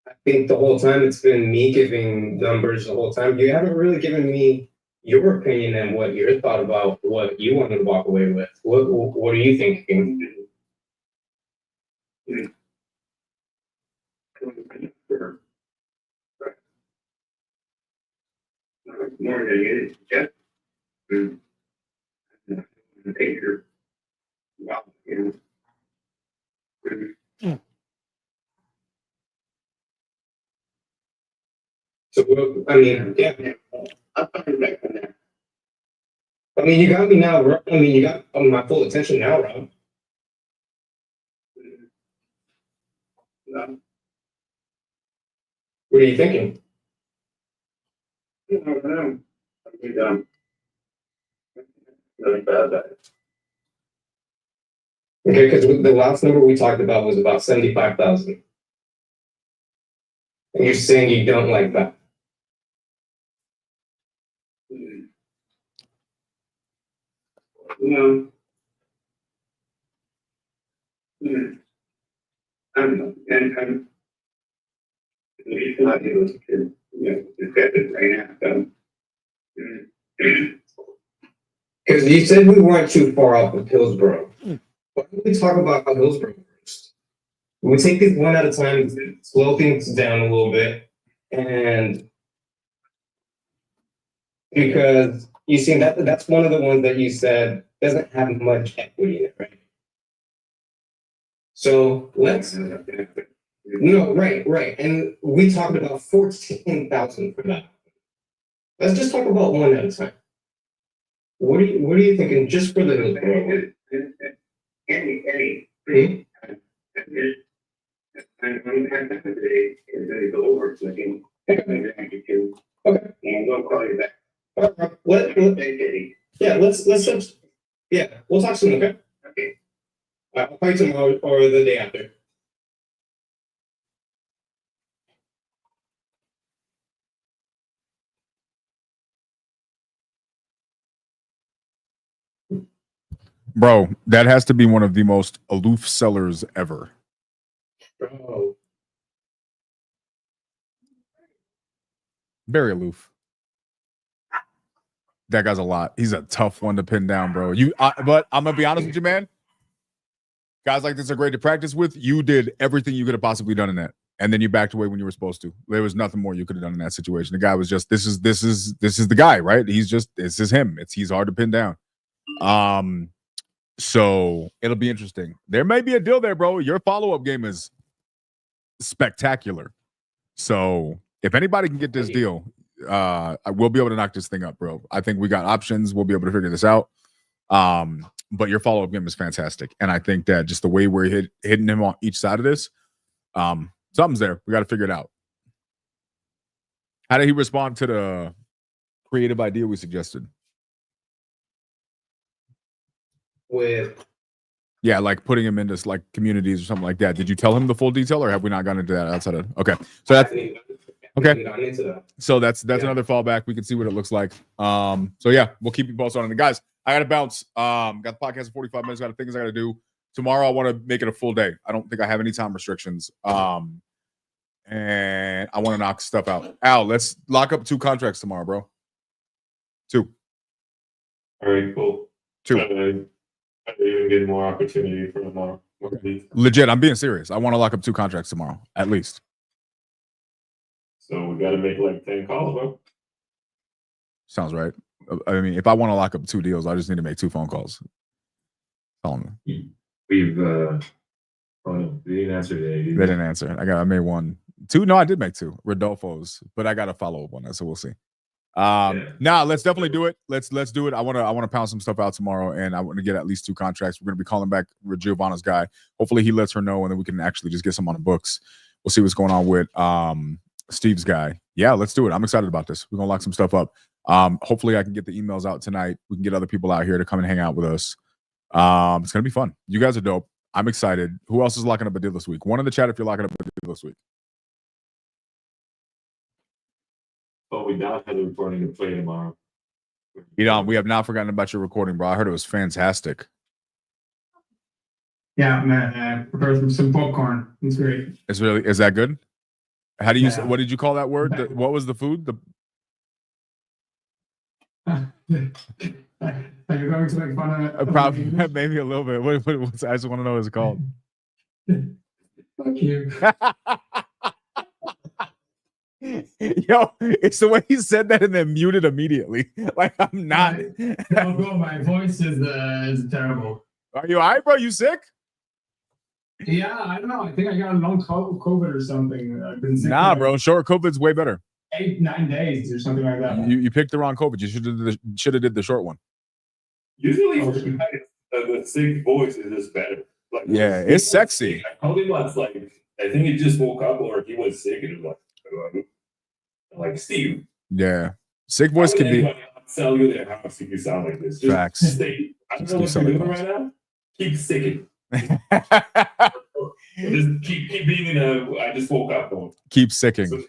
I think the whole time it's been me giving numbers the whole time. You haven't really given me your opinion and what your thought about what you wanted to walk away with. What are you thinking? More than you just take your So I mean, yeah. I mean, you got me now. I mean, you got my full attention now, Rob. What are you thinking? Really bad at it. Okay, because the last number we talked about was about 75,000. And you're saying you don't like that. No. I don't know, and it's not able to, accept it right now, so. Because you said we weren't too far off of Hillsborough. Why don't we talk about Hillsborough first? we take these one at a time, slow things down a little bit, and because you see that's one of the ones that you said doesn't have much equity in it, right? So let's no, right, and we talked about 14,000 for that. Let's just talk about one at a time. What are you thinking just for the Any. Hmm? I'm they go over to him. Okay. And I'll call you back. Yeah, we'll talk soon, okay? Okay. I'll call you tomorrow or the day after. Bro, that has to be one of the most aloof sellers ever. Bro. Very aloof. That guy's a lot. He's a tough one to pin down, bro. But I'm gonna be honest with you, man. Guys like this are great to practice with. You did everything you could have possibly done in that, and then you backed away when you were supposed to. There was nothing more you could have done in that situation. The guy was just this is the guy, right? This is him. He's hard to pin down. So it'll be interesting. There may be a deal there, bro. Your follow-up game is spectacular. So if anybody can get this deal, we'll be able to knock this thing up, bro. I think we got options. We'll be able to figure this out. But your follow-up game is fantastic. And I think that just the way we're hitting him on each side of this, something's there. We got to figure it out. How did he respond to the creative idea we suggested? Yeah, like putting him into like communities or something like that. Did you tell him the full detail, or have we not gotten into that outside of? Okay, so that's okay. So that's another fallback. We can see what it looks like. So yeah, we'll keep you posted on it, guys. I gotta bounce. Got the podcast in 45 minutes. Got things I gotta do tomorrow. I want to make it a full day. I don't think I have any time restrictions. And I want to knock stuff out. Al, let's lock up 2 contracts tomorrow, bro. 2. All right, cool. 2. I even get more opportunity for tomorrow. Okay. Legit, I'm being serious. I want to lock up 2 contracts tomorrow, at least. So we got to make like 10 calls, bro. Sounds right. I mean, if I want to lock up 2 deals, I just need to make 2 phone calls. Tell them. We've oh no, they didn't answer today. They didn't answer. I made 1. 2. No, I did make 2. Rodolfo's, but I got to follow up on that, so we'll see. Nah, let's definitely do it. Let's do it. I want to pound some stuff out tomorrow, and I want to get at least 2 contracts. We're going to be calling back Giovanna's guy. Hopefully he lets her know, and then we can actually just get some on the books. We'll see what's going on with Steve's guy. Yeah, let's do it. I'm excited about this. We're going to lock some stuff up. Hopefully I can get the emails out tonight. We can get other people out here to come and hang out with us. It's going to be fun. You guys are dope. I'm excited. Who else is locking up a deal this week? One in the chat if you're locking up a deal this week. Oh, we now have the recording to play tomorrow. We have not forgotten about your recording, bro. I heard it was fantastic. Yeah, man, prepared some popcorn. It's great. Is that good? How do you what did you call that word? What was the food? Are you going to make fun of it? Probably maybe a little bit. What's I just want to know what it's called. Fuck you. Yo, it's the way he said that and then muted immediately. Like I'm not. No, bro, my voice is terrible. Are you all right, bro? You sick? Yeah, I don't know. I think I got a long COVID or something. I've been sick. Nah, bro. Short COVID's way better. 8-9 days or something like that. You picked the wrong COVID. You should have did the short one. Usually, the sick voice is just better. Like, yeah, it's sexy. I told him once, like, I think he just woke up or he was sick and was like Steve. Yeah, sick voice can be. Sell you their house if you sound like this. Just facts. Stay. I don't know what you're doing right now. Keep sicking. Just keep being in a. I just woke up. Keep sicking.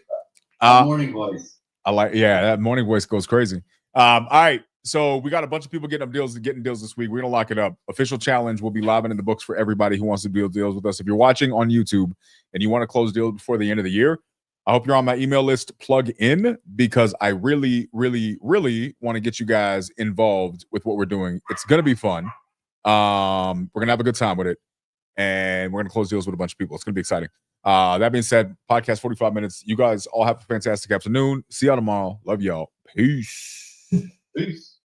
Morning voice. That morning voice goes crazy. All right. So we got a bunch of people getting deals this week. We're gonna lock it up. Official challenge will be live in the books for everybody who wants to do deals with us. If you're watching on YouTube and you want to close deals before the end of the year, I hope you're on my email list. Plug in because I really, really, really want to get you guys involved with what we're doing. It's gonna be fun. We're gonna have a good time with it. and we're going to close deals with a bunch of people. It's going to be exciting. That being said, podcast 45 minutes. You guys all have a fantastic afternoon. See y'all tomorrow. Love y'all. Peace. Peace.